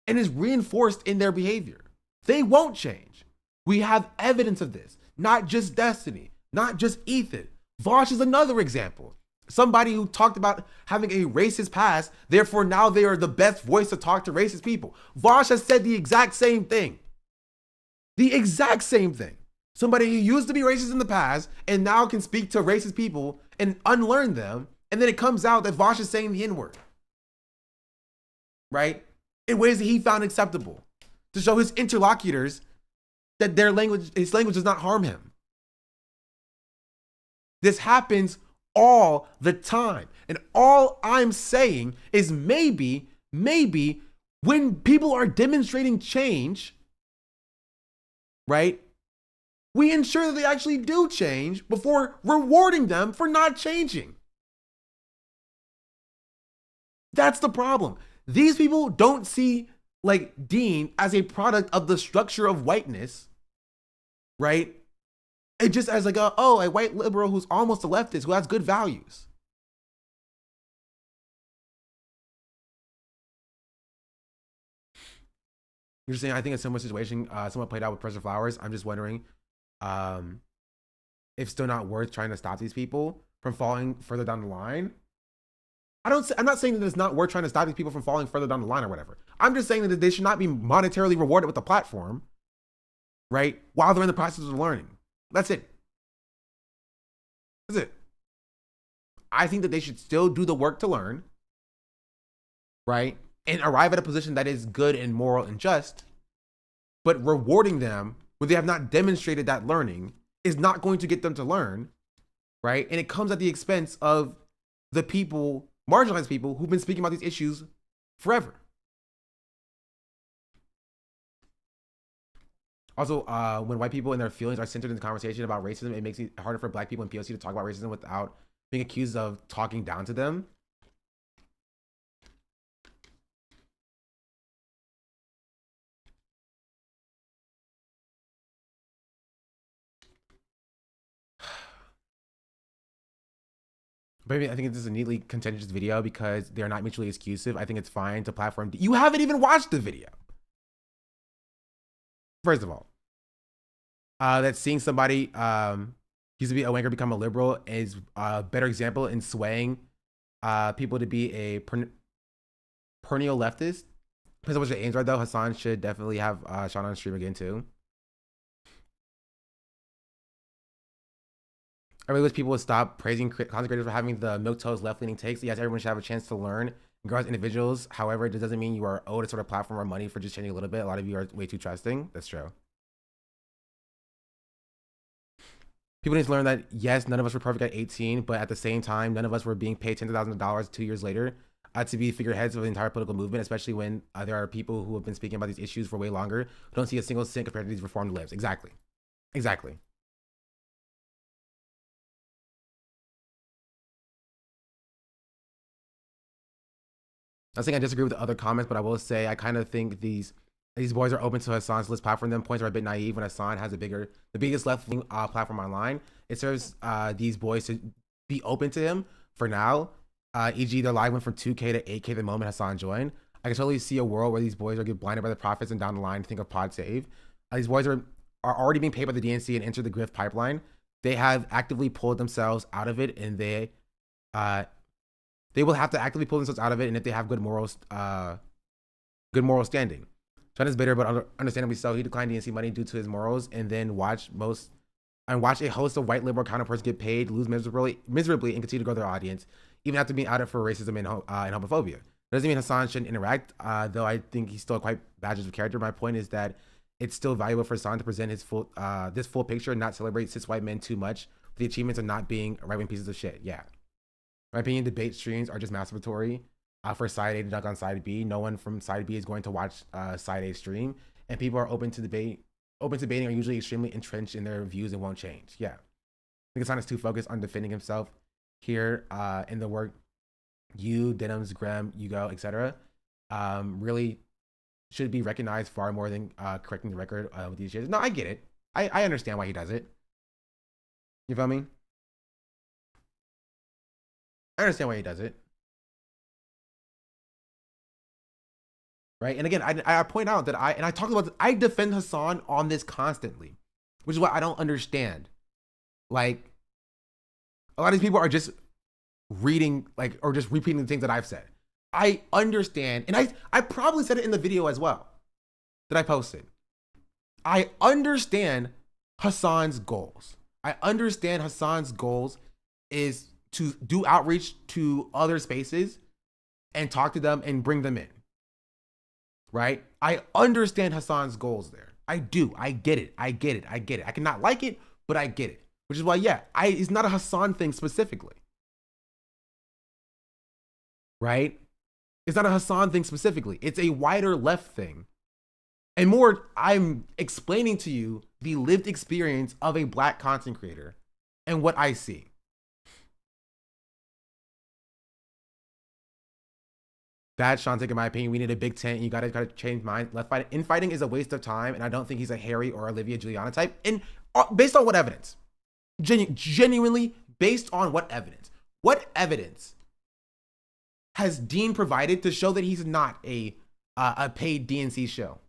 and is reinforced in their behavior. They won't change. We have evidence of this. Not just Destiny, not just Ethan. Vosh is another example. Somebody who talked about having a racist past, therefore now they are the best voice to talk to racist people. Vosh has said the exact same thing. The exact same thing. Somebody who used to be racist in the past and now can speak to racist people and unlearn them, and then it comes out that Vosh is saying the N-word, right? In ways that he found acceptable to show his interlocutors that his language does not harm him. This happens all the time. And all I'm saying is maybe when people are demonstrating change, right, we ensure that they actually do change before rewarding them for not changing. That's the problem. These people don't see like Dean as a product of the structure of whiteness, right? It just as like a white liberal who's almost a leftist who has good values. You're saying I think a similar situation somewhat played out with Professor Flowers. I'm just wondering if it's still not worth trying to stop these people from falling further down the line. I'm not saying that it's not worth trying to stop these people from falling further down the line or whatever. I'm just saying that they should not be monetarily rewarded with the platform, right? While they're in the process of learning. That's it. That's it. I think that they should still do the work to learn, right? And arrive at a position that is good and moral and just, but rewarding them when they have not demonstrated that learning is not going to get them to learn, right? And it comes at the expense of the people, marginalized people who've been speaking about these issues forever. Also, when white people and their feelings are centered in the conversation about racism, it makes it harder for black people in POC to talk about racism without being accused of talking down to them. But I think this is a neatly contentious video because they're not mutually exclusive. I think it's fine to platform. You haven't even watched the video. First of all, that seeing somebody used to be a wanker become a liberal is a better example in swaying people to be a perennial leftist. Depends on what your aims are, though. Hasan should definitely have Sean on stream again too. I really wish people would stop praising content creators for having the milquetoast left-leaning takes. Yes, everyone should have a chance to learn and grow as individuals. However, it doesn't mean you are owed a sort of platform or money for just changing a little bit. A lot of you are way too trusting. That's true. People need to learn that, yes, none of us were perfect at 18, but at the same time, none of us were being paid $10,000 2 years later to be figureheads of the entire political movement, especially when there are people who have been speaking about these issues for way longer who don't see a single cent compared to these reformed libs. Exactly. Exactly. I'm saying I disagree with the other comments, but I will say I kind of think these These boys are open to Hasan's list platform. Them points are a bit naive when Hasan has the biggest left-wing platform online. It serves these boys to be open to him for now. E.g., their live went from 2K to 8K the moment Hasan joined. I can totally see a world where these boys are get blinded by the profits and down the line think of pod save. These boys are already being paid by the DNC and enter the grift pipeline. They have actively pulled themselves out of it, and they will have to actively pull themselves out of it. And if they have good moral standing, Sean is bitter, but understandably so. He declined DNC money due to his morals, and then watch a host of white liberal counterparts get paid, lose miserably, and continue to grow their audience, even after being outed for racism and homophobia. That doesn't mean Hasan shouldn't interact, though I think he's still quite badges of character. My point is that it's still valuable for Hasan to present his full picture and not celebrate cis white men too much for the achievements of not being right-wing pieces of shit. Yeah. In my opinion, debate streams are just masturbatory for side A to duck on side B. No one from side B is going to watch side A stream, and people are open to debating are usually extremely entrenched in their views and won't change. Yeah. I think Hasan is too focused on defending himself here in the work Denims, Graham, Hugo, etc. Really should be recognized far more than correcting the record with these shit. No, I get it. I understand why he does it. You feel me? I understand why he does it. Right? And again, I point out that I talk about this, I defend Hasan on this constantly, which is what I don't understand. Like, a lot of these people are just reading, like, or just repeating the things that I've said. I understand, and I probably said it in the video as well that I posted. I understand Hasan's goals. I understand Hasan's goals is to do outreach to other spaces and talk to them and bring them in. Right? I understand Hasan's goals there. I do. I get it. I cannot like it, but I get it. Which is why, yeah, it's not a Hasan thing specifically. Right? It's not a Hasan thing specifically. It's a wider left thing. And more, I'm explaining to you the lived experience of a black content creator and what I see. Bad Sean, in my opinion, we need a big tent. You gotta change minds. Left fighting, infighting is a waste of time, and I don't think he's a Harry or Olivia Giuliana type. And based on what evidence? Genuinely, based on what evidence? What evidence has Dean provided to show that he's not a paid DNC show?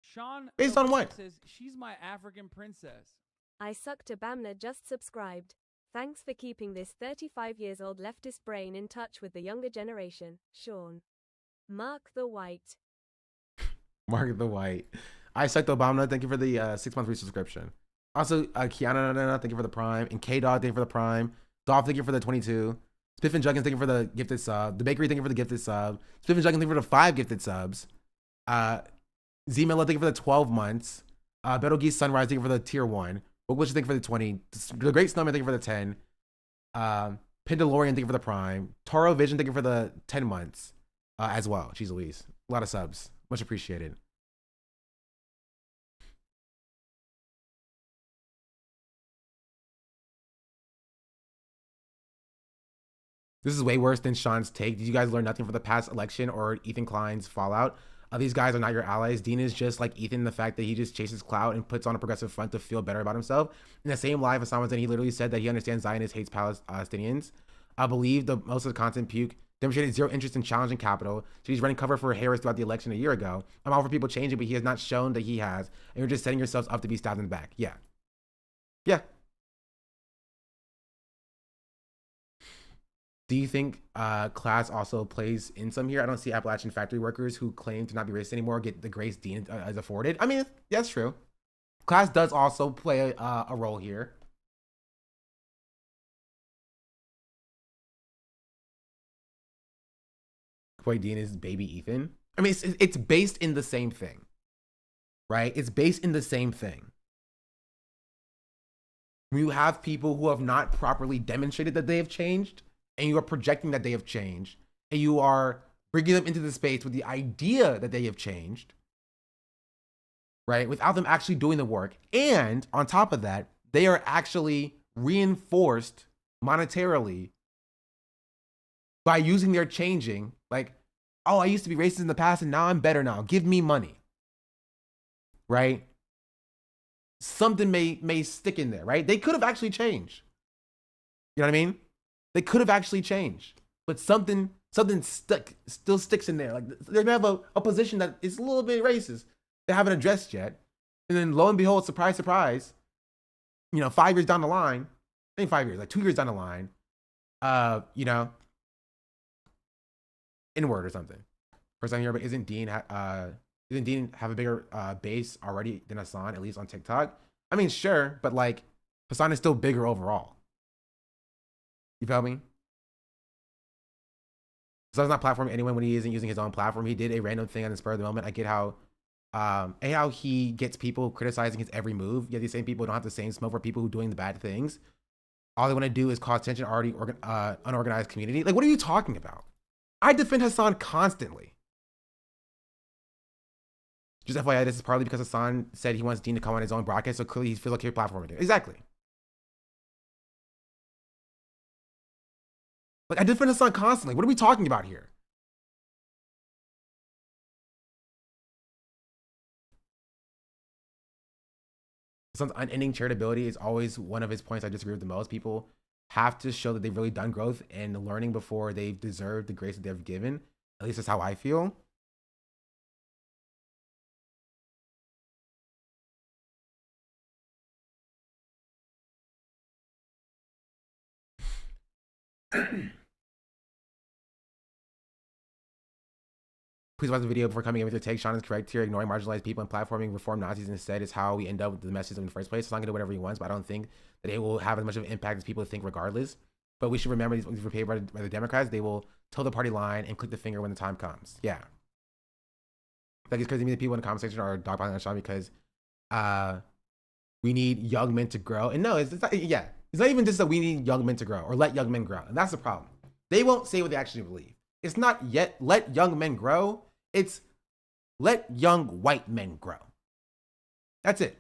Sean, based on what? Says she's my African princess. I suck to Bamna just subscribed. Thanks for keeping this 35 years old leftist brain in touch with the younger generation, Sean. Mark the White. Mark the White. I suck to Obama. Thank you for the 6-month resubscription. Also, Kiana, thank you for the Prime. And K-Dog, thank you for the Prime. Dolph, thank you for the 22. Spiff and Juggins, thank you for the gifted sub. The Bakery, thank you for the gifted sub. Spiff and Juggins, thank you for the 5 gifted subs. Z-Mela, thank you for the 12 months. Betel Geese Sunrise, thank you for the tier 1. Bookwish, thank you for the 20. The Great Snowman, thank you for the 10. Pindalorian, thank you for the Prime. Toro Vision, thank you for the 10 months as well. Jeez Louise. A lot of subs. Much appreciated. This is way worse than Sean's take. Did you guys learn nothing from the past election or Ethan Klein's fallout? These guys are not your allies. Dean is just like Ethan in the fact that he just chases clout and puts on a progressive front to feel better about himself. In the same live, Hasan was in, he literally said that he understands Zionists hates Palestinians. I believe most of the content puke demonstrated zero interest in challenging capital. So he's running cover for Harris throughout the election a year ago. I'm all for people changing, but he has not shown that he has. And you're just setting yourselves up to be stabbed in the back. Yeah. Yeah. Do you think class also plays in some here? I don't see Appalachian factory workers who claim to not be racist anymore get the grace Dean is afforded. I mean, that's true. Class does also play a role here. Boy, Dean is baby Ethan. I mean, it's based in the same thing, right? It's based in the same thing. You have people who have not properly demonstrated that they have changed, and you are projecting that they have changed, and you are bringing them into the space with the idea that they have changed, right? Without them actually doing the work. And on top of that, they are actually reinforced monetarily by using their changing. Like, oh, I used to be racist in the past and now I'm better now. Give me money. Right? Something may stick in there, right? They could have actually changed. You know what I mean? They could have actually changed. But something still sticks in there. Like they're gonna have a position that is a little bit racist. They haven't addressed yet. And then lo and behold, surprise, surprise, 5 years down the line, I think 5 years, like 2 years down the line, inward or something. First time here, but isn't Dean have a bigger base already than Hasan, at least on TikTok? I mean, sure, but like Hasan is still bigger overall. You feel me? Hasan's not platforming anyone when he isn't using his own platform. He did a random thing on the spur of the moment. I get how he gets people criticizing his every move. Yet these same people don't have the same smoke for people who are doing the bad things. All they want to do is cause tension already unorganized community. Like, what are you talking about? I defend Hasan constantly. Just FYI, this is partly because Hasan said he wants Dean to come on his own broadcast, so clearly he feels like he's platforming it. Exactly. Like, I defend Hasan constantly. What are we talking about here? Hasan's unending charitability is always one of his points I disagree with the most. People have to show that they've really done growth and learning before they've deserved the grace that they've given. At least that's how I feel. Please watch the video before coming in with your take. Sean is correct here. Ignoring marginalized people and platforming reform Nazis instead is how we end up with the message in the first place. It's not going to do whatever he wants, but I don't think that it will have as much of an impact as people think regardless. But we should remember these were paid by the Democrats. They will toe the party line and click the finger when the time comes. Yeah. Like, it's crazy to me that people in the conversation are dogpiling on Sean because we need young men to grow. And no, it's not, yeah. It's not even just that we need young men to grow or let young men grow. And that's the problem. They won't say what they actually believe. It's not yet let young men grow. It's let young white men grow. That's it.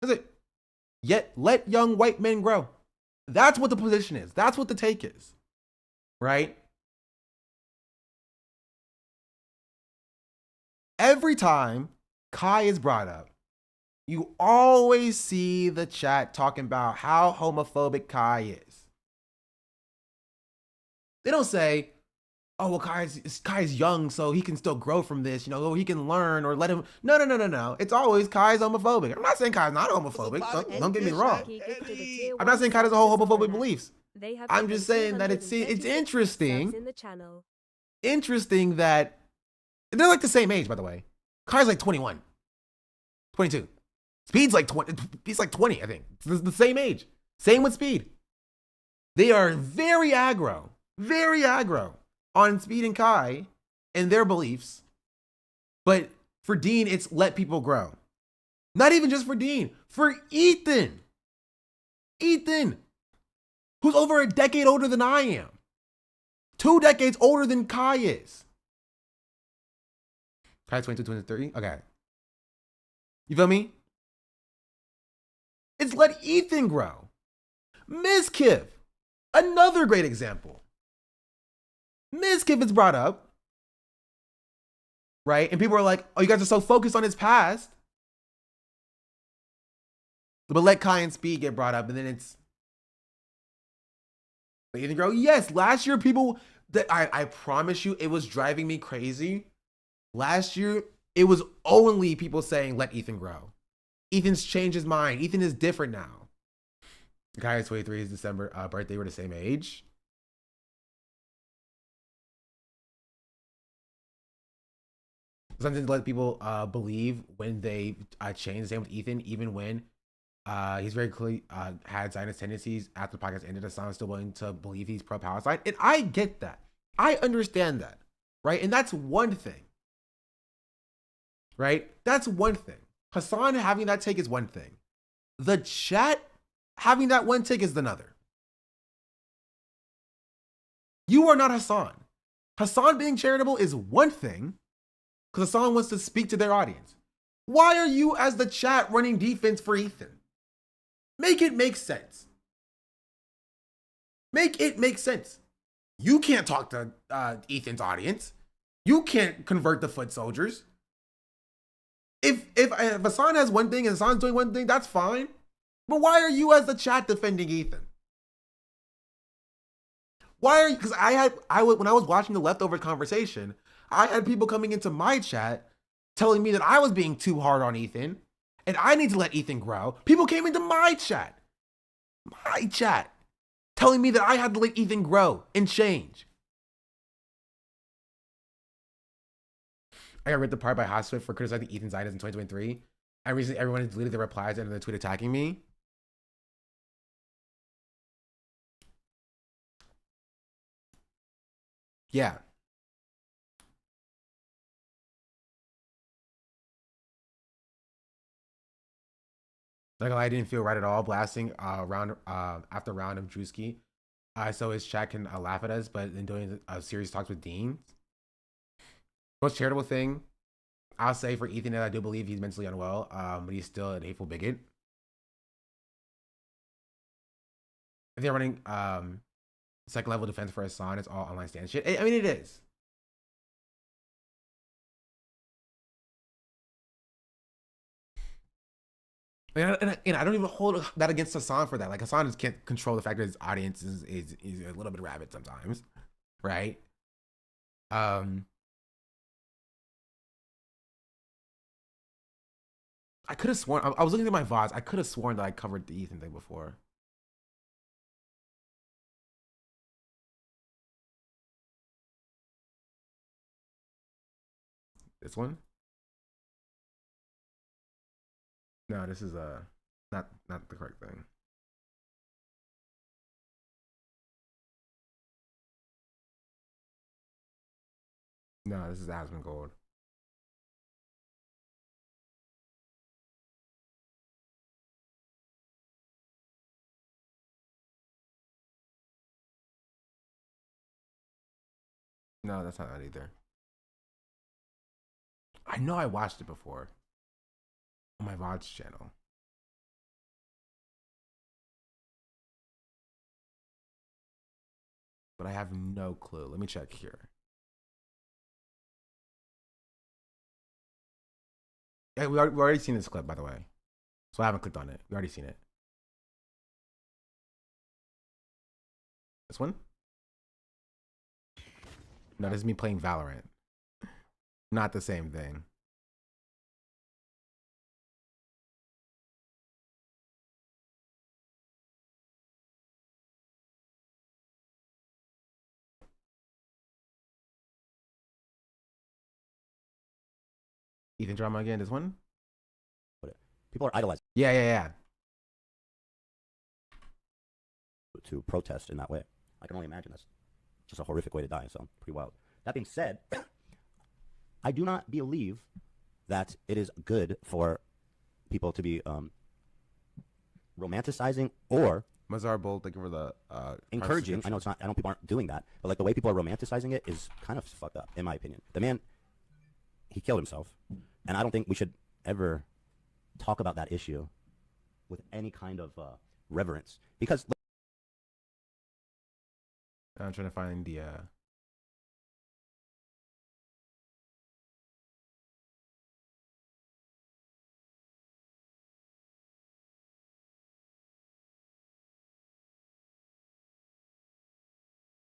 That's it. Yet let young white men grow. That's what the position is. That's what the take is. Right? Every time Kai is brought up, you always see the chat talking about how homophobic Kai is. They don't say, oh, well, Kai's young, so he can still grow from this, he can learn or let him. No. It's always Kai's homophobic. I'm not saying Kai's not homophobic. Don't get me wrong. I'm not saying Kai has a whole homophobic beliefs. I'm just saying that it's interesting. Interesting that they're like the same age, by the way. Kai's like 21, 22. Speed's like 20. He's like 20, I think. It's the same age. Same with Speed. They are very aggro on Speed and Kai and their beliefs. But for Dean, it's let people grow. Not even just for Dean, for Ethan. Ethan, who's over a decade older than I am. 2 decades older than Kai is. Kai's 22, 23? Okay. You feel me? It's let Ethan grow. Ms. Kiff, another great example. Ms. Kiff is brought up, right? And people are like, oh, you guys are so focused on his past. But let Kai and Speed get brought up, and then it's let Ethan grow. Yes, last year people, I promise you, it was driving me crazy. Last year, it was only people saying, let Ethan grow. Ethan's changed his mind. Ethan is different now. The guy is 23, his December birthday were the same age. Something to let people believe when they change. The same with Ethan, even when he's very clearly had Zionist tendencies after the podcast ended. Hasan is still willing to believe he's pro-Palestine. And I get that. I understand that, right? And that's one thing, right? That's one thing. Hasan having that take is one thing. The chat having that one take is another. You are not Hasan. Hasan being charitable is one thing because Hasan wants to speak to their audience. Why are you as the chat running defense for Ethan? Make it make sense. Make it make sense. You can't talk to Ethan's audience. You can't convert the foot soldiers. If Hasan has one thing and Hasan's doing one thing, that's fine. But why are you as the chat defending Ethan? Why are you? Because when I was watching the leftover conversation, I had people coming into my chat telling me that I was being too hard on Ethan and I need to let Ethan grow. People came into my chat, telling me that I had to let Ethan grow and change. I got ripped apart by Hasan for criticizing Ethan's ideas in 2023. And recently everyone has deleted their replies and the tweet attacking me. Yeah. Like, I didn't feel right at all blasting round after round of Drewski. So his chat can laugh at us, but in doing serious talks with Dean. Most charitable thing I'll say for Ethan is I do believe he's mentally unwell, but he's still a hateful bigot. If they're running second level defense for Hasan, it's all online stand shit. I mean, it is. And I don't even hold that against Hasan for that. Like, Hasan just can't control the fact that his audience is a little bit rabid sometimes, right? I could have sworn, I was looking at my VODs, I could have sworn that I covered the Ethan thing before. This one? No, this is not the correct thing. No, this is Asmongold. No, that's not that either. I know I watched it before on my VODs channel. But I have no clue. Let me check here. Yeah, we've already seen this clip, by the way. So I haven't clicked on it. We've already seen it. This one? No, this is me playing Valorant. Not the same thing. Ethan drama again, this one? People are idolizing. Yeah. To protest in that way. I can only imagine this. Just a horrific way to die, so pretty wild. That being said, I do not believe that it is good for people to be romanticizing or Mazar Bolt, thank you for the encouraging. I know it's not. I know people aren't doing that, but like the way people are romanticizing it is kind of fucked up, in my opinion. The man, he killed himself, and I don't think we should ever talk about that issue with any kind of reverence, because I'm trying to find the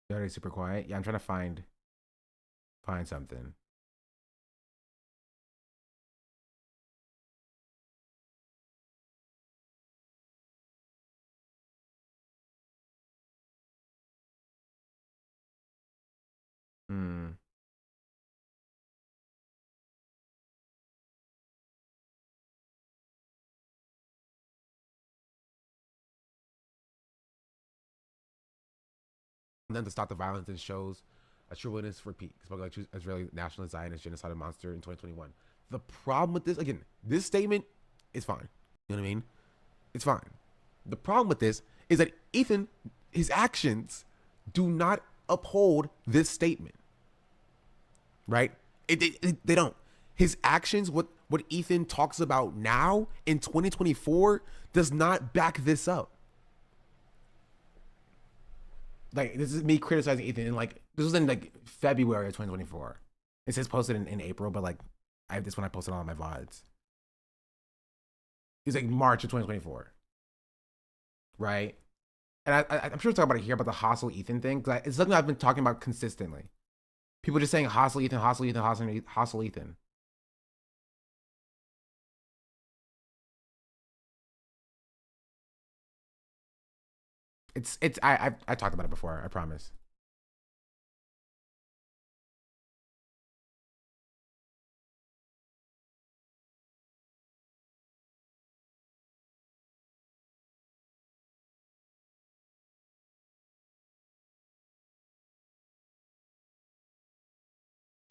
You're already super quiet. Yeah, I'm trying to find something. And then to stop the violence and shows a true witness for peace. Spoke like Israeli nationalist Zionist genocidal monster in 2021. The problem with this, again, this statement is fine. You know what I mean? It's fine. The problem with this is that Ethan, his actions do not uphold this statement. Right? They don't. His actions, what Ethan talks about now in 2024, does not back this up. like this is me criticizing Ethan. And like this was in like February of 2024. It says posted in April, but like I have this when I posted all of my VODs. It's like March of 2024, right? And I'm sure we'll talk about it here about the hostile Ethan thing because it's something I've been talking about consistently. People just saying hostile Ethan, hostile Ethan, hostile Ethan. I talked about it before, I promise.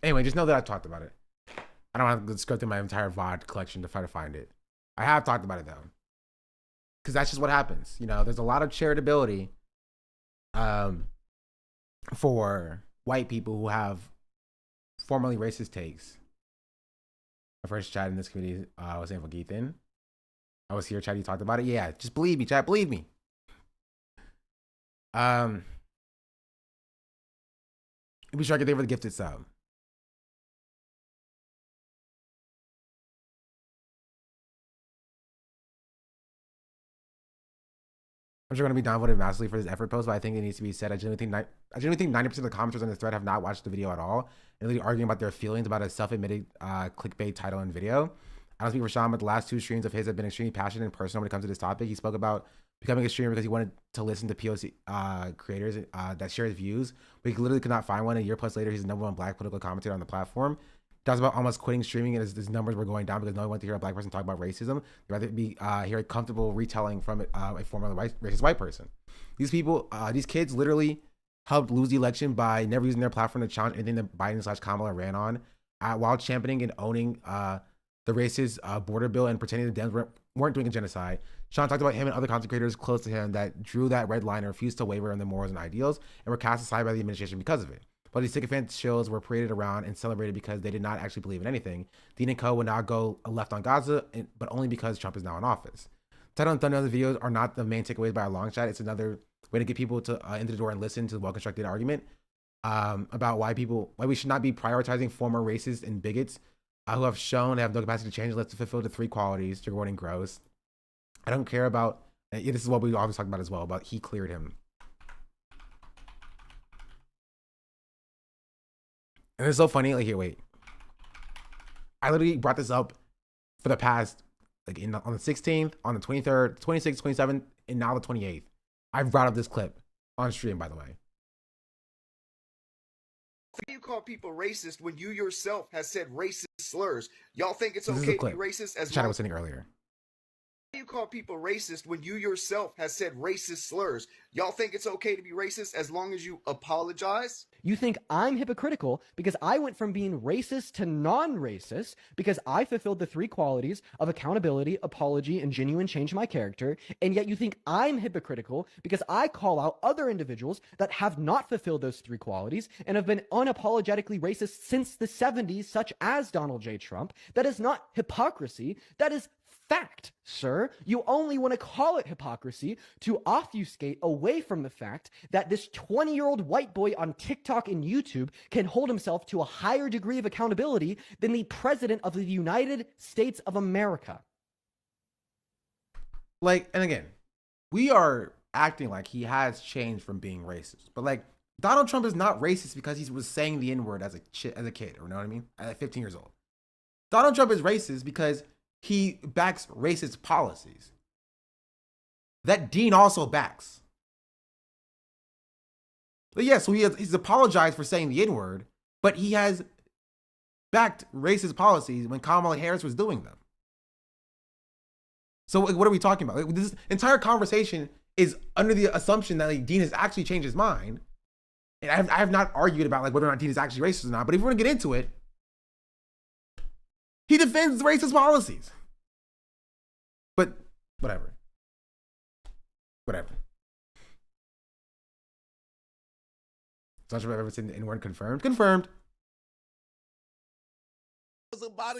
Anyway, just know that I've talked about it. I don't have to just go through my entire VOD collection to try to find it. I have talked about it though. Because that's just what happens. You know, there's a lot of charitability for white people who have formerly racist takes. My first chat in this community was saying for Ethan. I was here, chat, you talked about it. Yeah, just believe me, chat, believe me. Be sure I get there for the gifted sub. I'm sure going to be downvoted massively for this effort post, but I think it needs to be said. I genuinely think 90% of the commenters on this thread have not watched the video at all and really arguing about their feelings about a self-admitted clickbait title and video. I don't speak for Sean, but the last two streams of his have been extremely passionate and personal when it comes to this topic. He spoke about becoming a streamer because he wanted to listen to POC creators that share his views, but he literally could not find one. A year plus later, he's the #1 black political commentator on the platform. Talks about almost quitting streaming and his numbers were going down because no one wanted to hear a black person talk about racism. They'd rather be hear a comfortable retelling from a former racist white person. These people, these kids literally helped lose the election by never using their platform to challenge anything that Biden/Kamala ran on while championing and owning the racist border bill and pretending the Dems weren't doing a genocide. Sean talked about him and other content creators close to him that drew that red line and refused to waver on their morals and ideals and were cast aside by the administration because of it. But these sycophant shows were paraded around and celebrated because they did not actually believe in anything. Dean and Co. would not go left on Gaza, but only because Trump is now in office. Title and thumbnail of the videos are not the main takeaways by a long shot. It's another way to get people to into the door and listen to the well-constructed argument about why we should not be prioritizing former racists and bigots who have shown they have no capacity to change unless to fulfill the three qualities: you're rewarding gross. I don't care about. This is what we always talk about as well. About he cleared him. And it's so funny, like here, wait. I literally brought this up for the past, like on the 16th, on the 23rd, 26th, 27th, and now the 28th. I've brought up this clip on stream, by the way. You call people racist when you yourself has said racist slurs. Y'all think it's okay to be racist as Chad was saying earlier. You call people racist when you yourself has said racist slurs. Y'all think it's okay to be racist as long as you apologize? You think I'm hypocritical because I went from being racist to non-racist because I fulfilled the three qualities of accountability, apology, and genuine change in my character, and yet you think I'm hypocritical because I call out other individuals that have not fulfilled those three qualities and have been unapologetically racist since the 70s, such as Donald J. Trump. That is not hypocrisy. That is fact, sir. You only want to call it hypocrisy to obfuscate away from the fact that this 20-year-old white boy on TikTok and YouTube can hold himself to a higher degree of accountability than the president of the United States of America. Like, and again, we are acting like he has changed from being racist, but like Donald Trump is not racist because he was saying the N-word as a kid, or you know what I mean? At 15 years old. Donald Trump is racist because he backs racist policies that Dean also backs. But yeah, so he's apologized for saying the N-word, but he has backed racist policies when Kamala Harris was doing them. So what are we talking about? Like, this entire conversation is under the assumption that like, Dean has actually changed his mind. And I have not argued about like whether or not Dean is actually racist or not, but if we're gonna get into it, he defends racist policies. But whatever. So much I've ever seen the N-word confirmed. Confirmed.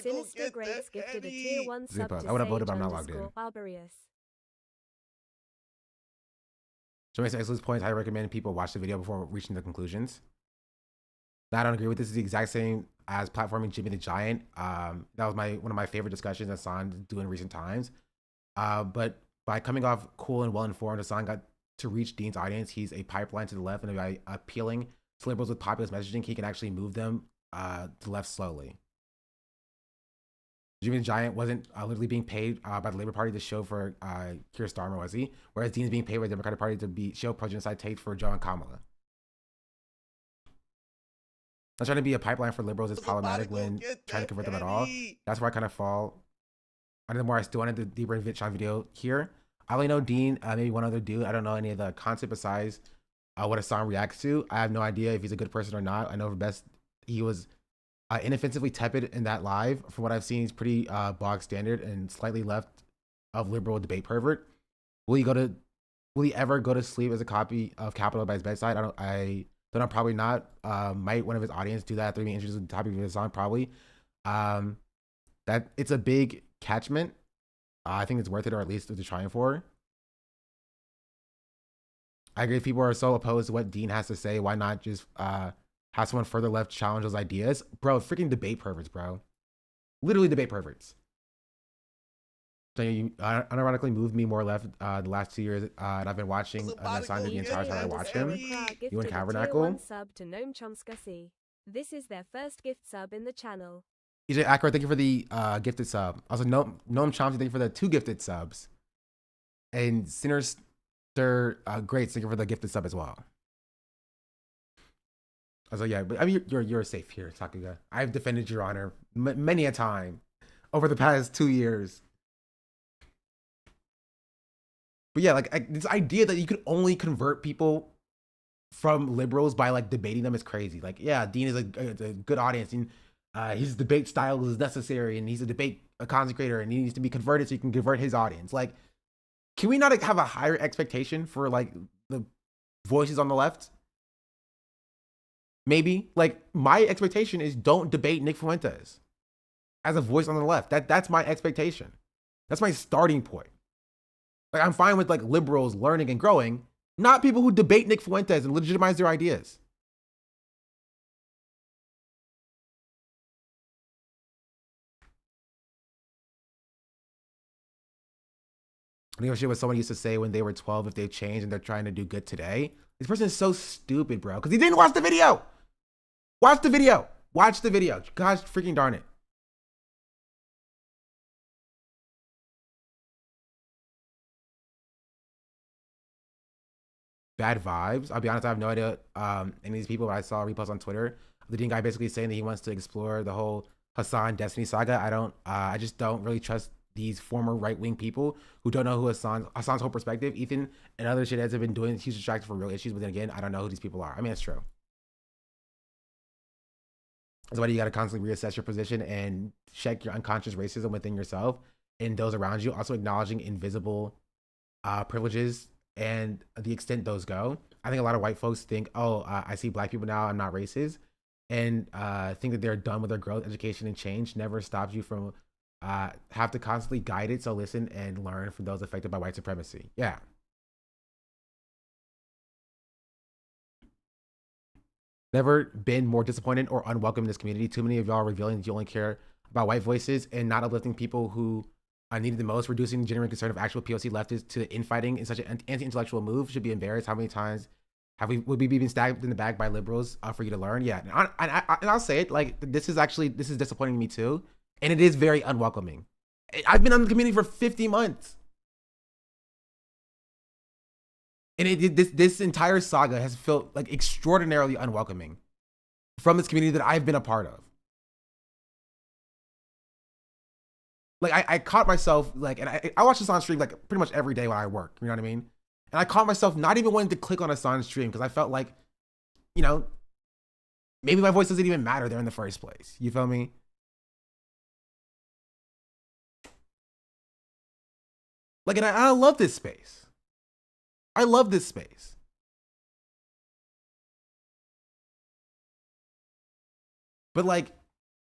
Sinister Greats gifted a tier 1 sub to I would have voted, but I'm not Sage logged in. _ Barbarius. So my excellent points, I recommend people watch the video before reaching the conclusions. Now, I don't agree with this. Is the exact same as platforming Jimmy the Giant. That was one of my favorite discussions that Hasan do in recent times. But by coming off cool and well-informed, Hasan got to reach Dean's audience. He's a pipeline to the left, and by appealing to liberals with populist messaging, he can actually move them to the left slowly. Jimmy the Giant wasn't literally being paid by the Labor Party to show for Keir Starmer, was he? Whereas Dean's being paid by the Democratic Party to show pro-genocide takes for Joe and Kamala. Not trying to be a pipeline for liberals is problematic when trying to convert them at all. That's where I kind of fall. I know the more I still wanted the deeper in Sean video here. I only know Dean, maybe one other dude. I don't know any of the concept besides what Hasan reacts to. I have no idea if he's a good person or not. I know for best he was inoffensively tepid in that live. From what I've seen, he's pretty bog standard and slightly left of liberal debate pervert. Will he ever go to sleep as a copy of Capital by his bedside? I don't know, probably not. Might one of his audience do that after being introduced to the topic of his song? Probably. That it's a big catchment. I think it's worth it, or at least what they're trying for. I agree. If people are so opposed to what Dean has to say, why not just have someone further left challenge those ideas? Bro, freaking debate perverts, bro. Literally debate perverts. So you unironically moved me more left the last 2 years, and I've been watching Hasan the entire time I watch him. You and Tabernacle. Sub to Noam Chomsky. This is their first gift sub in the channel. EJ Ackroyd, thank you for the gifted sub. Also, Noam Chomsky, thank you for the 2 gifted subs. And Sinners, they're great. Thank you for the gifted sub as well. Also, yeah, but I mean, you're safe here, Sakuga. I've defended your honor many a time over the past 2 years. But yeah, like this idea that you could only convert people from liberals by like debating them is crazy. Like, yeah, Dean is a good audience, and his debate style is necessary, and he's a debate consecrator, and he needs to be converted so you can convert his audience. Like, can we not have a higher expectation for like the voices on the left? Maybe like my expectation is don't debate Nick Fuentes as a voice on the left. That's my expectation. That's my starting point. Like, I'm fine with like liberals learning and growing, not people who debate Nick Fuentes and legitimize their ideas. I don't give a shit what someone used to say when they were 12 if they've changed and they're trying to do good today. This person is so stupid, bro, because he didn't watch the video. Watch the video. Watch the video. Gosh freaking darn it. Bad vibes. I'll be honest, I have no idea any of these people. I saw reposts on Twitter. The Dean guy basically saying that he wants to explore the whole Hasan Destiny saga. I just don't really trust these former right-wing people who don't know who Hasan's whole perspective. Ethan and other shitheads have been doing huge distractions for real issues, but then again, I don't know who these people are. I mean, it's true. That's why you got to constantly reassess your position and check your unconscious racism within yourself and those around you. Also acknowledging invisible privileges and the extent those go. I think a lot of white folks think, oh, I see black people now, I'm not racist, and think that they're done with their growth. Education and change never stops you from have to constantly guide it. So listen and learn from those affected by white supremacy. Yeah. Never been more disappointed or unwelcome in this community. Too many of y'all are revealing that you only care about white voices and not uplifting people who needed the most. Reducing the genuine concern of actual POC leftists to infighting in such an anti-intellectual move should be embarrassed. How many times would we been stabbed in the back by liberals for you to learn? Yeah, and I'll say it, like, this is disappointing me too, and it is very unwelcoming. I've been on the community for 50 months. And this entire saga has felt like extraordinarily unwelcoming from this community that I've been a part of. Like, I caught myself, like, and I watch this on stream like pretty much every day when I work, you know what I mean? And I caught myself not even wanting to click on Hasan's stream because I felt like, you know, maybe my voice doesn't even matter there in the first place. You feel me? Like, and I love this space. I love this space. But like,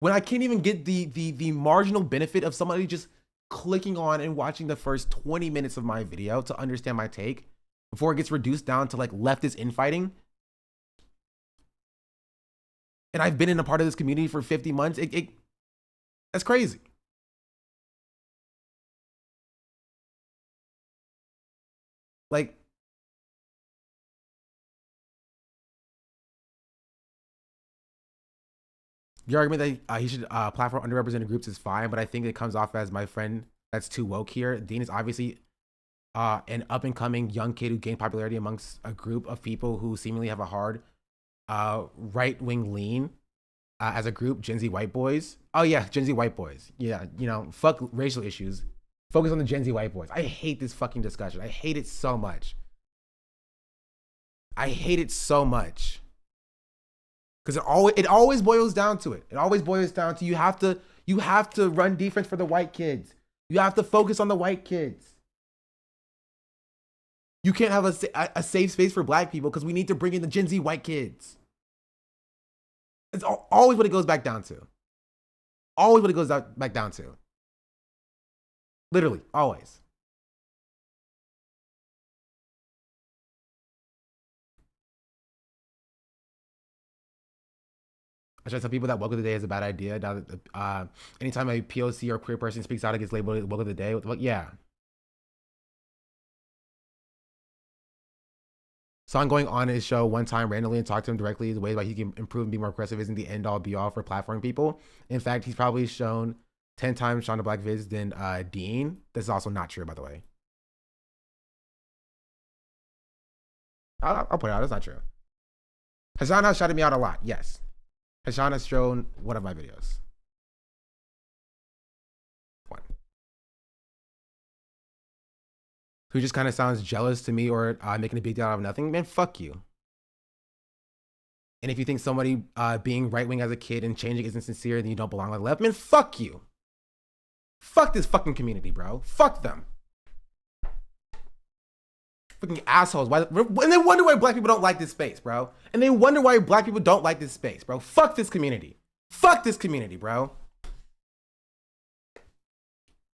when I can't even get the marginal benefit of somebody just clicking on and watching the first 20 minutes of my video to understand my take, before it gets reduced down to like leftist infighting. And I've been in a part of this community for 50 months. That's crazy. Like, your argument that he should platform underrepresented groups is fine, but I think it comes off as my friend that's too woke here. Dean is obviously an up-and-coming young kid who gained popularity amongst a group of people who seemingly have a hard right-wing lean as a group, Gen Z white boys. Oh yeah, Gen Z white boys. Yeah, you know, fuck racial issues. Focus on the Gen Z white boys. I hate this fucking discussion. I hate it so much. I hate it so much. Because it always boils down to it. It always boils down to you have to run defense for the white kids. You have to focus on the white kids. You can't have a safe space for black people because we need to bring in the Gen Z white kids. It's always what it goes back down to. Always what it goes back down to. Literally, always. I try to tell people that woke of the day is a bad idea. Now that anytime a POC or queer person speaks out, it gets labeled woke of the day. Well, yeah. Hasan going on his show one time randomly and talk to him directly the way that he can improve and be more aggressive isn't the end all be all for platforming people. In fact, he's probably shown 10 times Shauna Black vids than Dean. This is also not true, by the way. I'll put it out. That's not true. Hasan has shouted me out a lot. Yes. Hasan has shown one of my videos. One. Who just kind of sounds jealous to me or making a big deal out of nothing. Man, fuck you. And if you think somebody being right-wing as a kid and changing isn't sincere, then you don't belong on the left, man, fuck you. Fuck this fucking community, bro. Fuck them. Fucking assholes. And they wonder why black people don't like this space, bro. And they wonder why black people don't like this space, bro. Fuck this community. Fuck this community, bro.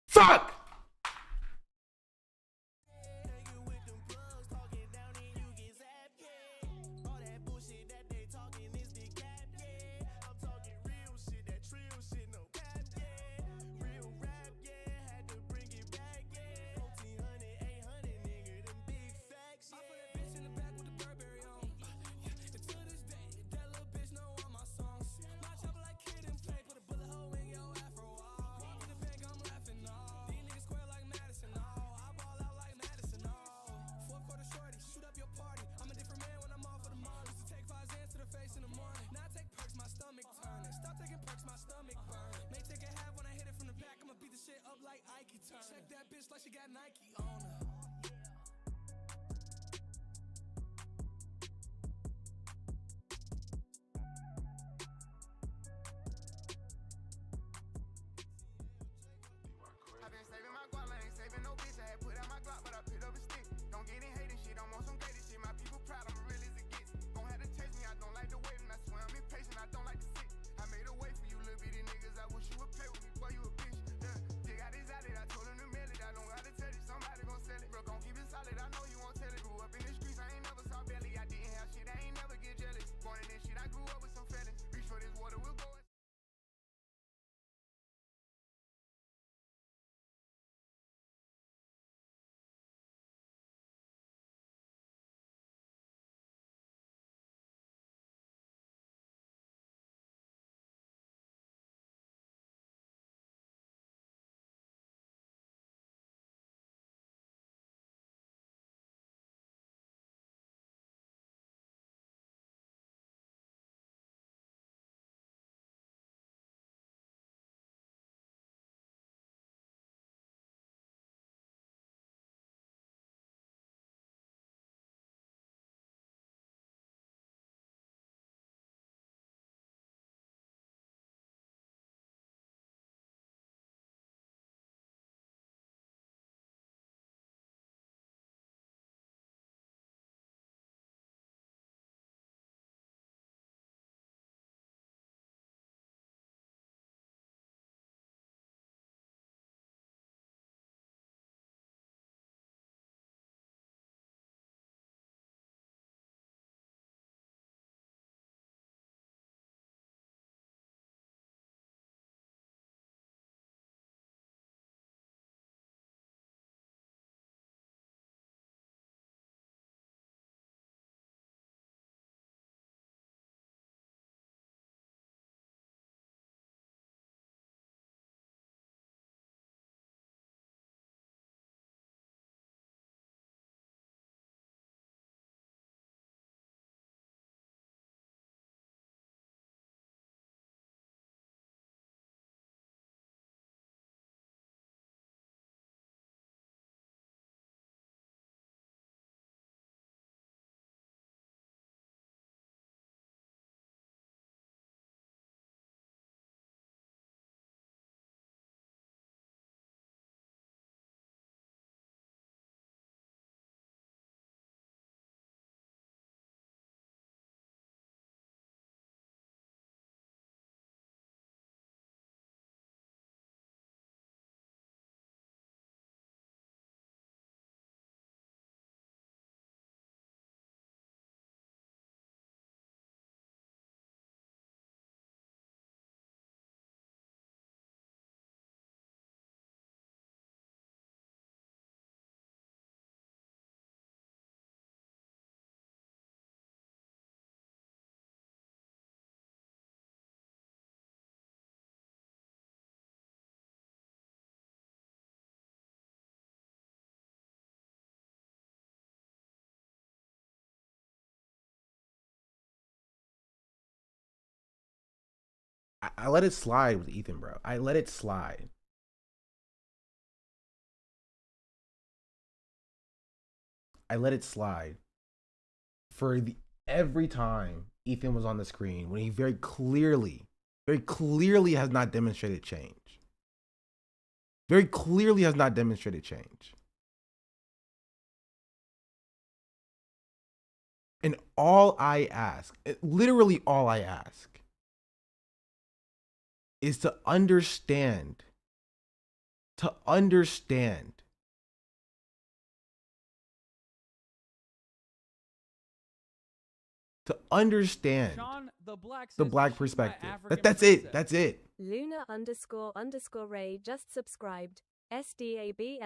Fuck! Somebody gonna say I let it slide with Ethan, bro. I let it slide. I let it slide for every time Ethan was on the screen when he very clearly has not demonstrated change. Very clearly has not demonstrated change. And all I ask, literally all I ask, is to understand Sean, the black, the says, black "She's my perspective. African That's princess." it. That's it. Luna__Ray just subscribed. SDABLOVE.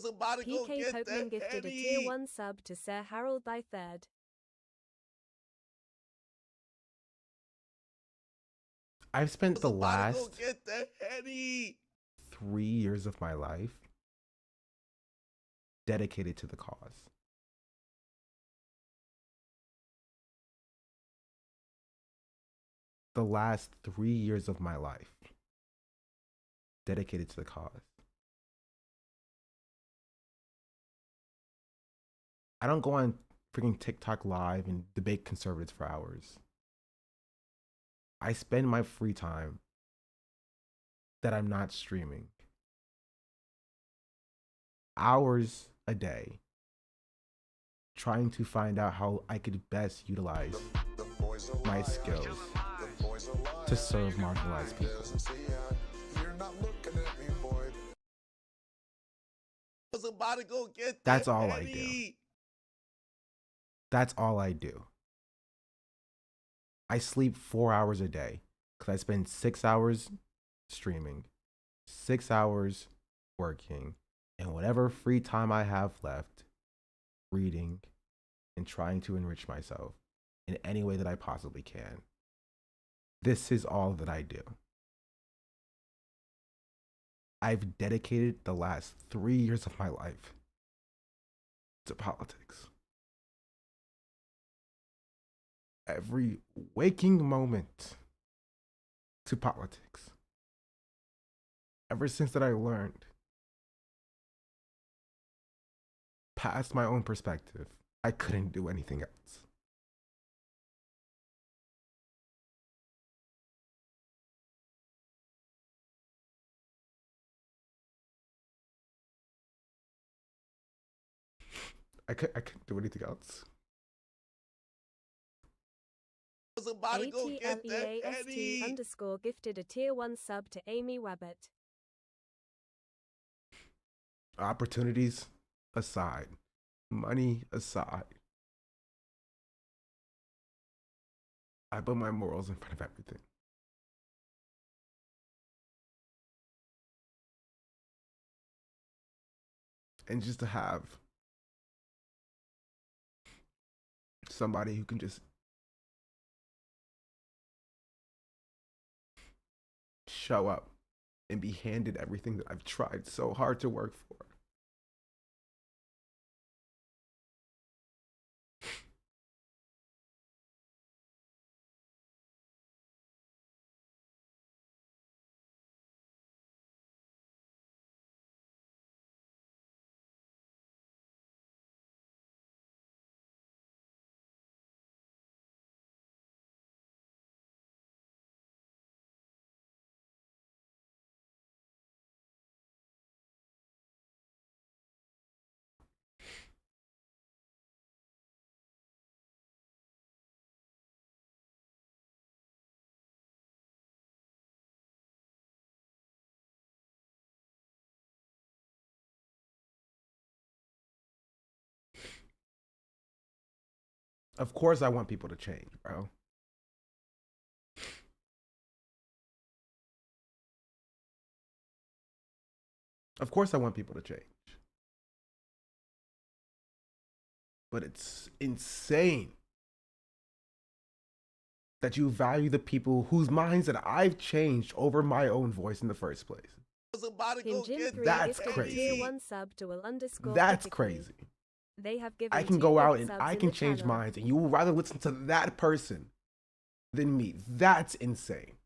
PK Copeland gifted a tier 1 sub to Sir Harold III. I've spent the last 3 years of my life dedicated to the cause. The last 3 years of my life dedicated to the cause. I don't go on freaking TikTok live and debate conservatives for hours. I spend my free time that I'm not streaming hours a day trying to find out how I could best utilize my skills to serve marginalized people. That's all I do. That's all I do. I sleep 4 hours a day because I spend 6 hours streaming, 6 hours working, and whatever free time I have left, reading and trying to enrich myself in any way that I possibly can. This is all that I do. I've dedicated the last 3 years of my life to politics. Every waking moment to politics. Ever since that I learned past my own perspective, I couldn't do anything else. I couldn't do anything else. ATLEAST_ gifted a tier 1 sub to Amy Webbett. Opportunities aside, money aside, I put my morals in front of everything. And just to have somebody who can just show up and be handed everything that I've tried so hard to work for. Of course I want people to change, bro. Of course I want people to change. But it's insane that you value the people whose minds that I've changed over my own voice in the first place. In Gym 3, That's gifted crazy. tier 1 sub to _. That's critically. crazy. They have given I can 2 go gift out and subs I in can the change channel. minds, and you will rather listen to that person than me. That's insane.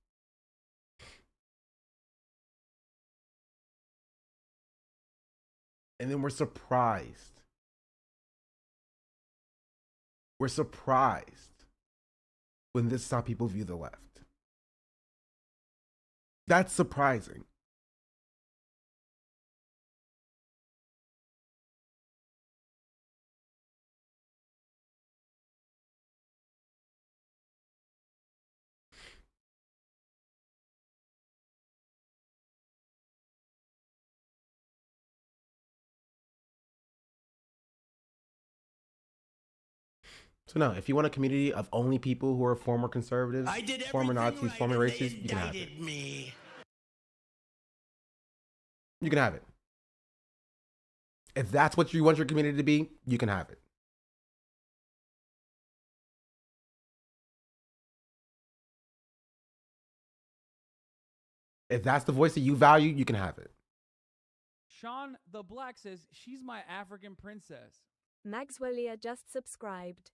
And then we're surprised. We're surprised when this is how people view the left. That's surprising. So no, if you want a community of only people who are former conservatives, former Nazis, former racists, you can have it. You can have it. If that's what you want your community to be, you can have it. If that's the voice that you value, you can have it. Sean the Black says, she's my African princess. Maxwellia just subscribed.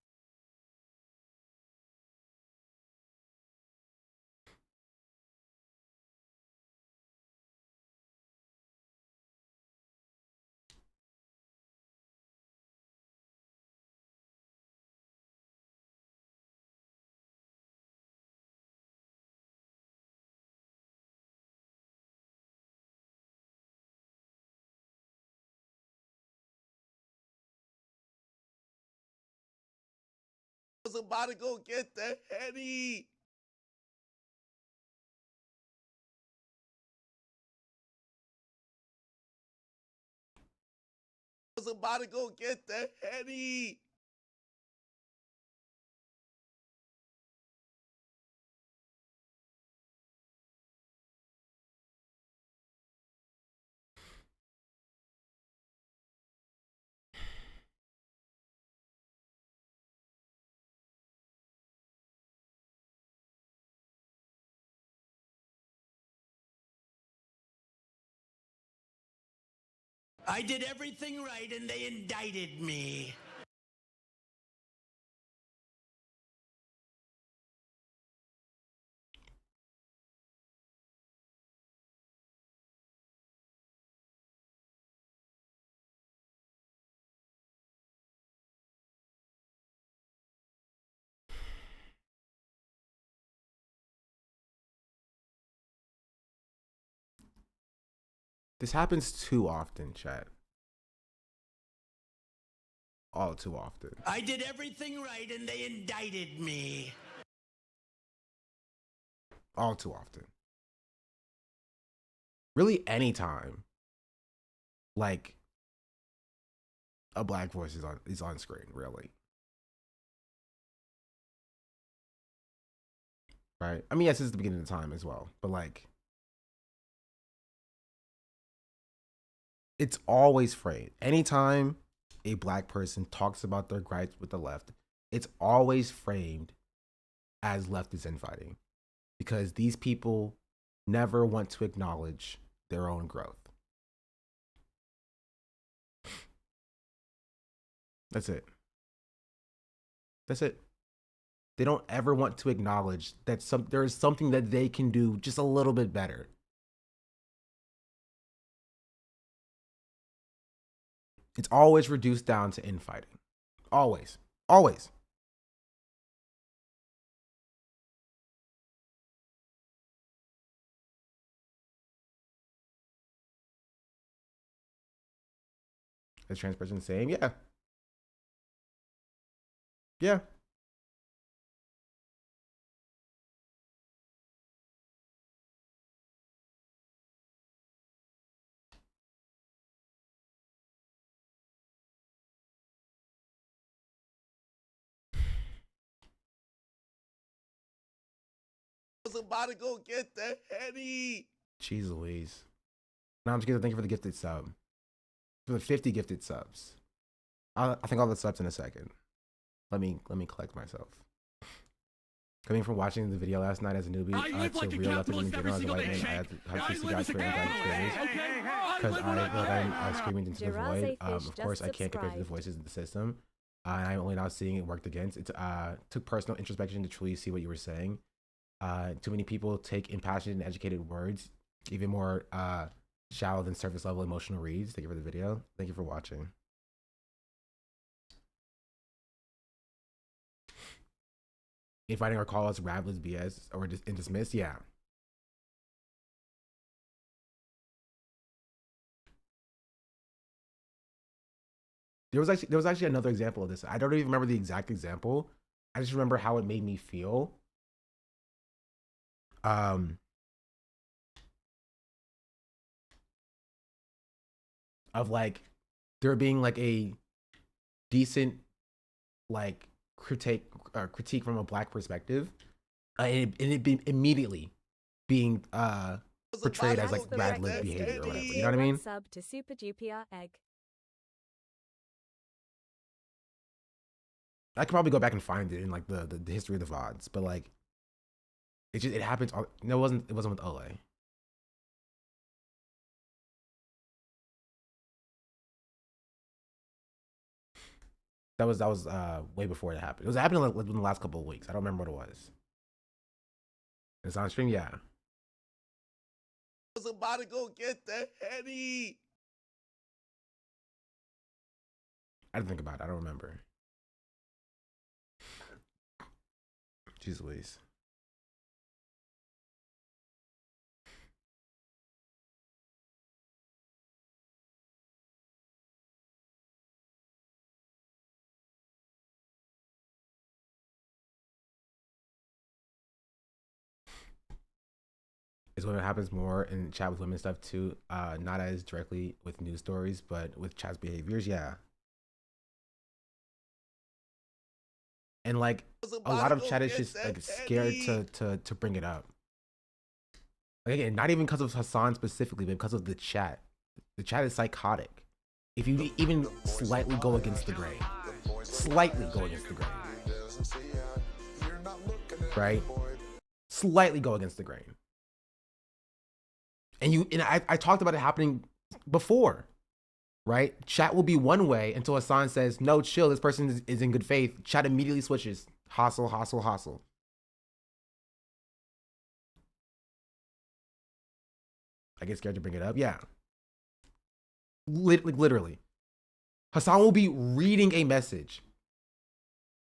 Was about to go get the Henny. Was about to go get the Henny. I did everything right and they indicted me. This happens too often, chat. All too often. I did everything right and they indicted me. All too often. Really, anytime, like, a black voice is on screen, really. Right? I mean, yes, this is the beginning of the time as well, but like, it's always framed. Anytime a black person talks about their gripes with the left, it's always framed as leftist infighting, because these people never want to acknowledge their own growth. That's it. That's it. They don't ever want to acknowledge that there is something that they can do just a little bit better. It's always reduced down to infighting. Always. Always. Is trans person the same? Yeah. Yeah. about to go get the Henny. Jeez Louise. Now I'm just gonna thank you for the gifted sub. For the 50 gifted subs. I think all the subs in a second. Let me collect myself. Coming from watching the video last night as a newbie to real leftism in general as a white man, I had to see guys for anti-creators because I feel like I'm screaming into the void. Of course, I can't compare to the voices in the system. I'm only now seeing it worked against. It took personal introspection to truly see what you were saying. Too many people take impassioned and educated words, even more shallow than surface level emotional reads. Thank you for the video. Thank you for watching. Inviting our call us rabless BS or and dismiss, yeah. There was actually another example of this. I don't even remember the exact example. I just remember how it made me feel. Of like there being like a decent like critique from a black perspective, and it being immediately being portrayed as like bad lib behavior or whatever. You know what I mean? Sub to Super GPR egg. I could probably go back and find it in like the history of the VODs, but like it happens. No, it wasn't with Ole. That was way before it happened. It was happening like within the last couple of weeks. I don't remember what it was. It's on stream, yeah. I was about to go get the Henny. I didn't think about it. I don't remember. Jeez Louise. Is when it happens more in chat with women stuff too, not as directly with news stories, but with chat's behaviors, yeah. And like a lot of chat is just like scared to bring it up. Like, again, not even because of Hasan specifically, but because of the chat. The chat is psychotic. If you even slightly go against the grain, right? Slightly go against the grain. And I talked about it happening before, right? Chat will be one way until Hasan says, no, chill, this person is in good faith. Chat immediately switches. Hustle, hustle, hustle. I get scared to bring it up. Yeah. Literally. Hasan will be reading a message.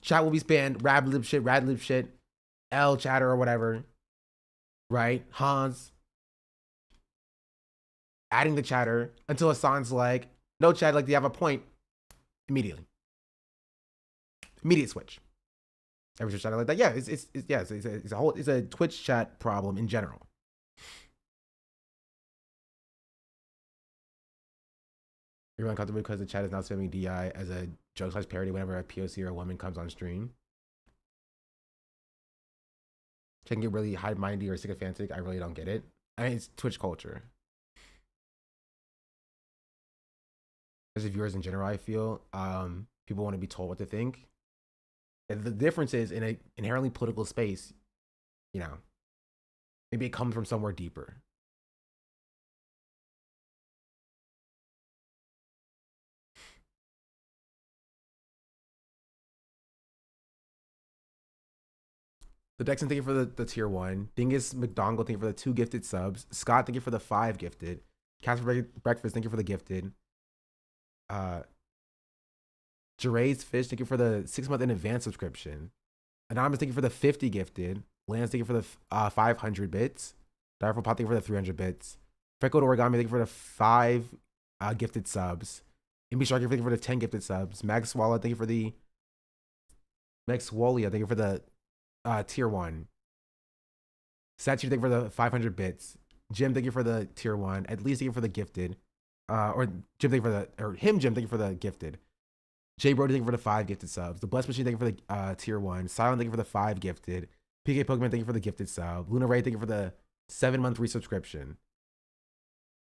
Chat will be spammed, rad lib shit, L chatter or whatever. Right? Hans. Adding the chatter until Hasan's like, no chat, like, do you have a point? Immediately. Immediate switch. Every Twitch chatter like that. Yeah, it's a Twitch chat problem in general. You're uncomfortable because the chat is now spamming DI as a joke / parody whenever a POC or a woman comes on stream. Chat can get really high-mindy or sycophantic. I really don't get it. I mean, it's Twitch culture. As viewers in general, I feel people want to be told what to think. And the difference is in an inherently political space, you know, maybe it comes from somewhere deeper. The Dexon, thank you for the tier 1. Dingus McDongle, thank you for the 2 gifted subs. Scott, thank you for the 5 gifted. Casper Breakfast, thank you for the gifted. Jeray's Fish, thank you for the 6-month in advance subscription. Anonymous, thank you for the 50 gifted. Lance, thank you for the 500 bits. Direful Pot, thank you for the 300 bits. Freckled Origami, thank you for the 5 gifted subs. Imby Shark, thank you for the 10 gifted subs. Mag Swallow, thank you for the Maxwolia, thank you for the tier 1. Satchie, thank you for the 500 bits. Jim, thank you for the tier 1. At least thank you for the gifted. Or Jim, thank you for the, or him, Jim, thank you for the gifted. Jay Brody, thank you for the 5 gifted subs. The Blessed Machine, thank you for the tier 1. Silent, thank you for the 5 gifted. PK Pokemon, thank you for the gifted sub. Luna Ray, thank you for the 7-month resubscription.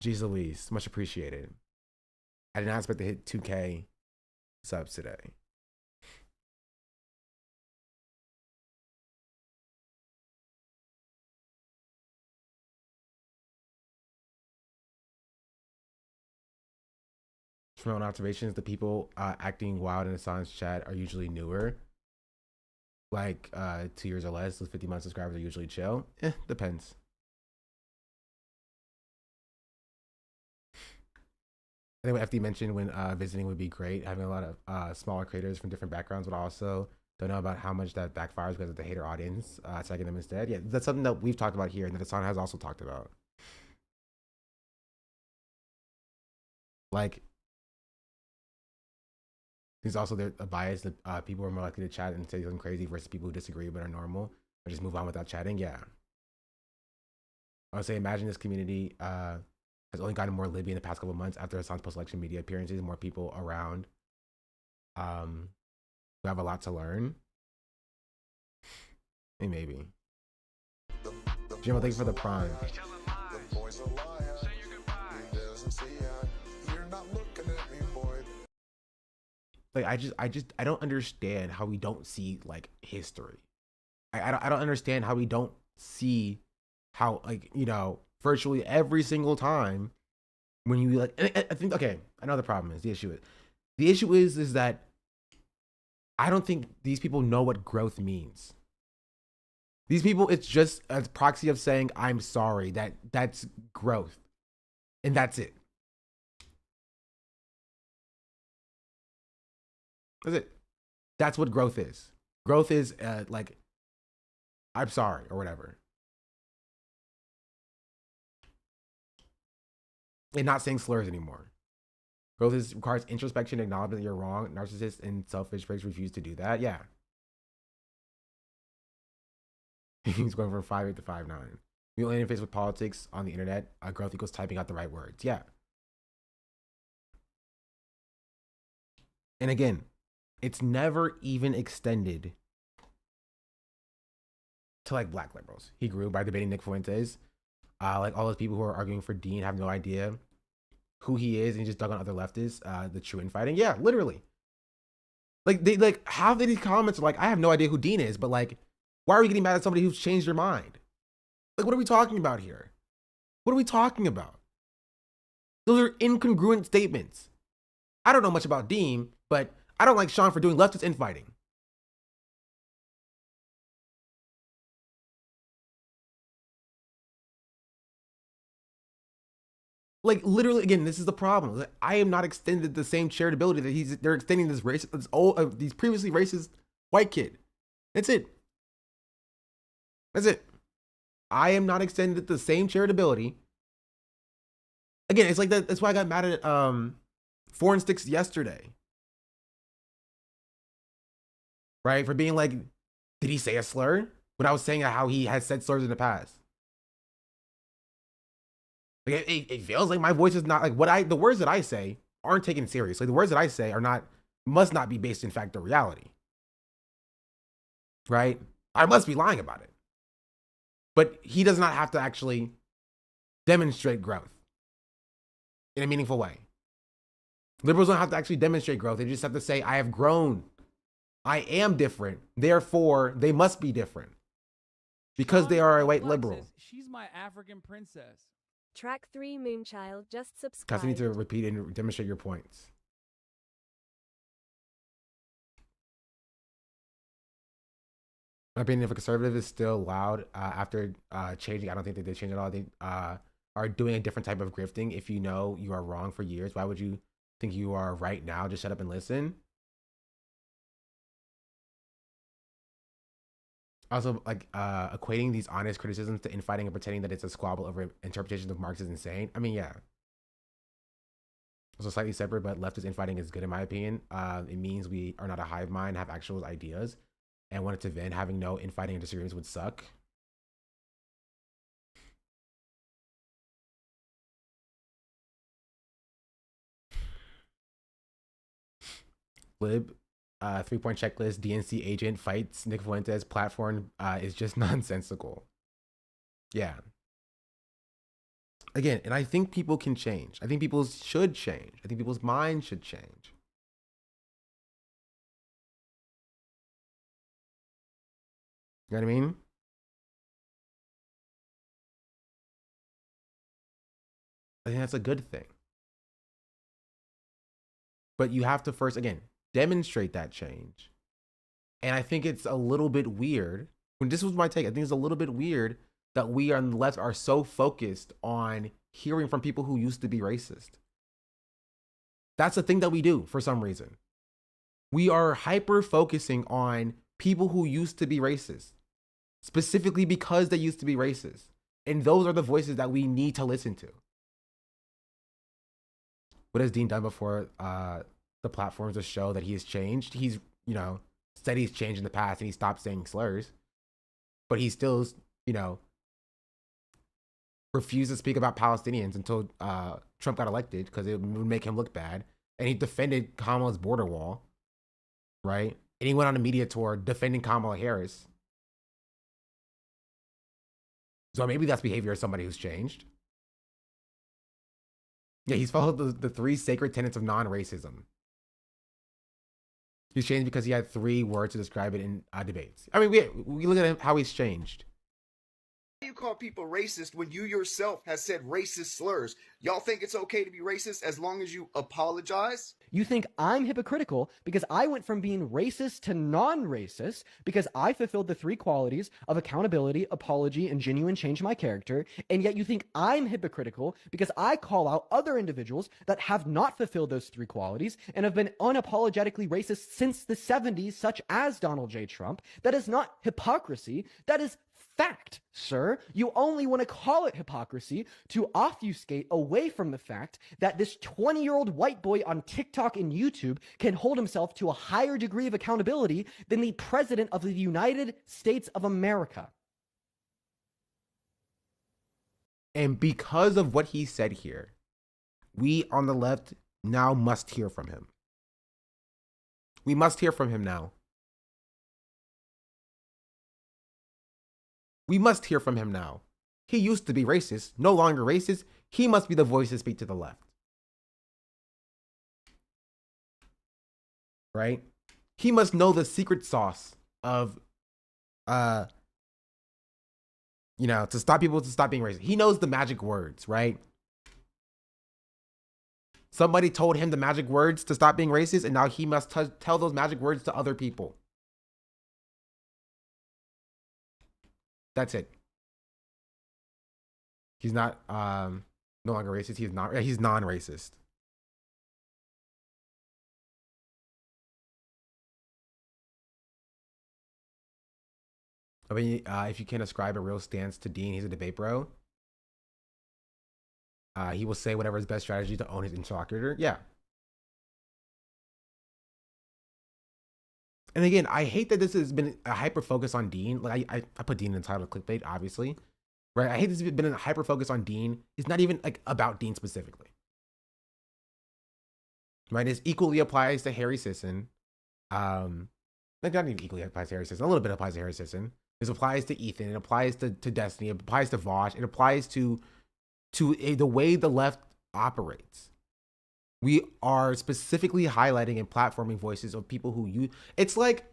Jeez Louise, much appreciated. I did not expect to hit 2K subs today. From my own observations, the people acting wild in Hasan's chat are usually newer. Like 2 years or less. Those 50-month subscribers are usually chill. Depends. I think what FD mentioned when visiting would be great. Having a lot of smaller creators from different backgrounds, but also don't know about how much that backfires because of the hater audience attacking them instead. Yeah, that's something that we've talked about here and that Hasan has also talked about. Like, there's also a bias that people are more likely to chat and say something crazy versus people who disagree but are normal or just move on without chatting. Yeah. I would say imagine this community has only gotten more Libby in the past couple of months after Hasan's post-election media appearances, more people around who have a lot to learn. Hey, maybe. Jim, thank you for the prime. Like, I don't understand how we don't see like history. I don't understand how we don't see how, like, you know, virtually every single time when you like, I think, okay, I know the problem is, the issue is that I don't think these people know what growth means. These people, it's just a proxy of saying, I'm sorry, that's growth. And that's it. That's it. That's what growth is. Growth is like, I'm sorry, or whatever. And not saying slurs anymore. Growth requires introspection, acknowledgement that you're wrong. Narcissists and selfish freaks refuse to do that. Yeah. He's going from 5'8" to 5'9". We only interface with politics on the internet. Growth equals typing out the right words. Yeah. And again, it's never even extended to like black liberals. He grew by debating Nick Fuentes. Like all those people who are arguing for Dean have no idea who he is and he just dug on other leftists, the true infighting. Yeah, literally. Like they like half of these comments are like, I have no idea who Dean is, but like, why are we getting mad at somebody who's changed their mind? Like, what are we talking about here? What are we talking about? Those are incongruent statements. I don't know much about Dean, but I don't like Sean for doing leftist infighting. Like literally, again, this is the problem. Like, I am not extended the same charitability that they're extending this racist, these previously racist white kid. That's it. That's it. I am not extended the same charitability. Again, it's like that. That's why I got mad at Foreign Sticks yesterday. Right? For being like, did he say a slur? When I was saying how he has said slurs in the past. Like, it feels like my voice is not like the words that I say aren't taken seriously. The words that I say must not be based in fact or reality. Right? I must be lying about it. But he does not have to actually demonstrate growth in a meaningful way. Liberals don't have to actually demonstrate growth. They just have to say, I have grown. I am different. Therefore, they must be different. Because they are a white liberal. She's my African princess. Track 3 Moonchild just Cause subscribed. you need to repeat and demonstrate your points. My opinion, if a conservative is still loud after changing, I don't think that they change at all. They are doing a different type of grifting. If you know you are wrong for years, why would you think you are right now? Just shut up and listen. Also, like equating these honest criticisms to infighting and pretending that it's a squabble over interpretations of Marx is insane. I mean, yeah. Also slightly separate, but leftist infighting is good in my opinion. It means we are not a hive mind, have actual ideas, and want it to vent. Having no infighting and disagreements would suck. Lib, 3-point checklist, DNC agent fights Nick Fuentes platform is just nonsensical. Yeah. Again, and I think people can change. I think people should change. I think people's minds should change. You know what I mean? I think that's a good thing. But you have to first, again, demonstrate that change. And I think it's a little bit weird. When this was my take, I think it's a little bit weird that we on the left are so focused on hearing from people who used to be racist. That's the thing that we do for some reason. We are hyper focusing on people who used to be racist, specifically because they used to be racist. And those are the voices that we need to listen to. What has Dean done before the platforms to show that he has changed? He's, said he's changed in the past and he stopped saying slurs, but he still, refused to speak about Palestinians until Trump got elected because it would make him look bad. And he defended Kamala's border wall, right? And he went on a media tour defending Kamala Harris. So maybe that's behavior of somebody who's changed. Yeah, he's followed the 3 sacred tenets of non-racism. He's changed because he had 3 words to describe it in debates. I mean, we look at how he's changed. You call people racist when you yourself has said racist slurs. Y'all think it's okay to be racist as long as you apologize? You think I'm hypocritical because I went from being racist to non-racist because I fulfilled the 3 qualities of accountability, apology, and genuine change in my character, and yet you think I'm hypocritical because I call out other individuals that have not fulfilled those 3 qualities and have been unapologetically racist since the 70s, such as Donald J. Trump. That is not hypocrisy. That is fact, sir. You only want to call it hypocrisy to obfuscate away from the fact that this 20-year-old white boy on TikTok and YouTube can hold himself to a higher degree of accountability than the president of the United States of America. And because of what he said here, we on the left now must hear from him. We must hear from him now. We must hear from him now. He used to be racist, no longer racist. He must be the voice to speak to the left. Right? He must know the secret sauce of, to stop people to stop being racist. He knows the magic words, right? Somebody told him the magic words to stop being racist, and now he must tell those magic words to other people. That's it. He's not no longer racist. He's non-racist. I mean, if you can ascribe a real stance to Dean, he's a debate bro. He will say whatever his best strategy to own his interlocutor. Yeah. And again, I hate that this has been a hyper focus on Dean. Like I put Dean in the title of clickbait, obviously, right? I hate this has been a hyper focus on Dean. It's not even like about Dean specifically, right? This equally applies to Harry Sisson. Like not even equally applies to Harry Sisson. A little bit applies to Harry Sisson. This applies to Ethan. It applies to Destiny. It applies to Vosh. It applies to the way the left operates. We are specifically highlighting and platforming voices of people who use. It's like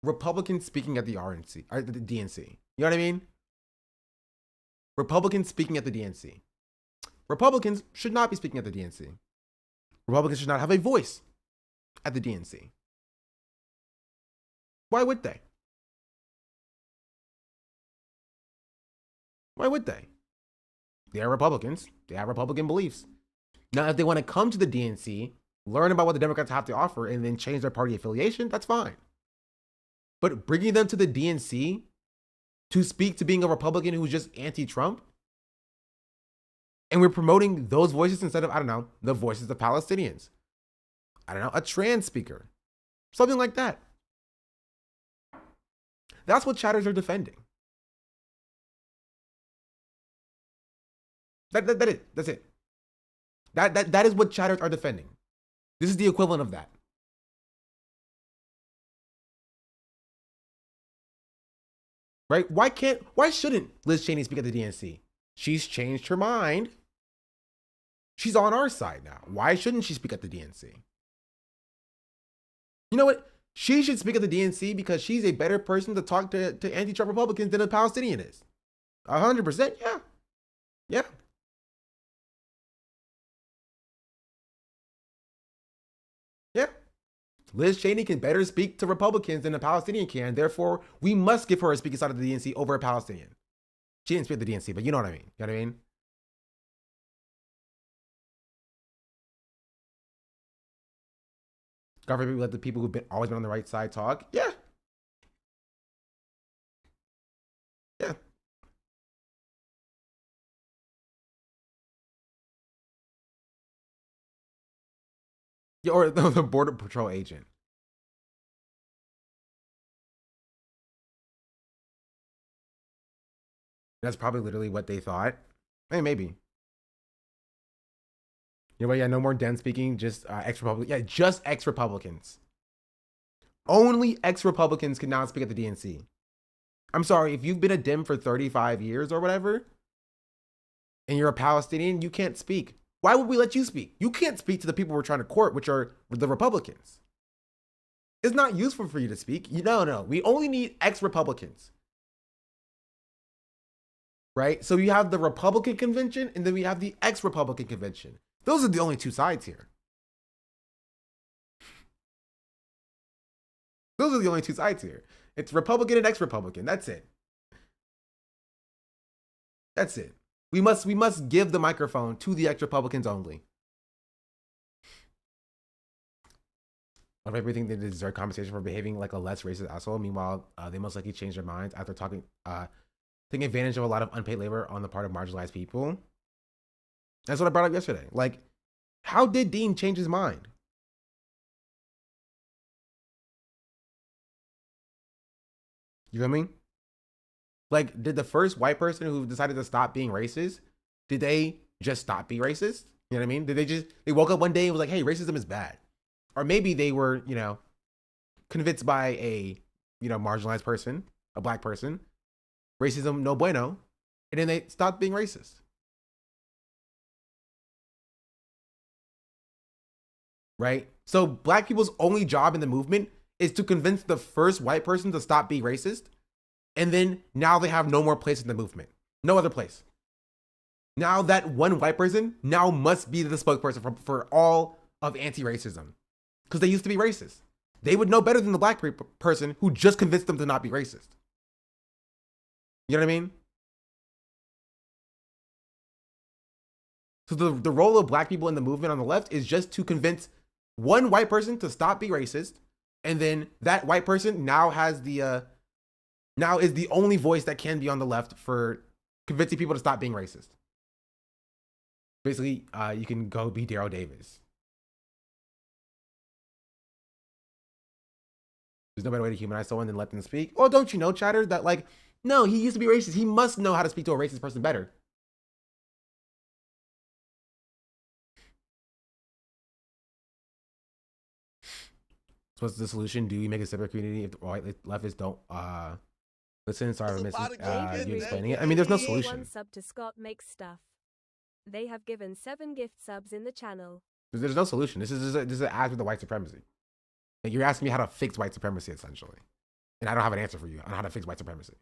Republicans speaking at the RNC or the DNC. You know what I mean? Republicans speaking at the DNC. Republicans should not be speaking at the DNC. Republicans should not have a voice at the DNC. Why would they? Why would they? They are Republicans. They have Republican beliefs. Now, if they want to come to the DNC, learn about what the Democrats have to offer, and then change their party affiliation, that's fine. But bringing them to the DNC to speak to being a Republican who's just anti-Trump, and we're promoting those voices instead of, I don't know, the voices of Palestinians. I don't know, a trans speaker. Something like that. That's what chatters are defending. That's it. That is what chatters are defending. This is the equivalent of that. right? Why shouldn't Liz Cheney speak at the DNC? She's changed her mind. She's on our side now. Why shouldn't she speak at the DNC? You know what? She should speak at the DNC because she's a better person to talk to anti-Trump Republicans than a Palestinian is. 100%, yeah. Yeah. Yeah. Liz Cheney can better speak to Republicans than a Palestinian can. Therefore, we must give her a speaking side of the DNC over a Palestinian. She didn't speak at the DNC, but you know what I mean. You know what I mean? God forbid we let the people who've always been on the right side talk. Yeah. Yeah. Yeah, or the Border Patrol agent. That's probably literally what they thought. Hey, maybe. You know what? Yeah, no more Dem speaking, just ex-Republicans. Yeah, just ex-Republicans. Only ex-Republicans can now speak at the DNC. I'm sorry, if you've been a Dem for 35 years or whatever, and you're a Palestinian, you can't speak. Why would we let you speak? You can't speak to the people we're trying to court, which are the Republicans. It's not useful for you to speak. No. We only need ex-Republicans. Right? So you have the Republican convention, and then we have the ex-Republican convention. Those are the only two sides here. Those are the only two sides here. It's Republican and ex-Republican. That's it. That's it. We must give the microphone to the ex-Republicans only. Of everything they deserve compensation for behaving like a less racist asshole. Meanwhile, they most likely change their minds after taking advantage of a lot of unpaid labor on the part of marginalized people. That's what I brought up yesterday. Like, how did Dean change his mind? You feel me? Like, did the first white person who decided to stop being racist, did they just stop being racist? You know what I mean? Did they woke up one day and was like, hey, racism is bad? Or maybe they were, convinced by a, marginalized person, a black person, racism no bueno, and then they stopped being racist. Right? So black people's only job in the movement is to convince the first white person to stop being racist. And then now they have no more place in the movement. No other place. Now that one white person now must be the spokesperson for all of anti-racism. Because they used to be racist. They would know better than the black person who just convinced them to not be racist. You know what I mean? So the role of black people in the movement on the left is just to convince one white person to stop being racist. And then that white person now has now is the only voice that can be on the left for convincing people to stop being racist. Basically, you can go be Daryl Davis. There's no better way to humanize someone than let them speak. Oh, don't you know, Chatter, that no, he used to be racist. He must know how to speak to a racist person better. So what's the solution? Do we make a separate community if the white leftists don't listen? Sorry, I'm missing you explaining it. I mean, there's no solution. One sub to Scott makes stuff. They have given 7 gift subs in the channel. There's no solution. This is an act with the white supremacy. Like, you're asking me how to fix white supremacy, essentially. And I don't have an answer for you on how to fix white supremacy.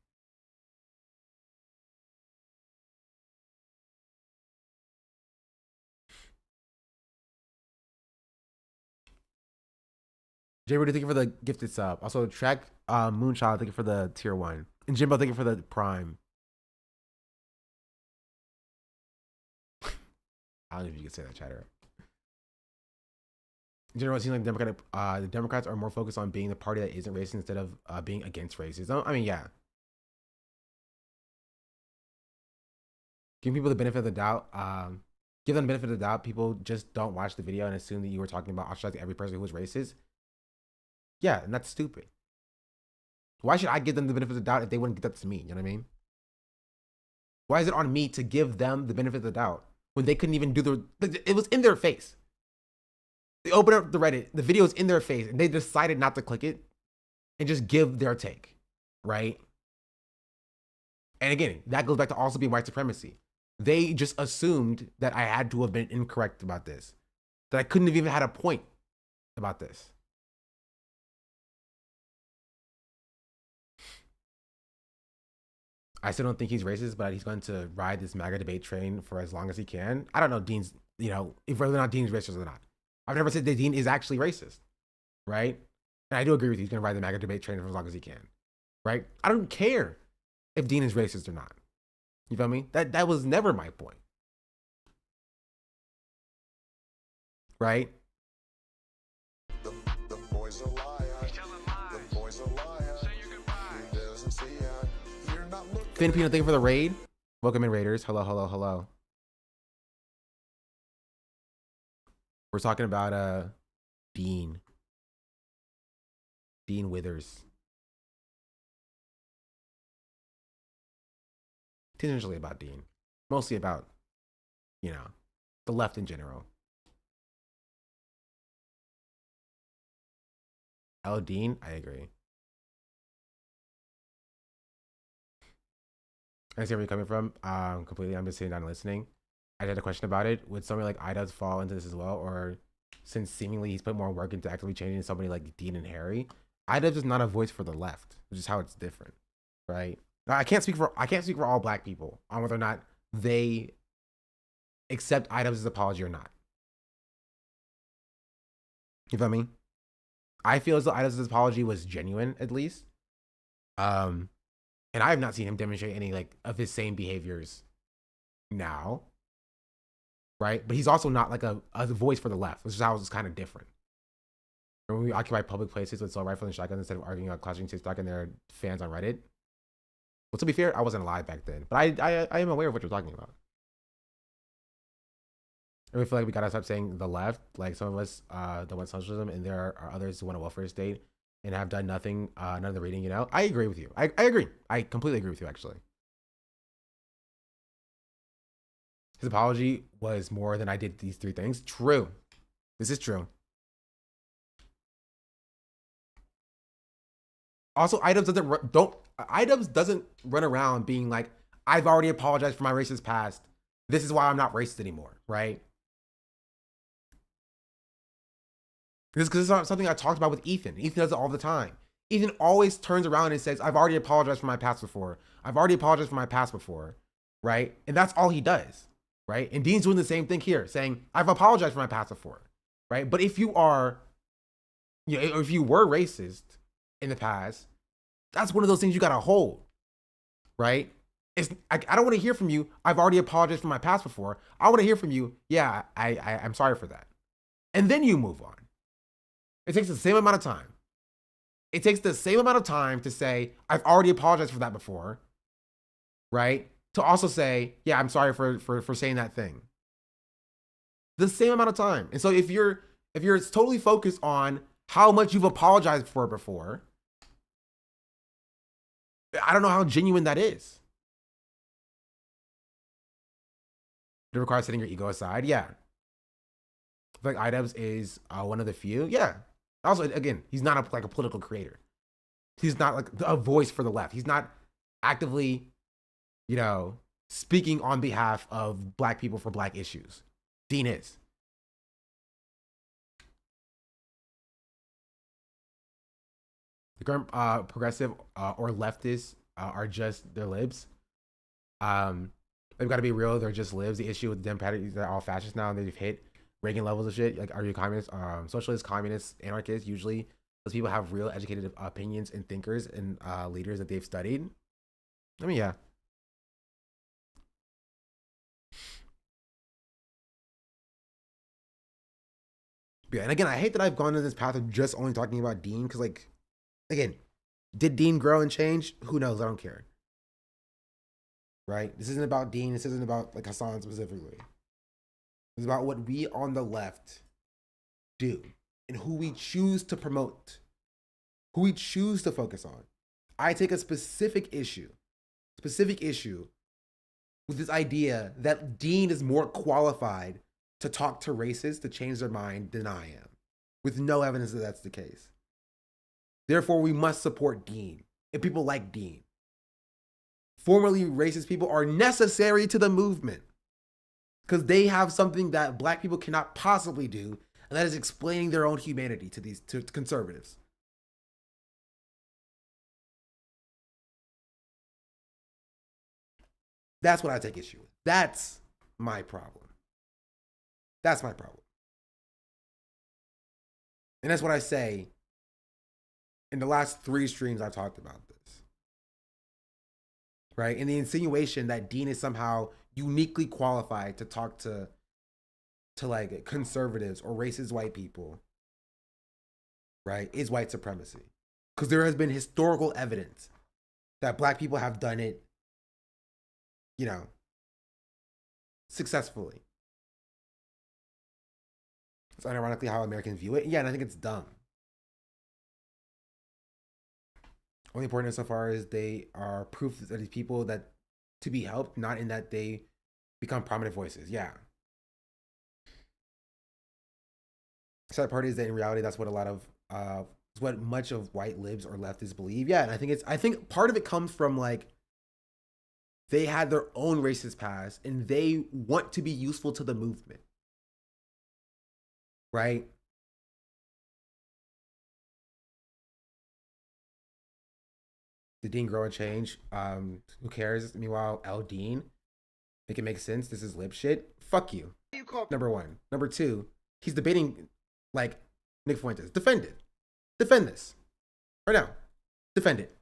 Jay Rudy, thank you for the gifted sub. Also, Track Moonchild, thank you for the tier 1. And Jimbo, thank you for the prime. I don't know if you can say that, Chatter. In general, it seems like the Democrats are more focused on being the party that isn't racist instead of being against racism. I mean, yeah. Giving people the benefit of the doubt. Give them the benefit of the doubt. People just don't watch the video and assume that you were talking about ostracizing every person who was racist. Yeah, and that's stupid. Why should I give them the benefit of the doubt if they wouldn't give that to me? You know what I mean? Why is it on me to give them the benefit of the doubt when they couldn't even do it was in their face. They open up the Reddit, the video is in their face, and they decided not to click it and just give their take, right? And again, that goes back to also being white supremacy. They just assumed that I had to have been incorrect about this, that I couldn't have even had a point about this. I still don't think he's racist, but he's going to ride this MAGA debate train for as long as he can. I don't know Dean's, if whether or not Dean's racist or not. I've never said that Dean is actually racist, right? And I do agree with you. He's going to ride the MAGA debate train for as long as he can, right? I don't care if Dean is racist or not. You feel me? That was never my point, right? The boy's a liar. The boy's a liar. He doesn't see it. You're not looking. Finn Pino, thank you for the raid. Welcome in, Raiders. Hello, hello, hello. We're talking about Dean Withers. Tangentially about Dean. Mostly about, the left in general. Oh, Dean, I agree. I see where you're coming from. Completely. I'm just sitting down and listening. I had a question about it. Would somebody like Idols fall into this as well? Or since seemingly he's put more work into actively changing somebody like Dean and Harry, Idols is not a voice for the left, which is how it's different, right? Now, I can't speak for all black people on whether or not they accept Idols' apology or not. You feel me? I feel as though Idols' apology was genuine, at least. And I have not seen him demonstrate any of his same behaviors now, right? But he's also not like a voice for the left, which is how it's kind of different. And when we occupy public places with assault rifles and shotguns instead of arguing about clashing TikTok and their fans on Reddit. Well, to be fair, I wasn't alive back then, but I am aware of what you're talking about. And we feel like we gotta stop saying the left. Like some of us don't want socialism, and there are others who want a welfare state and have done nothing, none of the reading, I agree with you. I agree. I completely agree with you, actually. His apology was more than I did these three things. True. This is true. Also, Items doesn't run around being like, I've already apologized for my racist past. This is why I'm not racist anymore, right? This is something I talked about with Ethan. Ethan does it all the time. Ethan always turns around and says, I've already apologized for my past before. I've already apologized for my past before, right? And that's all he does, right? And Dean's doing the same thing here, saying, I've apologized for my past before, right? But if you are, if you were racist in the past, that's one of those things you gotta hold, right? I don't want to hear from you, I've already apologized for my past before. I want to hear from you, yeah, I'm sorry for that. And then you move on. It takes the same amount of time. It takes the same amount of time to say, I've already apologized for that before, right? To also say, yeah, I'm sorry for saying that thing. The same amount of time. And so if you're totally focused on how much you've apologized for before, I don't know how genuine that is. It requires setting your ego aside. Yeah. I feel like Idubbbz is one of the few. Yeah. Also, again, he's not a political creator. He's not like a voice for the left. He's not actively, speaking on behalf of black people for black issues. Dean is. The current progressive or leftists are just their libs. They've got to be real. They're just libs. The issue with the Democrats, they're all fascists now. They've hit Reagan levels of shit. Like, are you communists, socialists, communists, anarchists? Usually, those people have real educated opinions and thinkers and leaders that they've studied. I mean, yeah. Yeah, and again, I hate that I've gone to this path of just only talking about Dean, because, again, did Dean grow and change? Who knows? I don't care. Right? This isn't about Dean. This isn't about, Hasan specifically. It's about what we on the left do and who we choose to promote, who we choose to focus on. I take a specific issue with this idea that Dean is more qualified to talk to racists to change their mind than I am, with no evidence that that's the case. Therefore, we must support Dean and people like Dean. formerly racist people are necessary to the movement because they have something that black people cannot possibly do, and that is explaining their own humanity to conservatives. That's what I take issue with. That's my problem. That's my problem. And that's what I say in the last 3 streams I've talked about this. Right? And the insinuation that Dean is somehow uniquely qualified to talk to like conservatives or racist white people, right, is white supremacy. Because there has been historical evidence that black people have done it, you know, successfully. It's unironically how Americans view it. Yeah, and I think it's dumb. Only important insofar as they are proof that these people that to be helped, not in that they become prominent voices. Yeah. Sad part is that in reality, that's what a lot of what much of white libs or leftists believe. Yeah, and I think part of it comes from like they had their own racist past and they want to be useful to the movement. Right? Did Dean grow and change? Who cares? Meanwhile, L. Dean, make it make sense. This is lib shit. Fuck you. Number 1. Number 2, he's debating like Nick Fuentes. Defend it. Defend this. Right now. Defend it.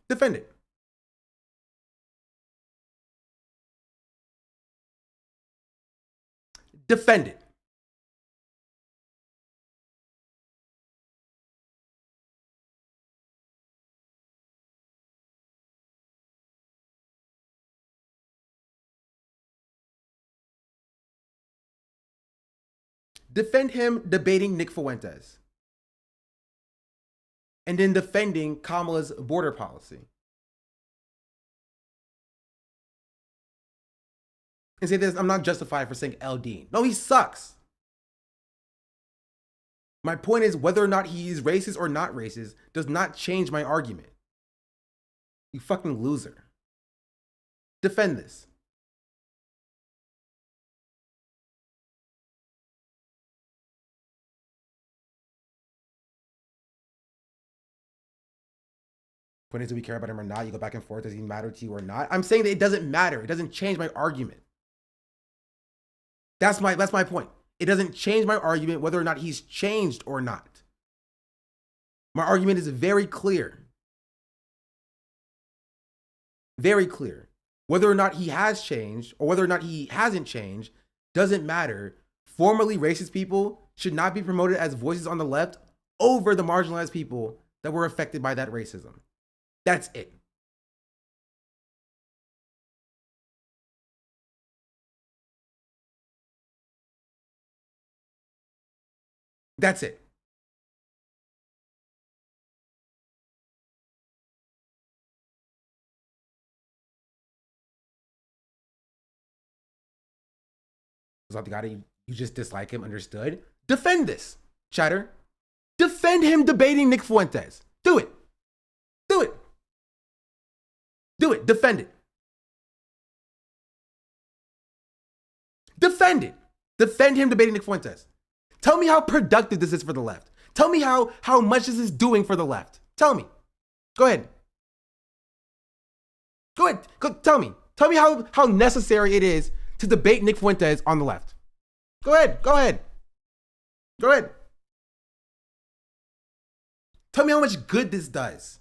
Defend it. Defend it. Defend him debating Nick Fuentes. And then defending Kamala's border policy. And say this, I'm not justified for saying L. Dean. No, he sucks. My point is whether or not he is racist or not racist does not change my argument. You fucking loser. Defend this. Point is, do we care about him or not? You go back and forth. Does he matter to you or not? I'm saying that it doesn't matter. It doesn't change my argument. That's my point. It doesn't change my argument whether or not he's changed or not. My argument is very clear. Very clear. Whether or not he has changed or whether or not he hasn't changed doesn't matter. Formerly racist people should not be promoted as voices on the left over the marginalized people that were affected by that racism. That's it. That's it. Zaltigati, you just dislike him, understood? Defend this, chatter. Defend him debating Nick Fuentes. Do it. Do it. Do it. Defend it. Defend it. Defend him debating Nick Fuentes. Tell me how productive this is for the left. Tell me how much this is doing for the left. Tell me. Go ahead. Go ahead. Tell me. Tell me how necessary it is to debate Nick Fuentes on the left. Go ahead. Go ahead. Go ahead. Tell me how much good this does.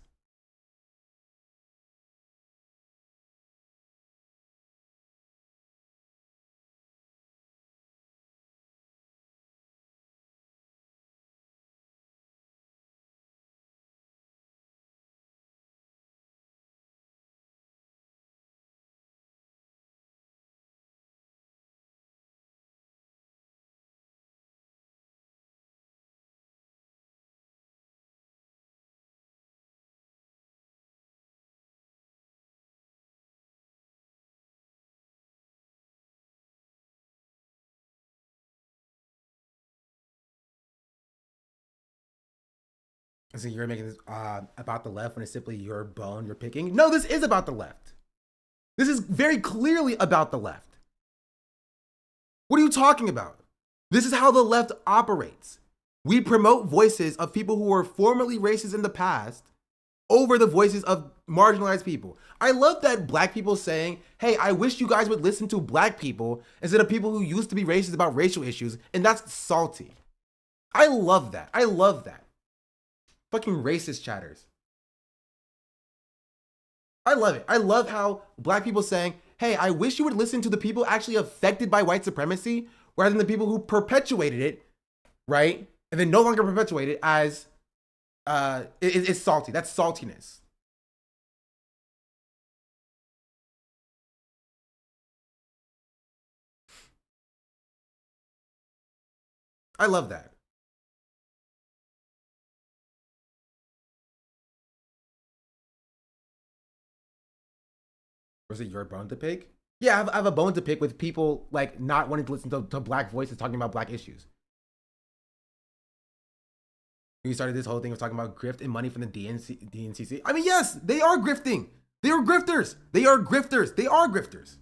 So you're making this about the left when it's simply your bone you're picking. No, this is about the left. This is very clearly about the left. What are you talking about? This is how the left operates. We promote voices of people who were formerly racist in the past over the voices of marginalized people. I love that black people saying, hey, I wish you guys would listen to black people instead of people who used to be racist about racial issues, and that's salty. I love that. I love that. Fucking racist chatters. I love it. I love how black people saying, hey, I wish you would listen to the people actually affected by white supremacy rather than the people who perpetuated it, right? And then no longer perpetuate it as it's salty. That's saltiness. I love that. Was it your bone to pick? Yeah, I have a bone to pick with people like not wanting to listen to black voices talking about black issues. We started this whole thing of talking about grift and money from the DNCC. I mean, yes, they are grifting. They are grifters. They are grifters. They are grifters.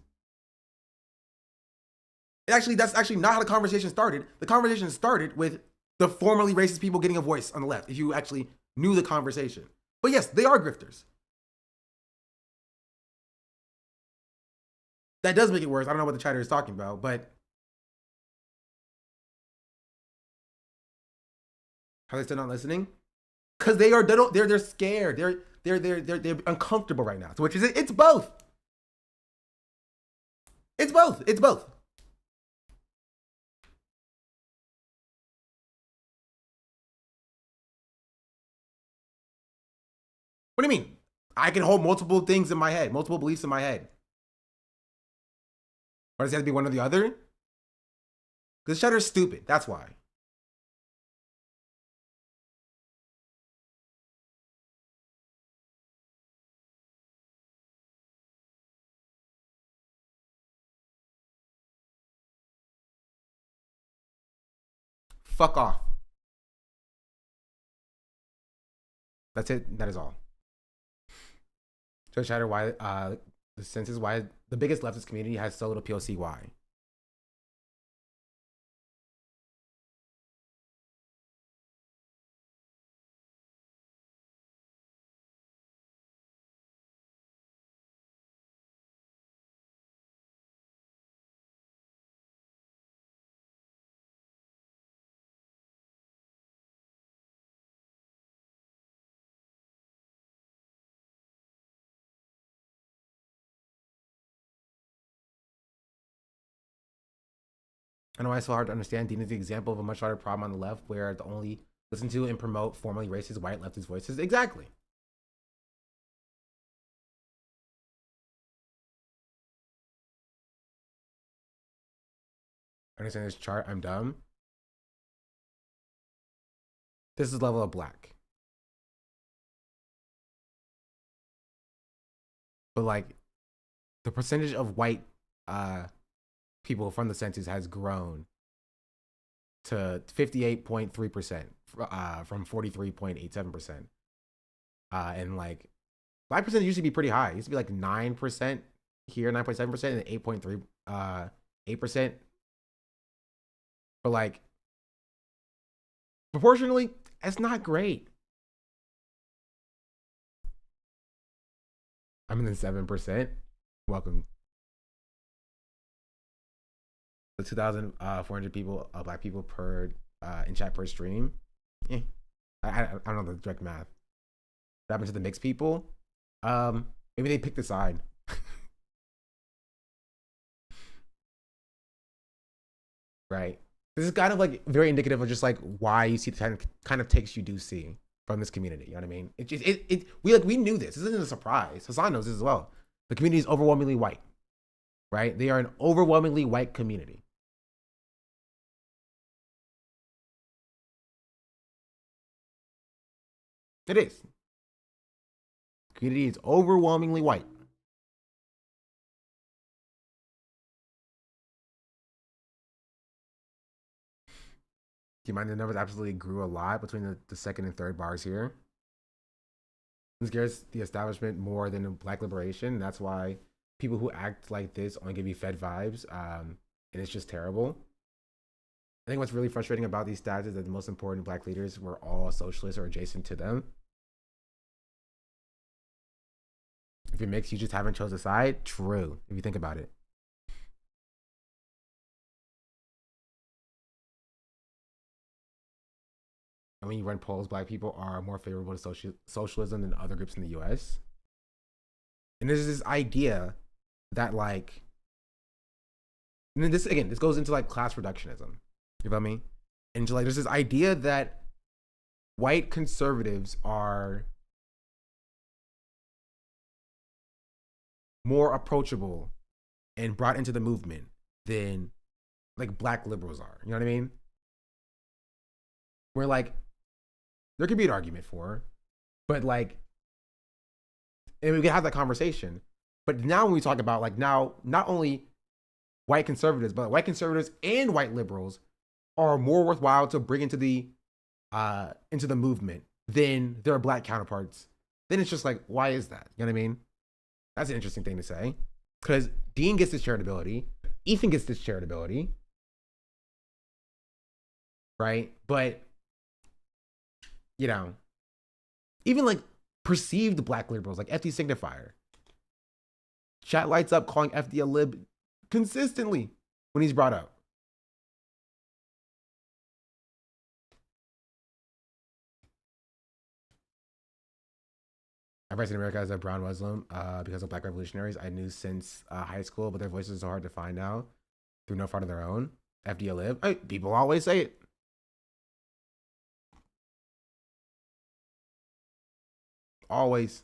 Actually, that's actually not how the conversation started. The conversation started with the formerly racist people getting a voice on the left, if you actually knew the conversation. But yes, they are grifters. That does make it worse. I don't know what the chatter is talking about, but how are they still not listening? Because they're scared. They're uncomfortable right now. So which is it? It's both. It's both. It's both. What do you mean? I can hold multiple things in my head, multiple beliefs in my head. Why does it have to be one or the other? Because chatter's stupid. That's why. Fuck off. That's it. That is all. So chatter, why the sense is why the biggest leftist community has so little POC. Why? I know why it's so hard to understand. Dean is the example of a much harder problem on the left where the only listen to and promote formerly racist white leftist voices. Exactly. Understand this chart? I'm dumb. This is level of black. But like the percentage of white people from the census has grown to 58.3% from 43.87%. And like black percentage used to be pretty high. It used to be like 9% here, 9.7%, and 8.3 8%. But like proportionally, that's not great. I'm in the 7%. Welcome. The 2,400 people, black people per in chat per stream. I don't know the direct math. What happened to the mixed people? Maybe they picked a side. Right. This is kind of like very indicative of just like why you see the kind of takes you do see from this community. You know what I mean? We knew this. This isn't a surprise. Hasan knows this as well. The community is overwhelmingly white. Right? They are an overwhelmingly white community. It is. The community is overwhelmingly white. Do you mind the numbers absolutely grew a lot between the second and third bars here? It scares the establishment more than black liberation. That's why people who act like this only give you Fed vibes, and it's just terrible. I think what's really frustrating about these stats is that the most important black leaders were all socialists or adjacent to them. If it makes you just haven't chose a side, true, if you think about it. And when you run polls, black people are more favorable to socialism than other groups in the US. And there's this idea that like, and then this goes into like class reductionism. You feel me? And like, there's this idea that white conservatives are more approachable and brought into the movement than like black liberals are. You know what I mean? Where like, there could be an argument for, but like, and we can have that conversation. But now when we talk about like now, not only white conservatives, but white conservatives and white liberals are more worthwhile to bring into the movement than their black counterparts. Then it's just like, why is that? You know what I mean? That's an interesting thing to say. Because Dean gets this charitability, Ethan gets this charitability, right? But you know, even like perceived black liberals like FD Signifier, chat lights up calling FD a lib consistently when he's brought up. I've raised in America as a brown Muslim because of black revolutionaries I knew since high school, but their voices are hard to find now through no fault of their own. FD a lib. Hey, people always say it. Always.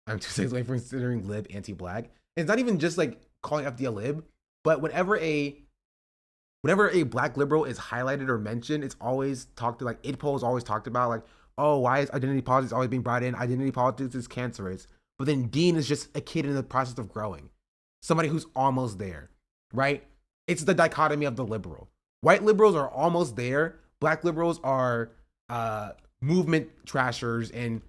I'm 2 seconds away from considering lib anti-black. It's not even just like calling FD a lib, but whenever a black liberal is highlighted or mentioned, it's always talked to, like IDPO is always talked about, like, oh, why is identity politics always being brought in? Identity politics is cancerous. But then Dean is just a kid in the process of growing. Somebody who's almost there, right? It's the dichotomy of the liberal. White liberals are almost there. Black liberals are movement trashers and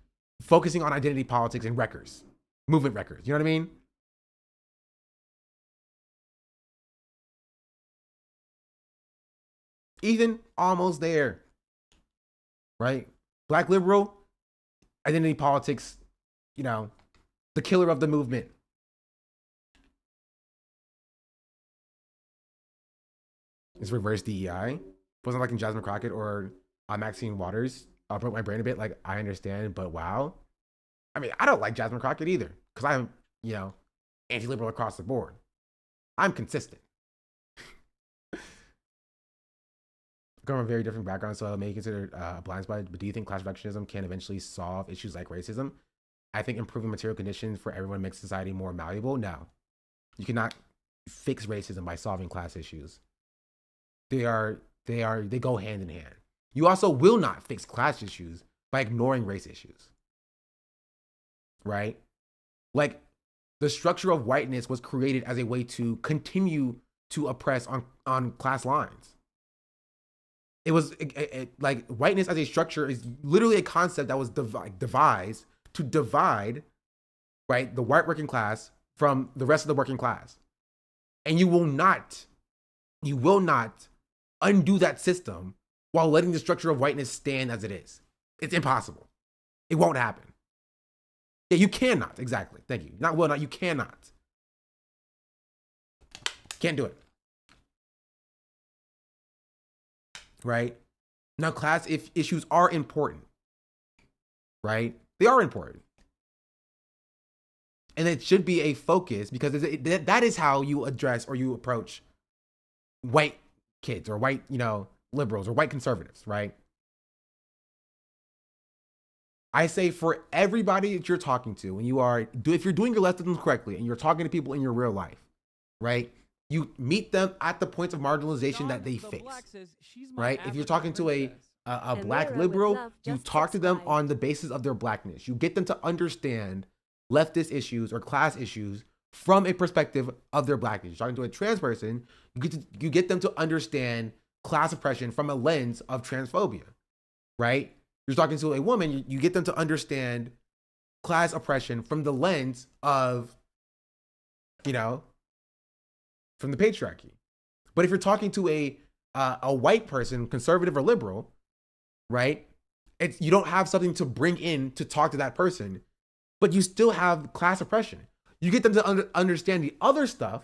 focusing on identity politics and wreckers, movement wreckers. You know what I mean? Ethan, almost there, right? Black liberal, identity politics, you know, the killer of the movement. It's reverse DEI. Wasn't like in Jasmine Crockett or Maxine Waters. I'll put my brain a bit, like, I understand, but wow. I mean, I don't like Jasmine Crockett either, because I'm, you know, anti-liberal across the board. I'm consistent. I come from a very different background, so I may consider a blind spot, but do you think class reductionism can eventually solve issues like racism? I think improving material conditions for everyone makes society more malleable. No. You cannot fix racism by solving class issues. They go hand in hand. You also will not fix class issues by ignoring race issues, right? Like, the structure of whiteness was created as a way to continue to oppress on class lines. It was like whiteness as a structure is literally a concept that was devised to divide, right, the white working class from the rest of the working class. And you will not undo that system while letting the structure of whiteness stand as it is. It's impossible. It won't happen. Yeah, you cannot. Exactly. Thank you. You cannot. Can't do it. Right? Now, class issues are important. Right? They are important. And it should be a focus because that is how you address or you approach white kids or white, you know, liberals or white conservatives, right? I say for everybody that you're talking to, when if you're doing your leftism correctly and you're talking to people in your real life, right? You meet them at the points of marginalization that they face, right? If you're talking to a black liberal, you talk to them on the basis of their blackness. You get them to understand leftist issues or class issues from a perspective of their blackness. You're talking to a trans person, you get them to understand class oppression from a lens of transphobia, right? you're talking to a woman, you get them to understand class oppression from the lens of, you know, from the patriarchy. But if you're talking to a white person, conservative or liberal, right? You don't have something to bring in to talk to that person, but you still have class oppression. You get them to understand the other stuff,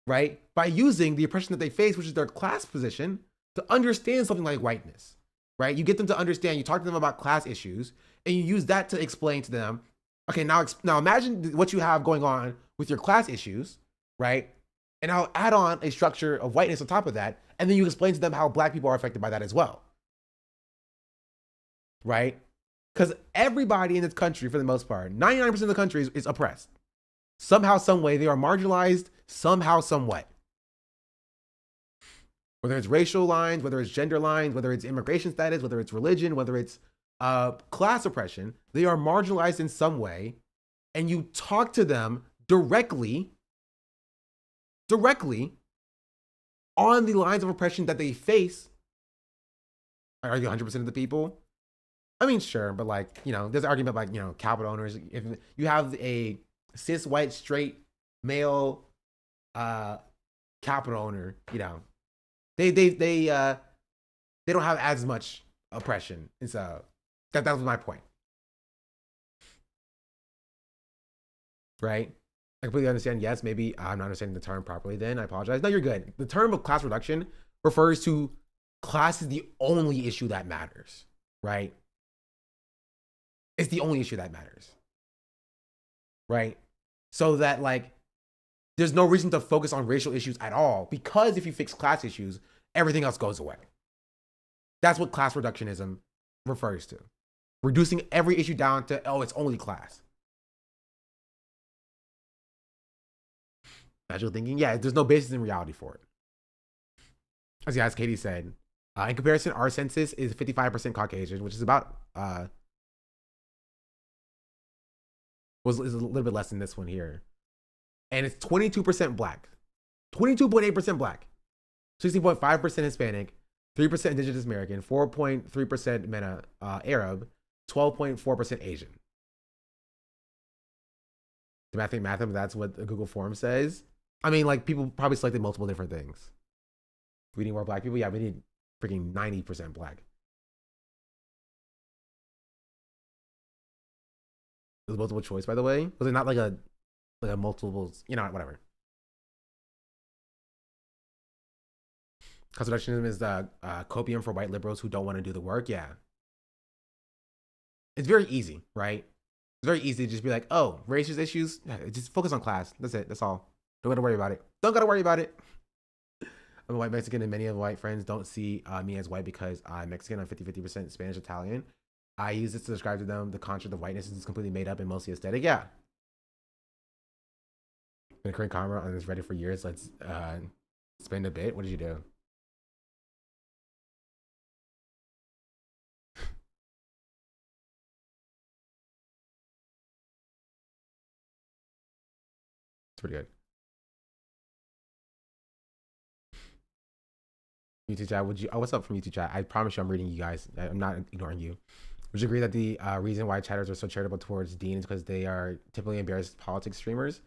right? By using the oppression that they face, which is their class position, to understand something like whiteness, right? You get them to understand, you talk to them about class issues, and you use that to explain to them, okay, now imagine what you have going on with your class issues, right? And I'll add on a structure of whiteness on top of that, and then you explain to them how black people are affected by that as well, right? Because everybody in this country, for the most part, 99% of the country is oppressed. Somehow, some way, they are marginalized, somehow, somewhat. Whether it's racial lines, whether it's gender lines, whether it's immigration status, whether it's religion, whether it's class oppression, they are marginalized in some way. And you talk to them directly on the lines of oppression that they face. Are you 100% of the people? I mean, sure, but like, you know, there's an argument like, you know, capital owners. If you have a cis white straight male capital owner, you know, they don't have as much oppression, and so that was my point, right? I completely understand. Yes, maybe I'm not understanding the term properly. Then I apologize. No, you're good. The term of class reduction refers to class is the only issue that matters, right? It's the only issue that matters, right? So that like, there's no reason to focus on racial issues at all, because if you fix class issues, everything else goes away. That's what class reductionism refers to. Reducing every issue down to, oh, it's only class. Magical thinking, yeah, there's no basis in reality for it. As Katie said, in comparison, our census is 55% Caucasian, which is about, is a little bit less than this one here. And it's 22% black, 22.8% black, 60.5% Hispanic, 3% Indigenous American, 4.3% MENA Arab, 12.4% Asian. Do I think math? That's what the Google form says. I mean, like, people probably selected multiple different things. We need more black people. Yeah, we need freaking 90% black. It was multiple choice, by the way. Was it not like a multiples? You know, whatever. Class reductionism is the copium for white liberals who don't want to do the work. Yeah. It's very easy, right? It's very easy to just be like, oh, racist issues, just focus on class. That's it. That's all. Don't gotta worry about it. Don't gotta worry about it. I'm a white Mexican, and many of my white friends don't see me as white because I'm Mexican. I'm 50% Spanish, Italian. I use this to describe to them the construct of whiteness is completely made up and mostly aesthetic. Yeah. Been occurring karma on this Reddit for years. Let's spend a bit. What did you do? It's pretty good. YouTube chat, would you? Oh, what's up from YouTube chat? I promise you, I'm reading you guys. I'm not ignoring you. Would you agree that the reason why chatters are so charitable towards Dean is because they are typically embarrassed politics streamers?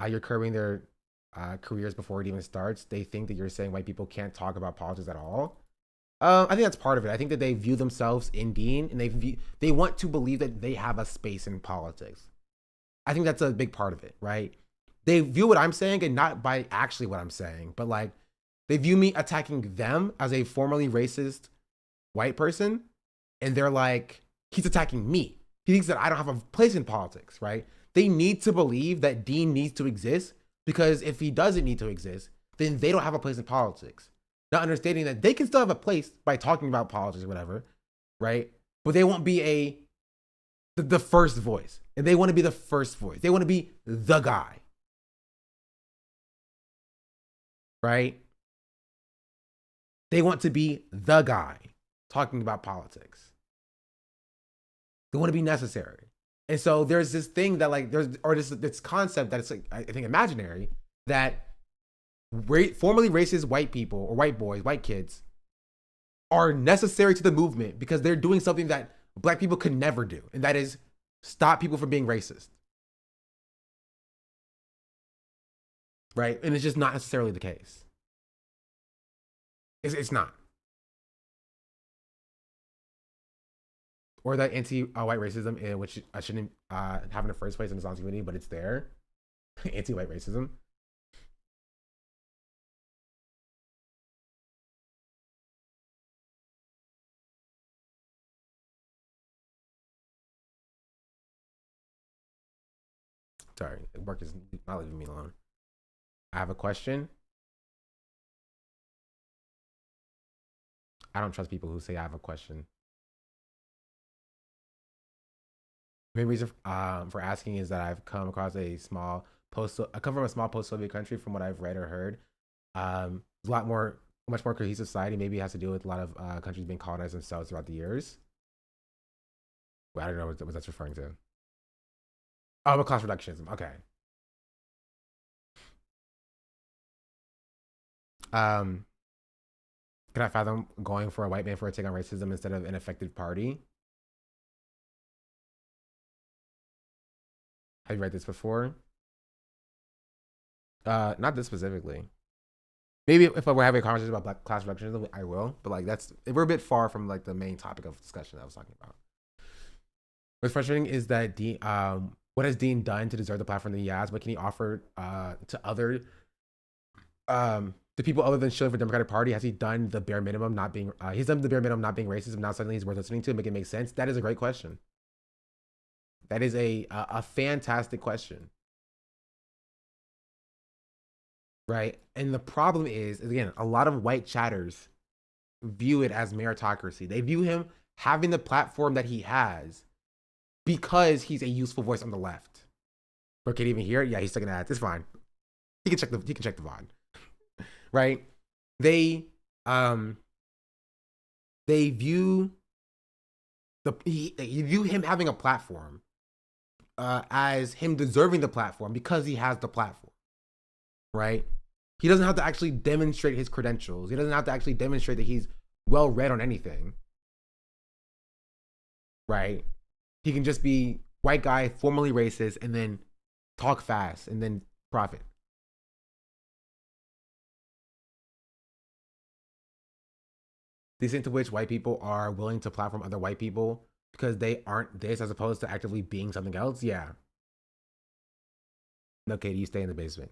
You're curbing their careers before it even starts. They think that you're saying white people can't talk about politics at all. I think that's part of it. I think that they view themselves in Dean, and they want to believe that they have a space in politics. I think that's a big part of it, right? They view what I'm saying, and not by actually what I'm saying, but like, they view me attacking them as a formerly racist white person, and they're like, he's attacking me. He thinks that I don't have a place in politics, right? They need to believe that Dean needs to exist, because if he doesn't need to exist, then they don't have a place in politics. Not understanding that they can still have a place by talking about politics or whatever, right? But they won't be the first voice, and they want to be the first voice. They want to be the guy, right? They want to be the guy talking about politics. They want to be necessary. And so there's this thing that like, this concept that it's like, I think imaginary, that formerly racist white people or white boys, white kids are necessary to the movement because they're doing something that black people could never do, and that is stop people from being racist. Right? And it's just not necessarily the case. It's not. Or that anti-white racism, which I shouldn't have in the first place in the Islam community, but it's there. Anti-white racism. Sorry, work is not leaving me alone. I have a question. I don't trust people who say I have a question. The main reason for asking is that I've come across I come from a small post-Soviet country. From what I've read or heard, there's much more cohesive society. Maybe it has to do with a lot of countries being colonized themselves throughout the years. Well, I don't know what that's referring to. Oh, class reductionism. Okay. Can I fathom going for a white man for a take on racism instead of an effective party? Have you read this before? Not this specifically. Maybe if we're having a conversation about black class reductionism, I will. But like we're a bit far from like the main topic of discussion that I was talking about. What's frustrating is that what has Dean done to deserve the platform that he has? What can he offer to other to people other than shilling for the Democratic Party? Has he done the bare minimum not being he's done the bare minimum not being racist, and now suddenly he's worth listening to, make it make sense? That is a great question. That is a fantastic question. Right? And the problem is, again, a lot of white chatters view it as meritocracy. They view him having the platform that he has because he's a useful voice on the left. But can he even hear it? Yeah, he's stuck in ads. It's fine. He can check the VOD. Right? They view you view him having a platform as him deserving the platform because he has the platform. Right? He doesn't have to actually demonstrate his credentials. He doesn't have to actually demonstrate that he's well read on anything. Right? He can just be white guy, formerly racist, and then talk fast and then profit. The extent to which white people are willing to platform other white people because they aren't this as opposed to actively being something else, yeah. No, Katie, you stay in the basement.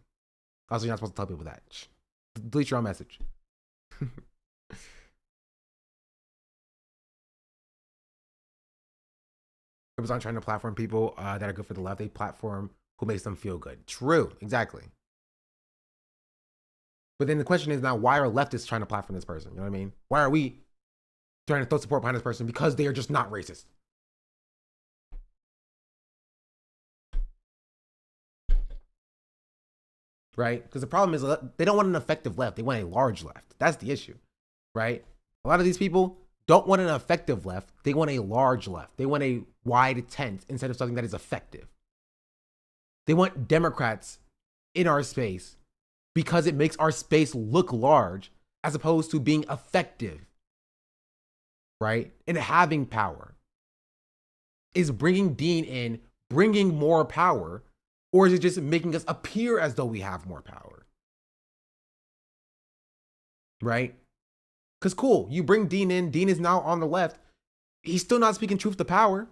Also, you're not supposed to tell people that. Shh. Delete your own message. People aren't trying to platform people that are good for the left. They platform who makes them feel good. True, exactly. But then the question is now, why are leftists trying to platform this person? You know what I mean? Why are we trying to throw support behind this person? Because they are just not racist. Right? Because the problem is they don't want an effective left. They want a large left. That's the issue. Right? A lot of these people don't want an effective left. They want a large left. They want a wide tent instead of something that is effective. They want Democrats in our space because it makes our space look large as opposed to being effective. Right? And having power. Is bringing Dean in, bringing more power, or is it just making us appear as though we have more power? Right? Because cool, you bring Dean in, Dean is now on the left. He's still not speaking truth to power.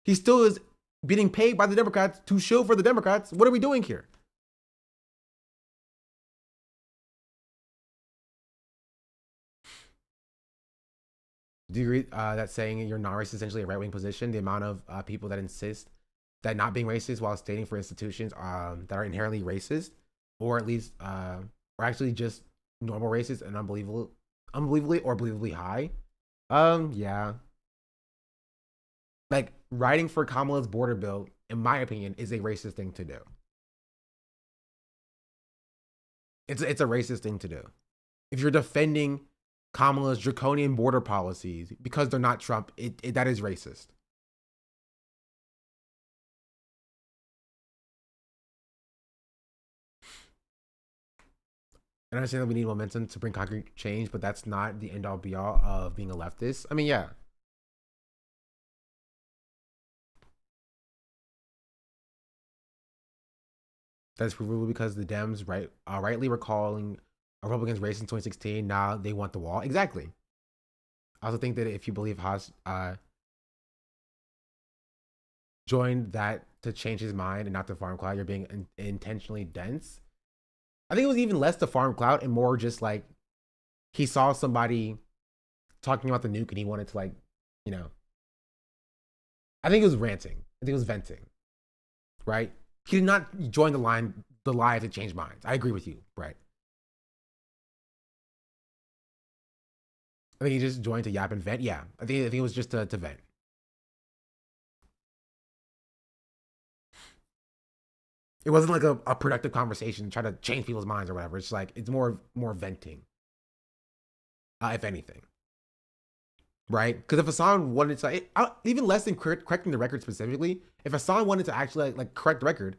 He still is being paid by the Democrats to shill for the Democrats. What are we doing here? Do you agree that saying you're not racist is essentially a right-wing position? The amount of people that insist that not being racist while standing for institutions that are inherently racist, or at least are actually just normal racist and unbelievably or believably high. Yeah. Like writing for Kamala's border bill, in my opinion, is a racist thing to do. It's a racist thing to do. If you're defending Kamala's draconian border policies because they're not Trump, that is racist. I understand that we need momentum to bring concrete change, but that's not the end all be all of being a leftist. I mean, yeah. That's provable because the Dems rightly were calling Republicans racist in 2016. Now they want the wall. Exactly. I also think that if you believe Haas joined that to change his mind and not to farm Clout, you're being intentionally dense. I think it was even less to farm Clout and more just like he saw somebody talking about the nuke and he wanted to, like, you know. I think it was ranting. I think it was venting. Right? He did not join the lie to change minds. I agree with you, Brett. I think he just joined to yap and vent. Yeah, I think it was just to vent. It wasn't like a productive conversation, try to change people's minds or whatever. It's like, it's more venting, if anything. Right? Because if Hasan wanted to, even less than correcting the record specifically, if Hasan wanted to actually like correct the record,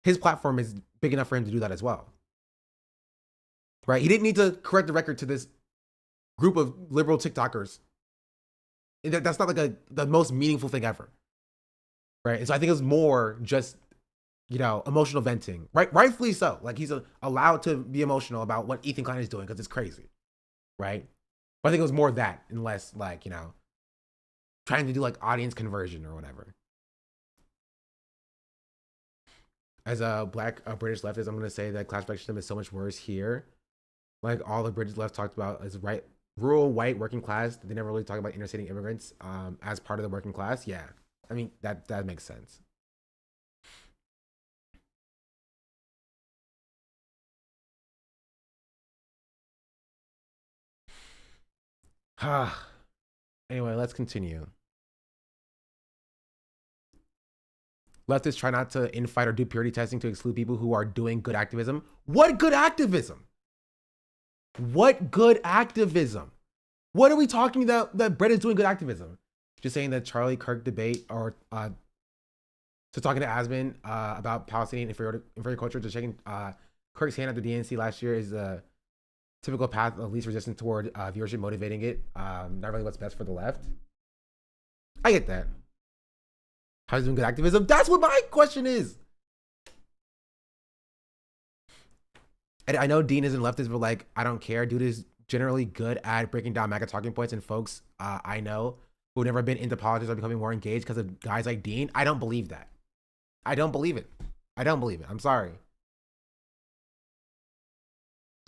his platform is big enough for him to do that as well. Right? He didn't need to correct the record to this group of liberal TikTokers. That's not like the most meaningful thing ever. Right? And so I think it was more just, you know, emotional venting. Rightfully so. Like, he's allowed to be emotional about what Ethan Klein is doing because it's crazy. Right? But I think it was more that and less like, you know, trying to do like audience conversion or whatever. As a black British leftist, I'm going to say that class system is so much worse here. Like, all the British left talked about is rural white working class. They never really talk about inner city immigrants as part of the working class. Yeah, I mean, that makes sense. Anyway, let's continue. Leftists try not to infight or do purity testing to exclude people who are doing good activism. What good activism? What good activism? What are we talking about that Brett is doing good activism? Just saying that Charlie Kirk debate or to talking to Asman about Palestinian inferior culture, to shaking Kirk's hand at the DNC last year is a typical path of least resistance toward viewership motivating it. Not really what's best for the left. I get that. How's he doing good activism? That's what my question is. And I know Dean isn't leftist, but like, I don't care. Dude is generally good at breaking down MAGA talking points, and folks I know who've never been into politics are becoming more engaged because of guys like Dean. I don't believe that. I don't believe it. I don't believe it. I'm sorry.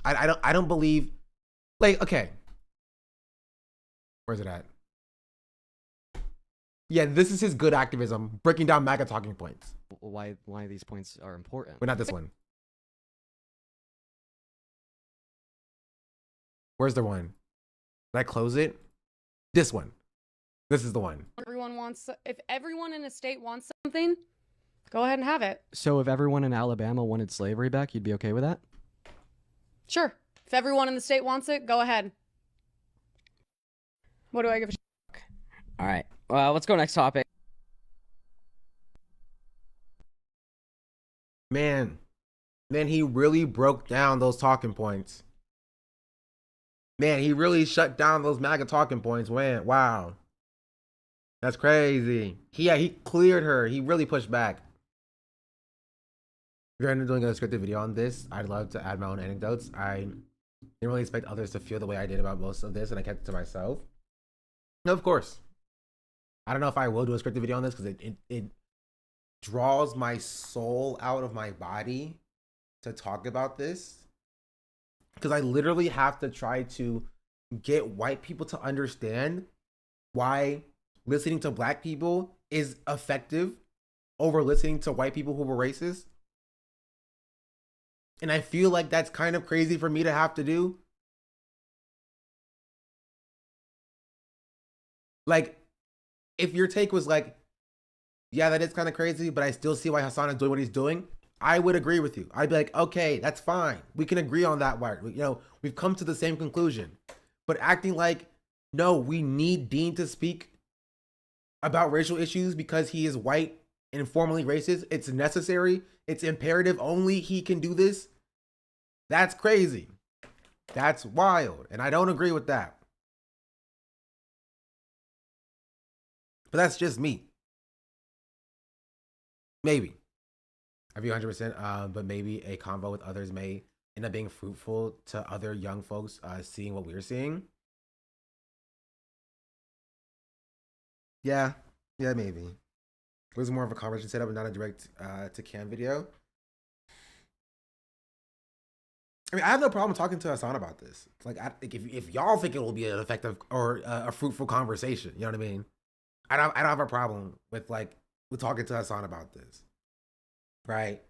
I don't believe, like, okay. Where's it at? Yeah, this is his good activism, breaking down MAGA talking points. Why these points are important? But not this one. Where's the one? Did I close it? This one. This is the one. If everyone in a state wants something, go ahead and have it. So if everyone in Alabama wanted slavery back, you'd be okay with that? Sure. If everyone in the state wants it, go ahead. What do I give a shit? All right. Well, let's go next topic. Man, he really broke down those talking points. Man, he really shut down those MAGA talking points. Man, wow. That's crazy. He cleared her. He really pushed back. If you're doing a scripted video on this, I'd love to add my own anecdotes. I didn't really expect others to feel the way I did about most of this, and I kept it to myself. No, of course. I don't know if I will do a scripted video on this because it draws my soul out of my body to talk about this. Because I literally have to try to get white people to understand why listening to black people is effective over listening to white people who were racist. And I feel like that's kind of crazy for me to have to do. Like, if your take was like, yeah, that is kind of crazy, but I still see why Hasan is doing what he's doing, I would agree with you. I'd be like, okay, that's fine. We can agree on that part. You know, we've come to the same conclusion. But acting like, no, we need Dean to speak about racial issues because he is white and formally racist. It's necessary. It's imperative. Only he can do this. That's crazy. That's wild. And I don't agree with that. But that's just me. Maybe. I be 100%. But maybe a convo with others may end up being fruitful to other young folks seeing what we're seeing. Yeah. Yeah, maybe. It was more of a conversation setup and not a direct to cam video. I mean, I have no problem talking to Hasan about this. Like, if y'all think it will be an effective or a fruitful conversation, you know what I mean? I don't have a problem with talking to Hasan about this, right?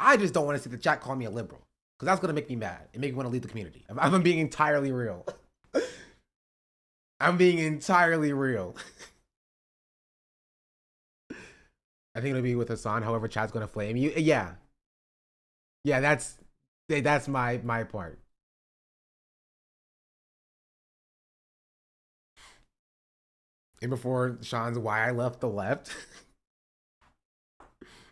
I just don't want to see the chat call me a liberal because that's gonna make me mad and make me want to leave the community. I'm being entirely real. I'm being entirely real. I think it'll be with Hasan. However, chat's gonna flame you. Yeah, that's my part. And before Sean's why I left the left.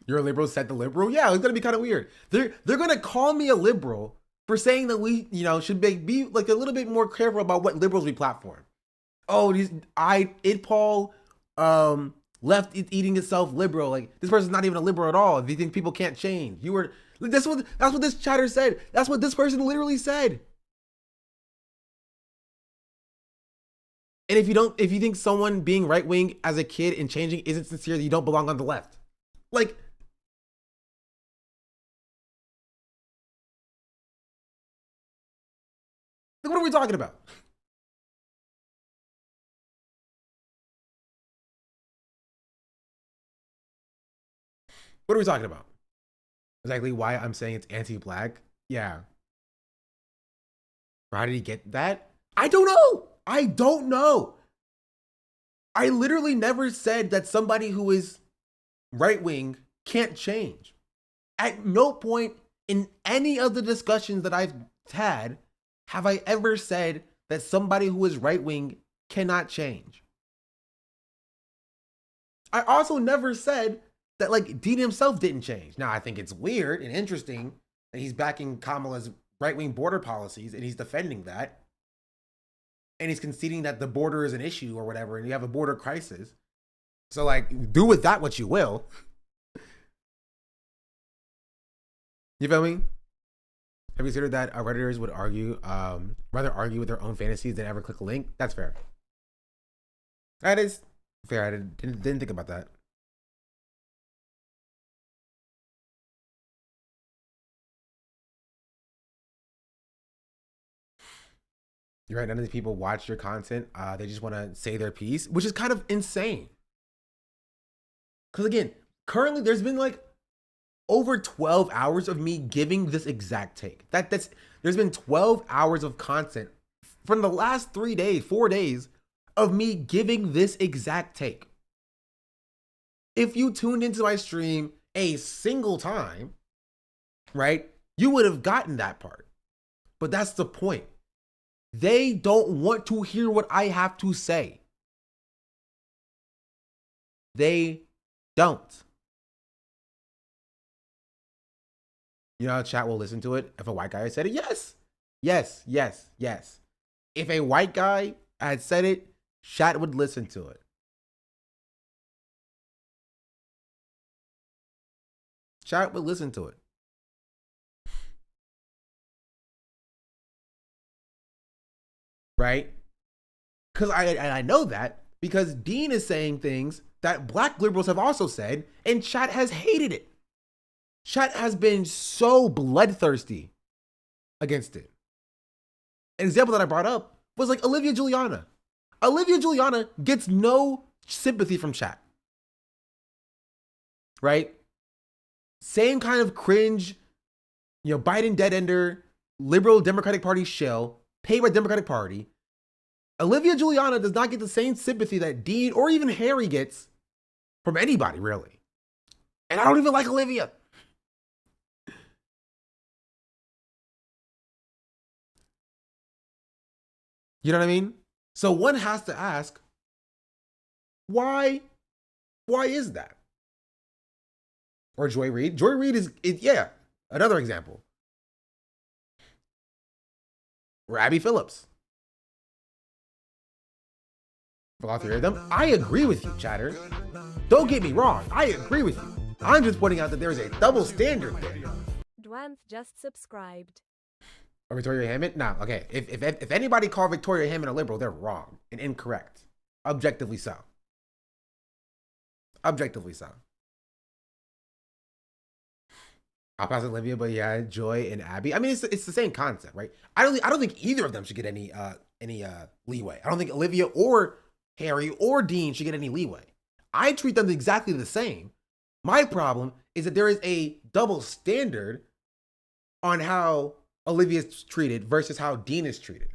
You're a liberal, said the liberal. Yeah, it's gonna be kind of weird. They're gonna call me a liberal for saying that we, should be like a little bit more careful about what liberals we platform. Oh, Paul left eating itself liberal. Like, this person's not even a liberal at all. If you think people can't change, that's what this chatter said. That's what this person literally said. And if you think someone being right wing as a kid and changing isn't sincere, you don't belong on the left. Like, what are we talking about? What are we talking about? Exactly why I'm saying it's anti-black? Yeah. How did he get that? I don't know. I literally never said that somebody who is right-wing can't change. At no point in any of the discussions that I've had have I ever said that somebody who is right-wing cannot change. I also never said that Dean himself didn't change. Now, I think it's weird and interesting that he's backing Kamala's right-wing border policies and he's defending that. And he's conceding that the border is an issue or whatever, and you have a border crisis. So, do with that what you will. You feel me? Have you considered that Redditors would rather argue with their own fantasies than ever click a link? That's fair. That is fair. I didn't think about that. You're right. None of these people watch your content. They just want to say their piece, which is kind of insane. Because again, currently there's been over 12 hours of me giving this exact take. There's been 12 hours of content from the last 4 days of me giving this exact take. If you tuned into my stream a single time, right, you would have gotten that part. But that's the point. They don't want to hear what I have to say. They don't. You know how chat will listen to it if a white guy said it? Yes. If a white guy had said it, chat would listen to it. Chat would listen to it. Right? Because I know that because Dean is saying things that black liberals have also said, and chat has hated it. Chat has been so bloodthirsty against it. An example that I brought up was Olivia Juliana. Olivia Juliana gets no sympathy from chat. Right? Same kind of cringe, Biden dead ender, liberal Democratic Party shill, paid by Democratic Party. Olivia Juliana does not get the same sympathy that Dean or even Harry gets from anybody, really. And I don't even like Olivia. You know what I mean? So one has to ask, why is that? Or Joy Reid. Joy Reid is another example. or Abby Phillips. For all three of them, I agree with you, chatter. Don't get me wrong, I agree with you. I'm just pointing out that there is a double standard there. Dwanth just subscribed. Or Victoria Hammond? No, okay. If anybody called Victoria Hammond a liberal, they're wrong and incorrect. Objectively so. Objectively so. I'll pass Olivia, but yeah, Joy and Abby. I mean, it's the same concept, right? I don't think either of them should get any leeway. I don't think Olivia or Harry or Dean should get any leeway. I treat them exactly the same. My problem is that there is a double standard on how Olivia is treated versus how Dean is treated.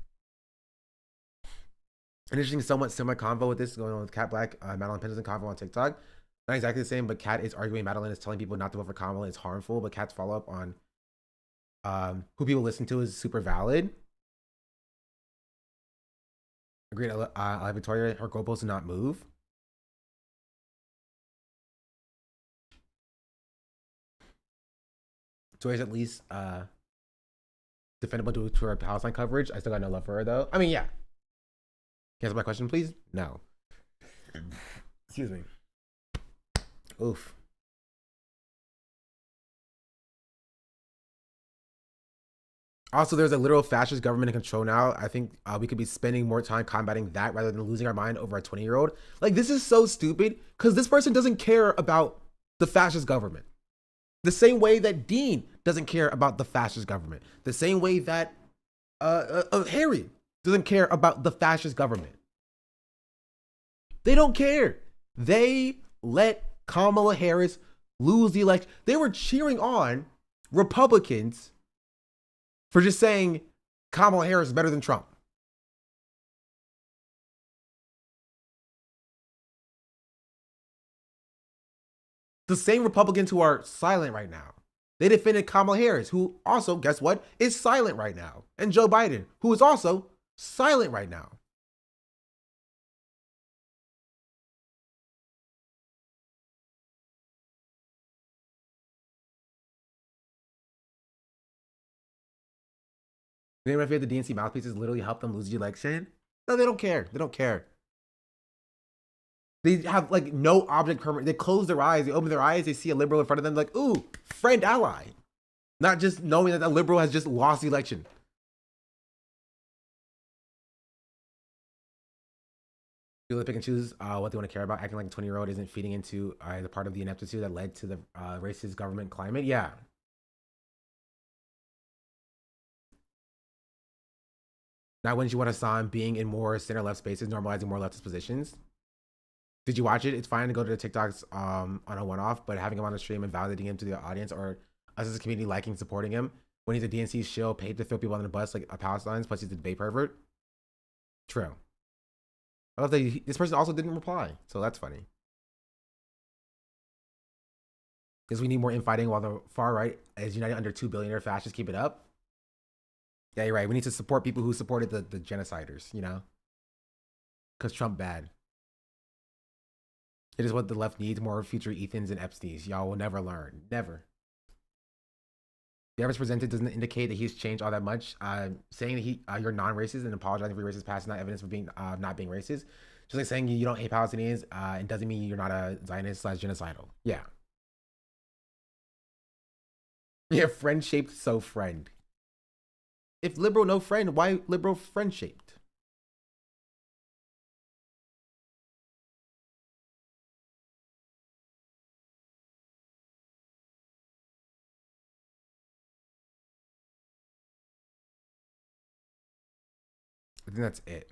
An interesting, somewhat similar convo with this going on with Cat Black, Madeline Pendleton convo on TikTok. Not exactly the same, but Cat is arguing Madeline is telling people not to vote for Kamala is harmful, but Cat's follow-up on who people listen to is super valid. Agreed, Victoria, her goalposts do not move. Joy's at least defendable to her Palestine coverage. I still got no love for her, though. I mean, yeah. Can you answer my question, please? No. Excuse me. Oof. Also, there's a literal fascist government in control now. I think we could be spending more time combating that rather than losing our mind over a 20-year-old. Like, this is so stupid because this person doesn't care about the fascist government. The same way that Dean doesn't care about the fascist government. The same way that Harry doesn't care about the fascist government. They don't care. They let Kamala Harris lose the election. They were cheering on Republicans for just saying Kamala Harris is better than Trump. The same Republicans who are silent right now. They defended Kamala Harris, who also, guess what, is silent right now. And Joe Biden, who is also silent right now. Anyone feel the DNC mouthpieces literally help them lose the election? No, they don't care. They don't care. They have like no object permanent. They close their eyes. They open their eyes. They see a liberal in front of them. Like, ooh, friend, ally. Not just knowing that that liberal has just lost the election. People pick and choose what they want to care about. Acting like a 20-year-old isn't feeding into the part of the ineptitude that led to the racist government climate. Yeah. Now, wouldn't you want Hasan being in more center-left spaces, normalizing more leftist positions? Did you watch it? It's fine to go to the TikToks on a one-off, but having him on the stream and validating him to the audience or us as a community liking, supporting him when he's a DNC shill paid to throw people on the bus like a Palestine's, plus he's a debate pervert. True. I love that this person also didn't reply, so that's funny. Because we need more infighting while the far right is united under 2 billionaire fascists. Keep it up. Yeah, you're right. We need to support people who supported the genociders, you know? Because Trump bad. It is what the left needs, more future Ethans and Epsteins. Y'all will never learn. Never. The evidence presented doesn't indicate that he's changed all that much. Saying that you're non-racist and apologizing for your racist past is not evidence for being not being racist. Just like saying you don't hate Palestinians, it doesn't mean you're not a Zionist/genocidal. Yeah. Yeah, friend-shaped, so friend. If liberal no friend, why liberal friend-shaped? I think that's it.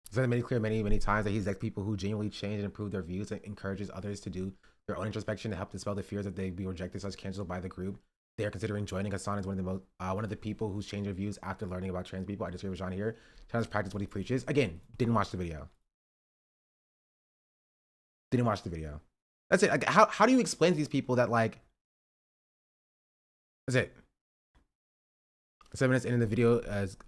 It's been made clear many times that he's like people who genuinely change and improve their views and encourages others to do their own introspection to help dispel the fears that they be rejected as canceled by the group. They are considering joining. Hasan is one of the people who's changed their views after learning about trans people. I disagree with John here. Trying to practice what he preaches. Again, didn't watch the video. Didn't watch the video. That's it. Like, how do you explain to these people that like? That's it. 7 minutes into the video as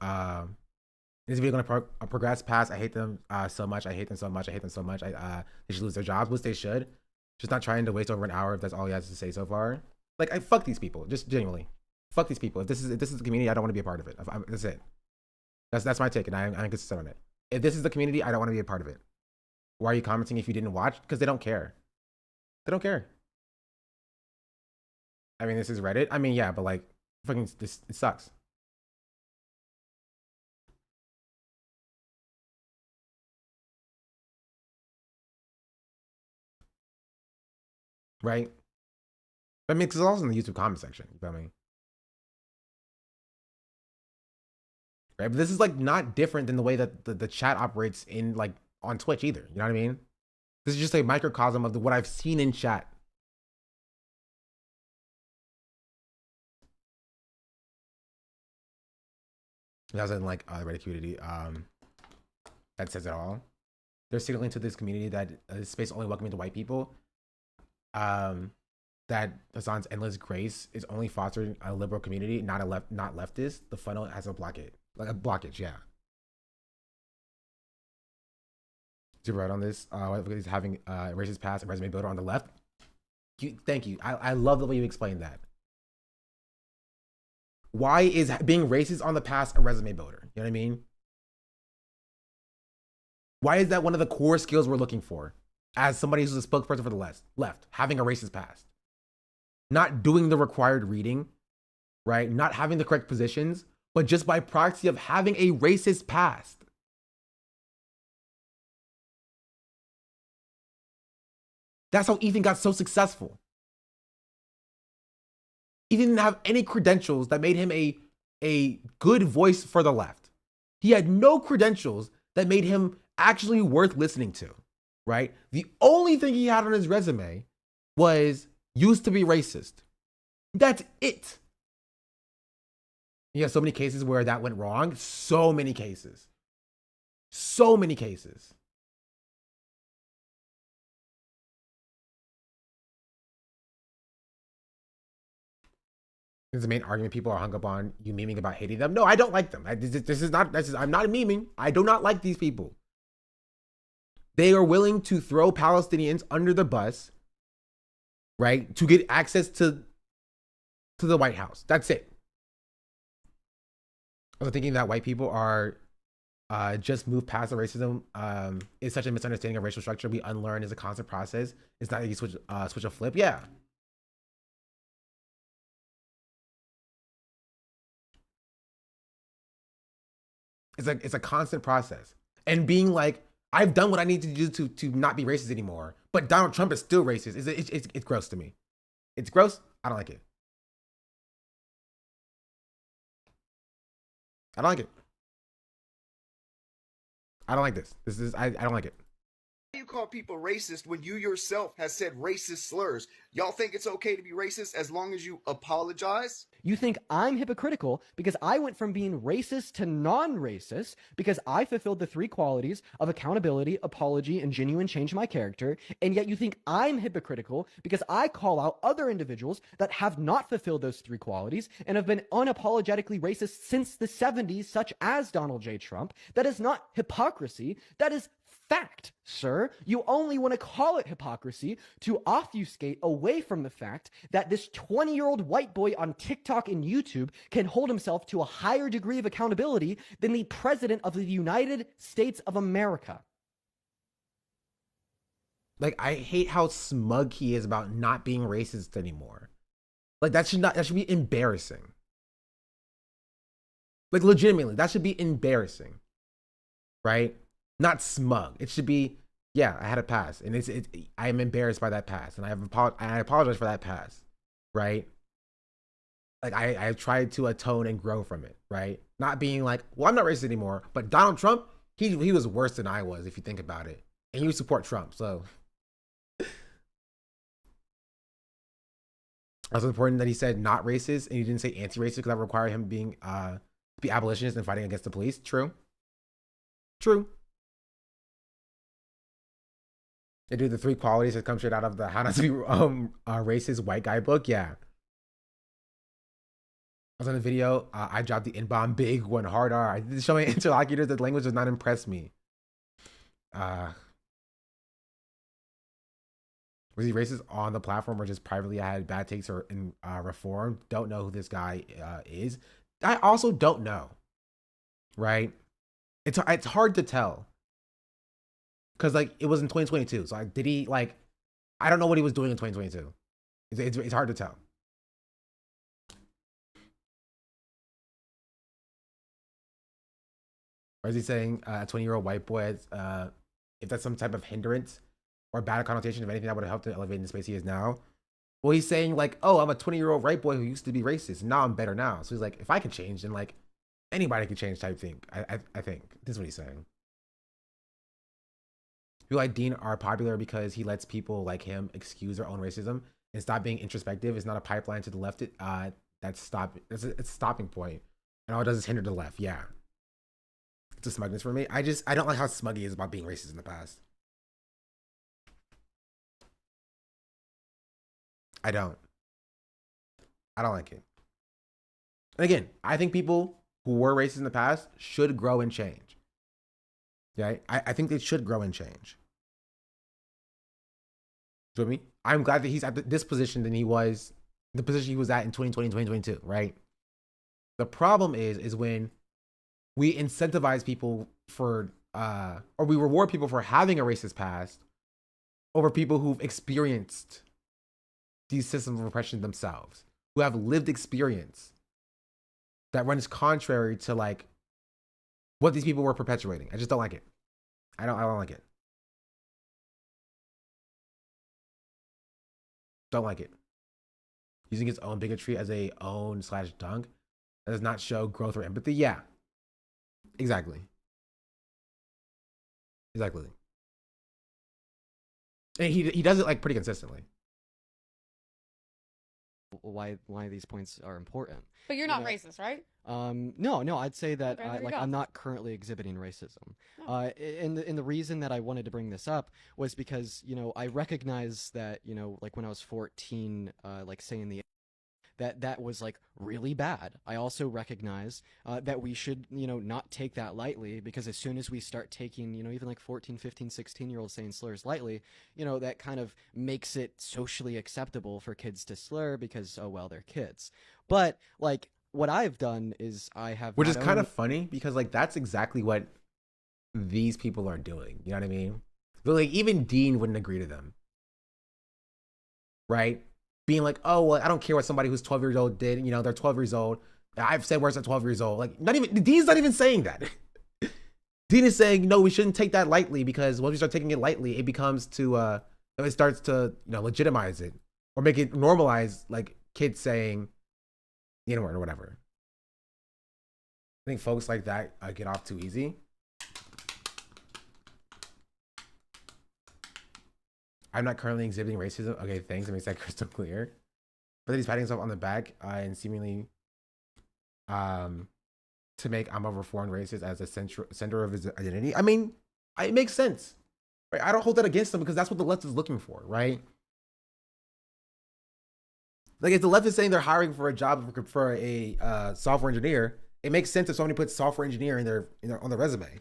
Is video going to progress past? I hate them so much. I hate them so much. I hate them so much. They should lose their jobs, which they should. Just not trying to waste over an hour if that's all he has to say so far. Like, I fuck these people. Just genuinely, fuck these people. If this is the community, I don't want to be a part of it. That's it. That's my take, and I'm consistent on it. If this is the community, I don't want to be a part of it. Why are you commenting if you didn't watch? Because they don't care. They don't care. I mean, this is Reddit. I mean, yeah, but like, fucking, it sucks. Right? I mean, because it's also in the YouTube comment section. You feel me? Right? But this is like not different than the way that the chat operates in like on Twitch either. You know what I mean? This is just a microcosm of what I've seen in chat. That wasn't like the Reddit community. That says it all. They're signaling to this community that this space only welcoming to white people. That Hasan's endless grace is only fostering a liberal community, not leftist. The funnel has a blockage, like a blockage, yeah. Zero right on this. He's having racist past and resume builder on the left. Thank you. I love the way you explained that. Why is being racist on the past a resume builder? You know what I mean? Why is that one of the core skills we're looking for as somebody who's a spokesperson for the left, having a racist past? Not doing the required reading, right? Not having the correct positions, but just by proxy of having a racist past. That's how Ethan got so successful. He didn't have any credentials that made him a good voice for the left. He had no credentials that made him actually worth listening to, right? The only thing he had on his resume was used to be racist. That's it. You have so many cases where that went wrong. So many cases. So many cases. This is the main argument people are hung up on, you memeing about hating them. No, I don't like them. I'm not memeing. I do not like these people. They are willing to throw Palestinians under the bus, right, to get access to the White House. That's it. I was thinking that white people are just move past the racism. It's such a misunderstanding of racial structure. We unlearn is a constant process. It's not like you switch a flip. Yeah. It's a constant process. And being like, I've done what I need to do to not be racist anymore, but Donald Trump is still racist. It's gross to me. It's gross. I don't like it. I don't like it. I don't like this. I don't like it. You call people racist when you yourself has said racist slurs. Y'all think it's okay to be racist as long as you apologize? You think I'm hypocritical because I went from being racist to non-racist because I fulfilled the three qualities of accountability, apology, and genuine change in my character, and yet you think I'm hypocritical because I call out other individuals that have not fulfilled those three qualities and have been unapologetically racist since the 70s, such as Donald J. Trump. That is not hypocrisy. That is fact, sir. You only want to call it hypocrisy to obfuscate away from the fact that this 20-year-old white boy on TikTok and YouTube can hold himself to a higher degree of accountability than the president of the United States of America. Like, I hate how smug he is about not being racist anymore. Like, that should be embarrassing. Like, legitimately, that should be embarrassing. Right? Not smug. It should be, yeah, I had a pass, and I am embarrassed by that pass, and I apologize for that pass, right? Like I tried to atone and grow from it, right? Not being like, well, I'm not racist anymore, but Donald Trump, he was worse than I was, if you think about it, and you support Trump, so. Also important that he said not racist, and he didn't say anti-racist because that required him being to be abolitionist and fighting against the police. True. They do the three qualities that come straight out of the How Not to Be Racist White Guy book. Yeah. was on a video. I dropped the N-bomb big one hard R. I did show my interlocutors that language does not impress me. Was he racist on the platform or just privately had bad takes or in reform? Don't know who this guy is. I also don't know. Right? It's hard to tell. Cause like it was in 2022. So like, did he like? I don't know what he was doing in 2022. It's hard to tell. Or is he saying a 20-year-old white boy, if that's some type of hindrance or bad connotation of anything that would have helped to elevate in the space he is now? Well, he's saying like, oh, I'm a 20-year-old white boy who used to be racist. And now I'm better now. So he's like, if I can change, then like anybody can change type thing. I think this is what he's saying. People like Dean are popular because he lets people like him excuse their own racism and stop being introspective. It's not a pipeline to the left. It's a stopping point. And all it does is hinder the left. Yeah. It's a smugness for me. I don't like how smug he is about being racist in the past. I don't like it. And again, I think people who were racist in the past should grow and change. Yeah, I think they should grow and change. Do you know what I mean? I'm glad that he's at this position than he was, the position he was at in 2020, 2022, right? The problem is when we incentivize people for, or we reward people for having a racist past over people who've experienced these systems of oppression themselves, who have lived experience that runs contrary to like what these people were perpetuating. I just don't like it. I don't like it. Don't like it. Using his own bigotry as a own/dunk that does not show growth or empathy. Yeah. Exactly. Exactly. And he does it like pretty consistently. Why these points are important. But you're not racist, right? No, I'd say that Okay, there you go. I'm not currently exhibiting racism. And the reason that I wanted to bring this up was because, I recognize that, like when I was 14, like saying that was like really bad. I also recognize that we should, not take that lightly, because as soon as we start taking, even like 14, 15, 16-year-olds saying slurs lightly, that kind of makes it socially acceptable for kids to slur because, oh, well, they're kids. But like what I've done is I have, which is kind of funny because like that's exactly what these people are doing. You know what I mean? But like even Dean wouldn't agree to them. Right? Being like, oh, well, I don't care what somebody who's 12 years old did. They're 12 years old. I've said words at 12 years old. Like, Dean's not even saying that. Dean is saying, no, we shouldn't take that lightly, because once we start taking it lightly, it becomes to, it starts to, legitimize it or make it normalize, like kids saying, or whatever. I think folks like that get off too easy. I'm not currently exhibiting racism. Okay, thanks. It makes that crystal clear. But then he's patting himself on the back and seemingly to make I'm a reformed racist as a center of his identity. I mean, it makes sense. Right? I don't hold that against him because that's what the left is looking for, right? Like if the left is saying they're hiring for a job for a software engineer, it makes sense if somebody puts software engineer in their on their resume,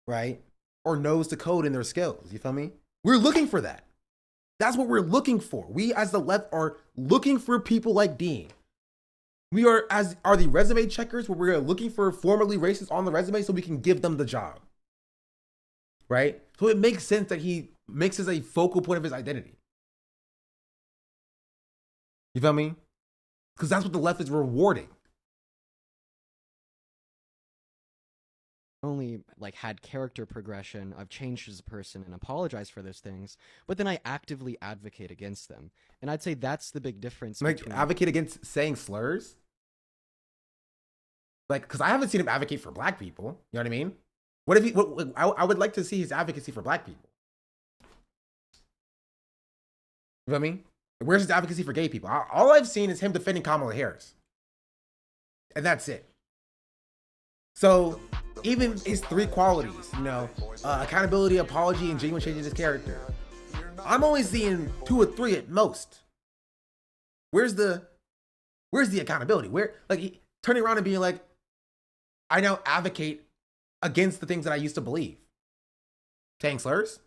right? Or knows the code in their skills. You feel me? We're looking for that. That's what we're looking for. We as the left are looking for people like Dean. We are the resume checkers, where we're looking for formerly racist on the resume so we can give them the job. Right? So it makes sense that he makes this a focal point of his identity. You feel me? Because that's what the left is rewarding. Only like had character progression, I've changed as a person and apologized for those things, but then I actively advocate against them. And I'd say that's the big difference. Like advocate against saying slurs? Like, because I haven't seen him advocate for black people. You know what I mean? What if he, I would like to see his advocacy for black people. You know what I mean? Where's his advocacy for gay people? All I've seen is him defending Kamala Harris. And that's it. So even his three qualities, accountability, apology, and genuine change in his character, I'm only seeing 2 or 3 at most. Where's the Where's the accountability? Where, like, turning around and being like, I now advocate against the things that I used to believe. Saying slurs?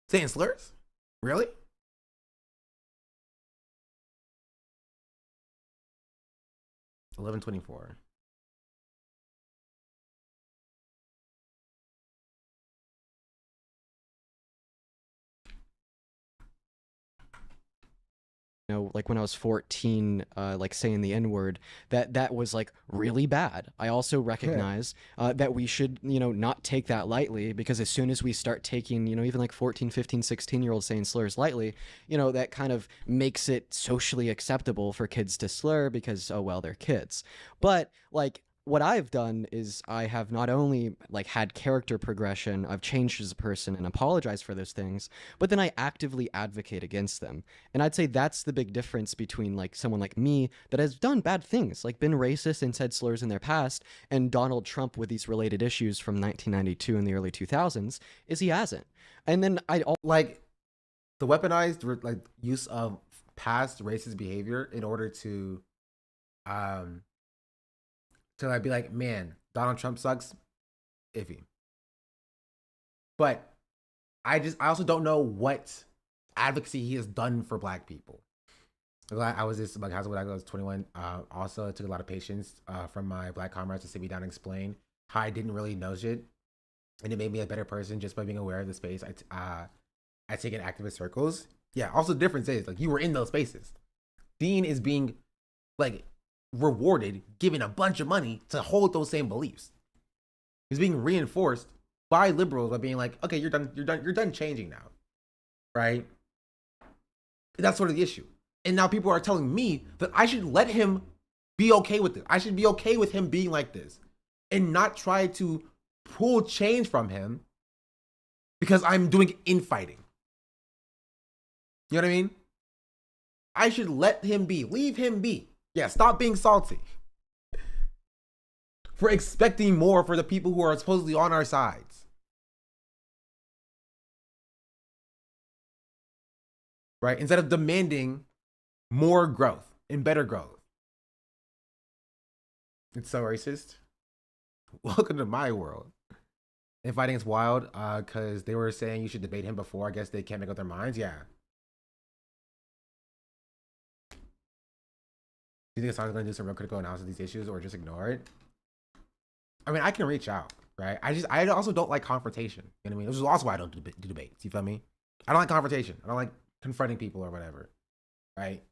Saying slurs? Really? $11.24. Like when I was 14, like saying the N-word, that was like really bad. I also recognize that we should, not take that lightly, because as soon as we start taking, even like 14, 15, 16-year-olds saying slurs lightly, that kind of makes it socially acceptable for kids to slur because, oh, well, they're kids. But like, what I've done is I have not only like had character progression, I've changed as a person and apologized for those things, but then I actively advocate against them. And I'd say that's the big difference between like someone like me that has done bad things, like been racist and said slurs in their past, and Donald Trump with these related issues from 1992 and the early 2000s, is he hasn't. And then like the weaponized like use of past racist behavior in order to like be like, man, Donald Trump sucks, iffy. But I also don't know what advocacy he has done for Black people. I was just like, when I was 21. Also, it took a lot of patience from my Black comrades to sit me down and explain how I didn't really know shit, and it made me a better person just by being aware of the space I take in activist circles. Yeah. Also, the difference is like you were in those spaces. Dean is being like rewarded, given a bunch of money to hold those same beliefs. He's being reinforced by liberals by being like, okay, you're done changing now, right? That's sort of the issue. And now people are telling me that I should let him be okay with it. I should be okay with him being like this and not try to pull change from him because I'm doing infighting. You know what I mean? I should let him be, leave him be. Yeah, stop being salty for expecting more for the people who are supposedly on our sides. Right? Instead of demanding more growth and better growth. It's so racist. Welcome to my world. Infighting is wild because they were saying you should debate him before. I guess they can't make up their minds. Yeah. Do you think Hasan's going to do some real critical analysis of these issues or just ignore it? I mean, I can reach out, right? I also don't like confrontation. You know what I mean? Which is also why I don't do debates. You feel me? I don't like confrontation. I don't like confronting people or whatever, right?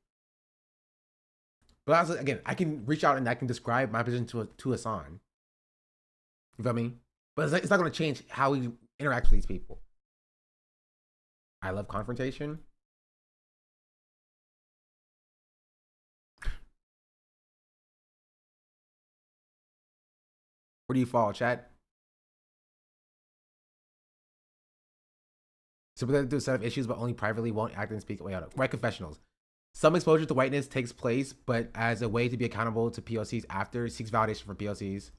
But also, again, I can reach out and I can describe my position to Hasan. You feel me? But it's not going to change how we interact with these people. I love confrontation. Where do you fall, chat? Sympathetic to a set of issues, but only privately, won't act and speak. Wait, hold up. White confessionals. Some exposure to whiteness takes place, but as a way to be accountable to POCs after, seeks validation from POCs.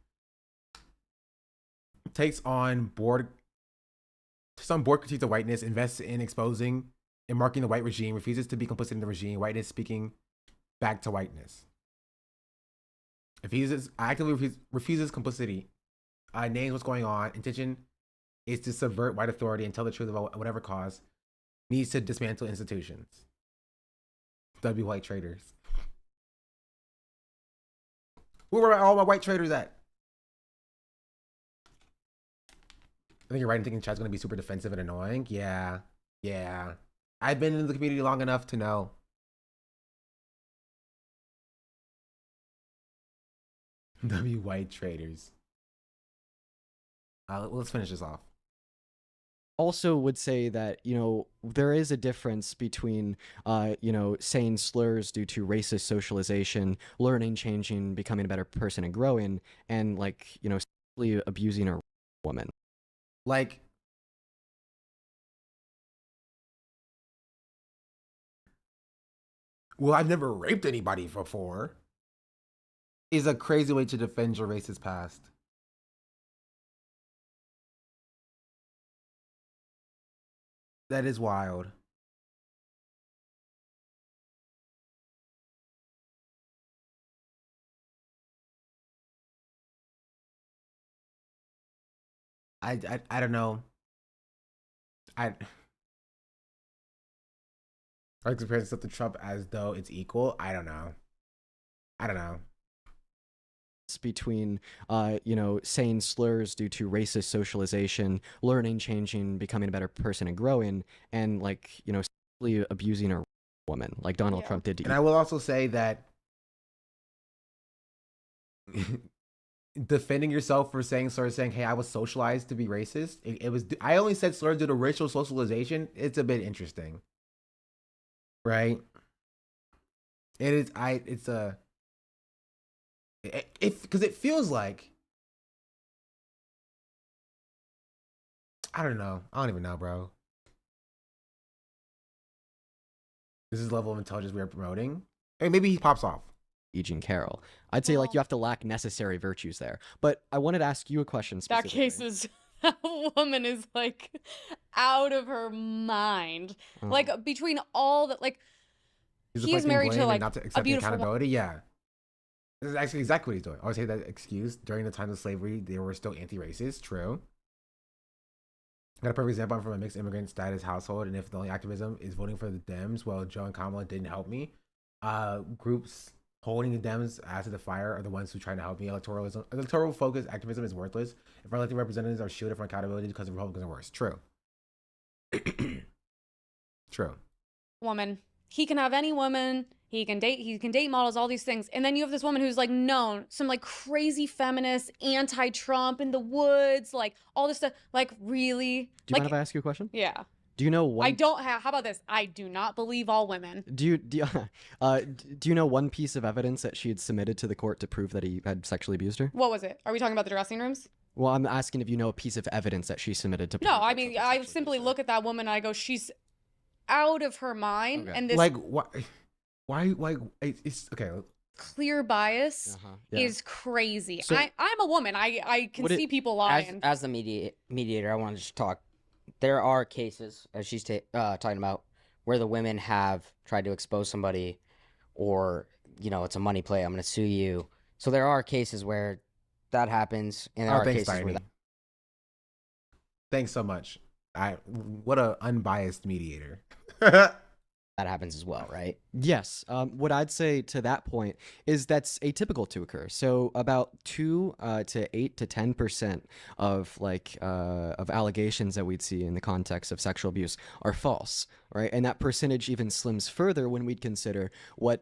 Takes on board critiques of whiteness, invests in exposing and marking the white regime, refuses to be complicit in the regime, whiteness speaking back to whiteness. Actively refuses complicity, names what's going on, intention is to subvert white authority and tell the truth about whatever cause, needs to dismantle institutions. W white traitors. Where are all my white traitors at? I think you're right in thinking chat's going to be super defensive and annoying. Yeah. I've been in the community long enough to know. W white traders. Let's finish this off. Also would say that, there is a difference between, saying slurs due to racist socialization, learning, changing, becoming a better person and growing, and simply abusing a woman. Like, well, I've never raped anybody before, is a crazy way to defend your racist past. That is wild. I don't know. I like comparing stuff to Trump as though it's equal. I don't know. Between saying slurs due to racist socialization, learning, changing, becoming a better person and growing, and sexually abusing a woman like Donald Trump did to And I will also say that defending yourself for saying hey, I was socialized to be racist, it was, I only said slurs due to racial socialization. It's a bit interesting, right? Because it feels like, I don't know. I don't even know, bro. This is the level of intelligence we are promoting. Hey, maybe he pops off. Eugene Carroll. I'd say you have to lack necessary virtues there. But I wanted to ask you a question That specifically. case is, that woman is like out of her mind. Like between all that, like he is married to like not to a accept beautiful accountability. Yeah, this is actually exactly what he's doing. I always say that excuse during the time of slavery, they were still anti-racist. True. I got a perfect example. I'm from a mixed immigrant status household, and if the only activism is voting for the Dems, well, Joe and Kamala didn't help me. Groups holding the Dems as to the fire are the ones who try to help me. Electoral focused activism is worthless if our elected representatives are shielded from accountability because the Republicans are worse. True. True. woman. He can have any woman. He can date models, all these things. And then you have this woman who's like known, some like crazy feminist, anti-Trump in the woods, like all this stuff. Like really? Do you mind if I ask you a question? Yeah. Do you know one? I don't have. How about this? I do not believe all women. Do you know one piece of evidence that she had submitted to the court to prove that he had sexually abused her? What was it? Are we talking about the dressing rooms? Well, I'm asking if you know a piece of evidence that she submitted to. No, I mean I simply look at that woman and I go, she's out of her mind, and this like why it's okay. Clear bias is crazy. So- I'm a woman. I can see people lying. As the mediator, I want to just talk. There are cases, as she's talking about, where the women have tried to expose somebody, or it's a money play. I'm going to sue you. So there are cases where that happens, and there are thanks, cases where thanks so much. What a unbiased mediator. that happens as well, right? Yes. What I'd say to that point is that's atypical to occur. So about 2 to 8 to 10% of of allegations that we'd see in the context of sexual abuse are false, right? And that percentage even slims further when we'd consider what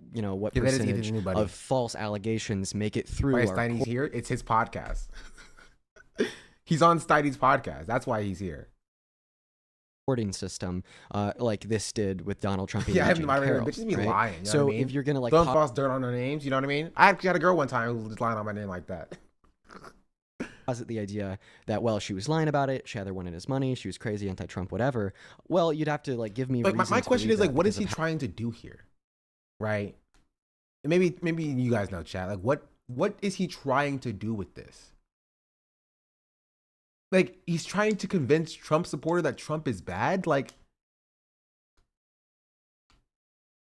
percentage of false allegations make it through. Why Steiny's here? It's his podcast. He's on Steiny's podcast. That's why he's here. Reporting system like this did with Donald Trump. Yeah, I have my bitches be lying. You know So what I mean? if you're gonna don't false dirt on their names, you know what I mean? I actually had a girl one time who was lying on my name like that. Posit the idea that she was lying about it, she either wanted his money, she was crazy, anti-Trump, whatever. Well, you'd have to give me. But my question is what is he trying to do here, right? And maybe you guys know, chat. What is he trying to do with this? He's trying to convince Trump supporter that Trump is bad.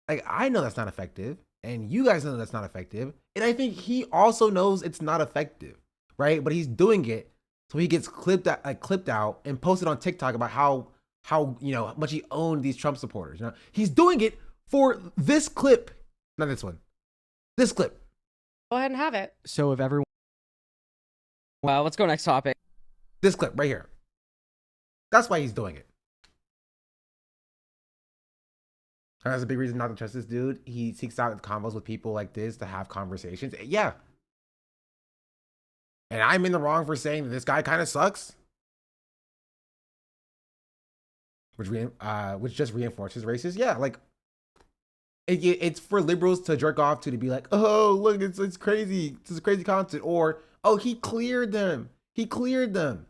I know that's not effective, and you guys know that's not effective, and I think he also knows it's not effective, right? But he's doing it so he gets clipped out and posted on TikTok about how much he owned these Trump supporters. He's doing it for this clip, not this one. This clip. Go ahead and have it. So if everyone. Well, let's go next topic. This clip right here. That's why he's doing it. And that's a big reason not to trust this dude. He seeks out convos with people like this to have conversations. Yeah. And I'm in the wrong for saying that this guy kind of sucks. Which just reinforces racist. Yeah, it's for liberals to jerk off to be like, oh, look, it's crazy. It's a crazy content. Or, oh, he cleared them. He cleared them.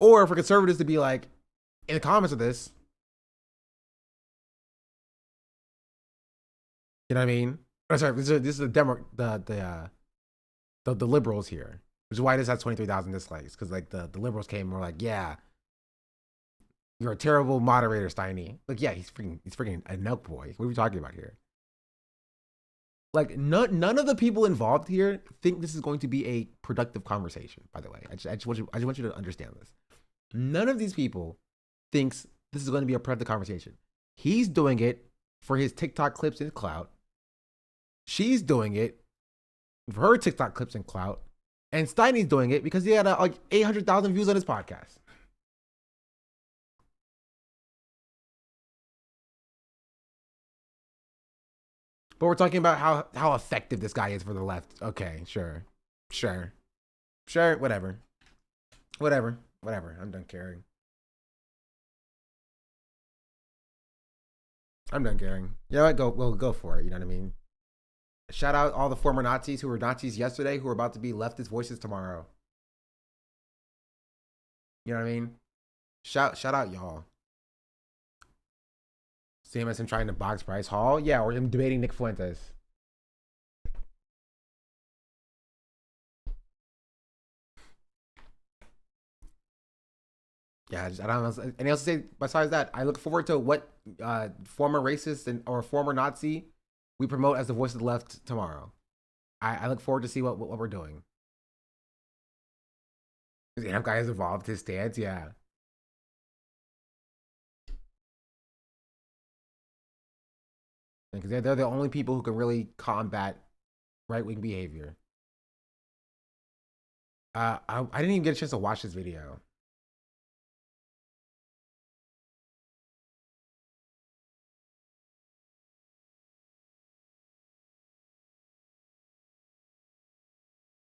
Or for conservatives to be like, in the comments of this, you know what I mean? Oh, sorry, this is the liberals here, which is why this has 23,000 dislikes, because the liberals came and were like, yeah, you're a terrible moderator, Steiny. Yeah, he's freaking a milk boy. What are we talking about here? Like none of the people involved here think this is going to be a productive conversation. By the way, I just want you to understand this. None of these people thinks this is going to be a productive conversation. He's doing it for his TikTok clips and Clout. She's doing it for her TikTok clips and Clout. And Steiny's doing it because he had like 800,000 views on his podcast. But we're talking about how effective this guy is for the left. Okay, sure, whatever. I'm done caring. You know what? We'll go for it. You know what I mean? Shout out all the former Nazis who were Nazis yesterday who are about to be leftist voices tomorrow. You know what I mean? Shout out y'all. Same as him trying to box Bryce Hall. Yeah, or him debating Nick Fuentes. Yeah, I don't know anything else to say besides that. I look forward to what former racist or former Nazi we promote as the voice of the left tomorrow. I look forward to see what we're doing. The AMP guy has evolved his stance, yeah. Because they're the only people who can really combat right-wing behavior. I didn't even get a chance to watch this video.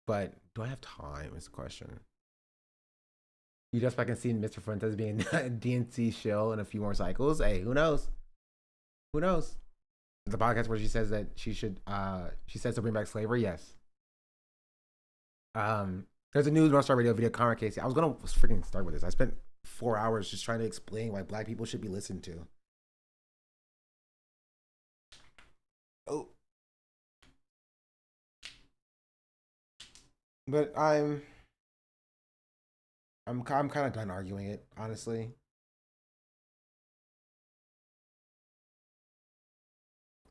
But do I have time is the question. You just back and see Mr. Fuentes being a DNC shill in a few more cycles. Hey, who knows? Who knows? The podcast where she says that she says to bring back slavery, yes. There's a new North Star Radio video, Conrad Casey. I was gonna freaking start with this. I spent 4 hours just trying to explain why black people should be listened to. Oh. But I'm kind of done arguing it, honestly.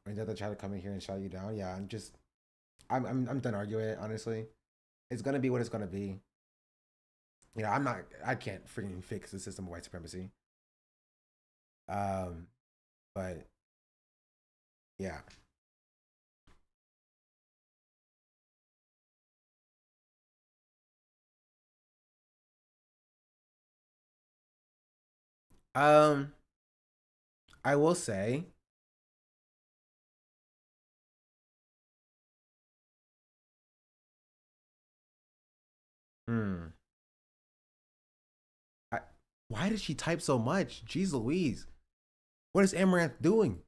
I did try to come in here and shut you down. Yeah, I'm done arguing it, honestly. It's gonna be what it's gonna be. You know, I can't freaking fix the system of white supremacy. But yeah. I will say why did she type so much? Jeez Louise. What is Amaranth doing?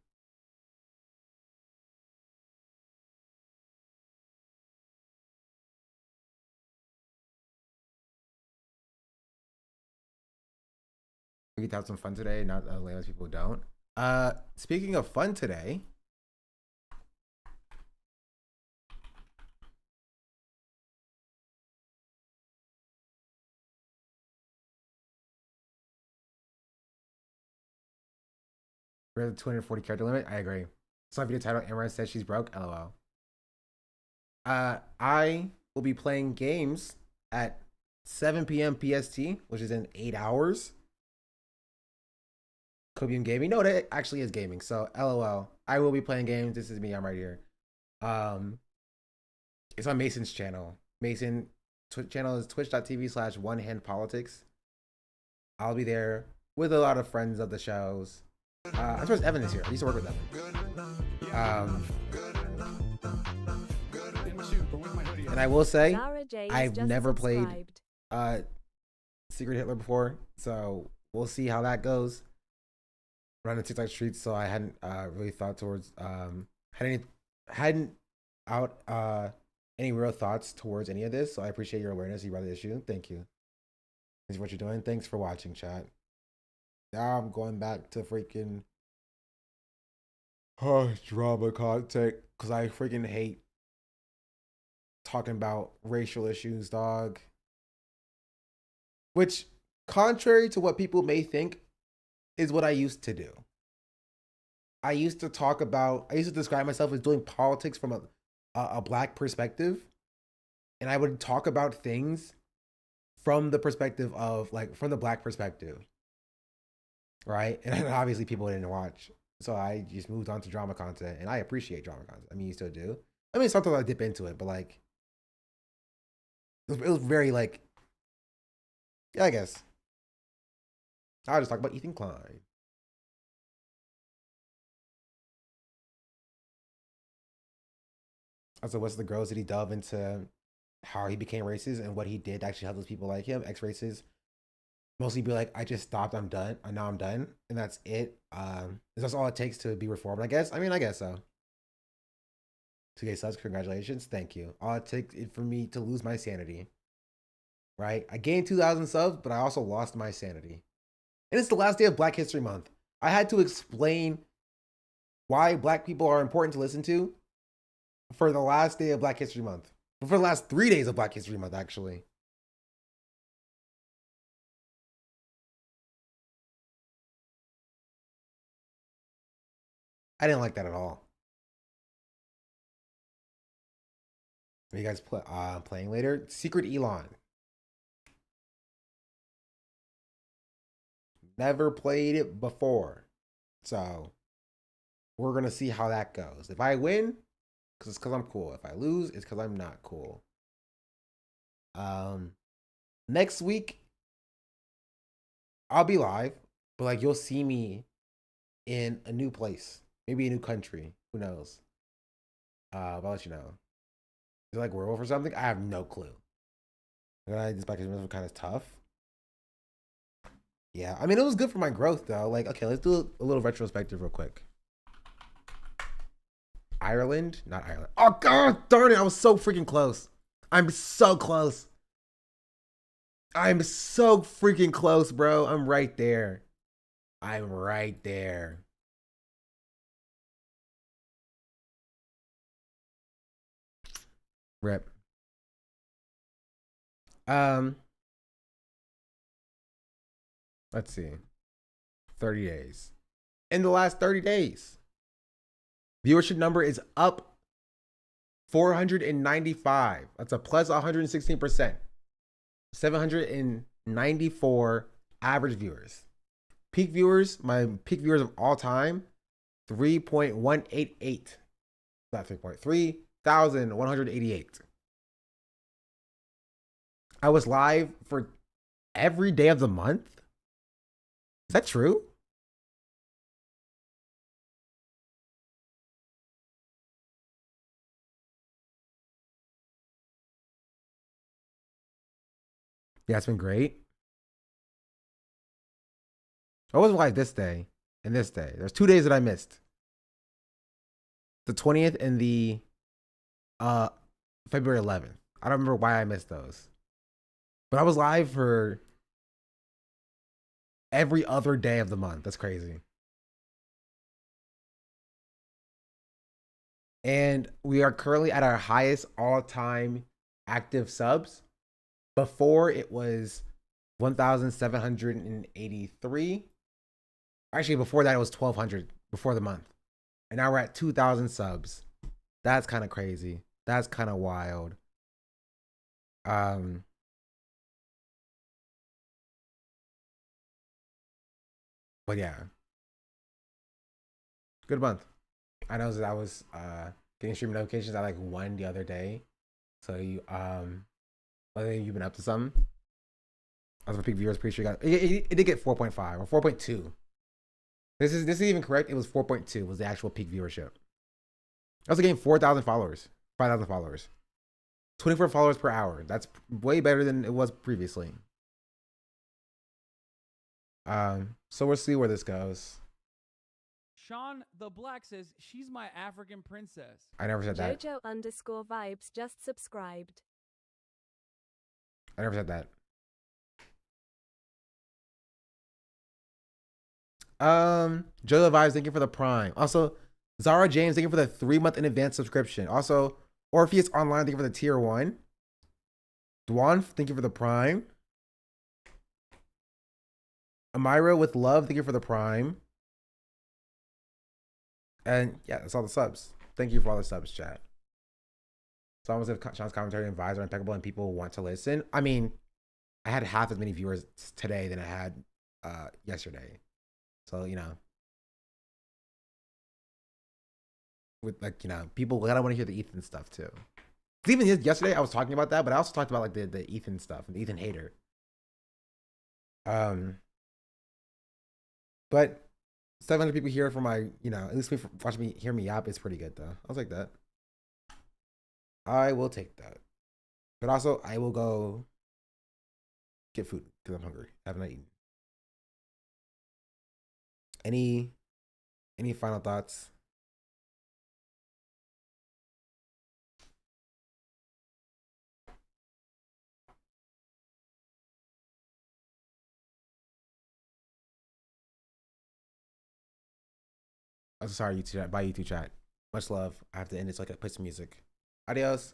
We have some fun today, not most people don't. Speaking of fun today, we're at the 240 character limit. I agree. Some video title, Amaranth says she's broke. LOL. I will be playing games at 7 p.m. PST, which is in 8 hours. Copium gaming. No, that actually is gaming. So LOL. I will be playing games. This is me. I'm right here. It's on Mason's channel. Mason channel is twitch.tv/onehandpolitics. I'll be there with a lot of friends of the shows. I suppose Evan is here. I used to work with Evan. And I will say, I've never played Secret Hitler before, so we'll see how that goes. Running TikTok streets, so I hadn't really thought towards hadn't out any real thoughts towards any of this. So I appreciate your awareness. You brought the issue. Thank you. Thanks for what you're doing. Thanks for watching, chat. Now I'm going back to freaking drama content because I freaking hate talking about racial issues, dog. Which, contrary to what people may think, is what I used to do. I used to describe myself as doing politics from a black perspective, and I would talk about things from the perspective of from the black perspective, right? And obviously people didn't watch, so I just moved on to drama content, and I appreciate drama content. I mean, you still do. I mean, sometimes I dip into it, but it was very yeah, I guess. I'll just talk about Ethan Klein. Also, what's the girls? Did he delve into how he became racist and what he did to actually help those people like him, ex-racists, mostly be like, I just stopped, I'm done, and now I'm done, and that's it. That's all it takes to be reformed, I guess. I mean, I guess so. 2K subs, congratulations, thank you. All it takes is for me to lose my sanity, right? I gained 2,000 subs, but I also lost my sanity. And it's the last day of Black History Month. I had to explain why black people are important to listen to for the last day of Black History Month. For the last 3 days of Black History Month, actually. I didn't like that at all. Are you guys playing later? Secret Elon. Never played it before. So, we're going to see how that goes. If I win, it's because I'm cool. If I lose, it's because I'm not cool. Next week, I'll be live, but you'll see me in a new place, maybe a new country. Who knows? I'll let you know. Is it werewolf or something? I have no clue. This Black History Month was kind of tough. Yeah, I mean, it was good for my growth though. Okay, let's do a little retrospective real quick. Ireland, not Ireland. Oh god, darn it! I was so freaking close. I'm so close. I'm so freaking close, bro. I'm right there. I'm right there. Rip. Let's see. 30 days. In the last 30 days, viewership number is up 495. That's a plus 116%. 794 average viewers. Peak viewers, my peak viewers of all time, 3.188. Not 3,188. I was live for every day of the month. Is that true? Yeah, it's been great. I wasn't live this day and this day. There's 2 days that I missed. The 20th and the February 11th. I don't remember why I missed those. But I was live for every other day of the month. That's crazy. And we are currently at our highest all-time active subs. Before it was 1,783. Actually, before that it was 1,200 before the month. And now we're at 2,000 subs. That's kind of crazy. That's kind of wild. But yeah. Good month. I know that I was getting stream notifications at 1 the other day. So you whether you've been up to something. I was a peak viewers, pretty sure it did get 4.5 or 4.2. This is even correct. It was 4.2 was the actual peak viewership. I also gained 4,000 followers, 5,000 followers, 24 followers per hour. That's way better than it was previously. So we'll see where this goes. Sean the Black says she's my African princess. I never said that. Jojo_vibes just subscribed. I never said that. Jojo Vibes, thank you for the Prime. Also, Zara James, thank you for the 3-month in advance subscription. Also, Orpheus Online, thank you for the tier 1. Dwan, thank you for the Prime. Amira with love, thank you for the Prime. And yeah, that's all the subs. Thank you for all the subs, chat. It's almost as if Sean's commentary and vibes are impeccable and people want to listen. I mean, I had half as many viewers today than I had yesterday. So, you know, with like, you know, people gotta want to hear the Ethan stuff too. Even yesterday I was talking about that, but I also talked about like the Ethan stuff and the Ethan hater. But 700 people here for my, you know, at least watch me hear me yap is pretty good though. I was like that. I will take that. But also I will go get food because I'm hungry. I have not eaten. Any final thoughts? I'm sorry, YouTube chat. Bye, YouTube chat. Much love. I have to end it so I can play some music. Adios.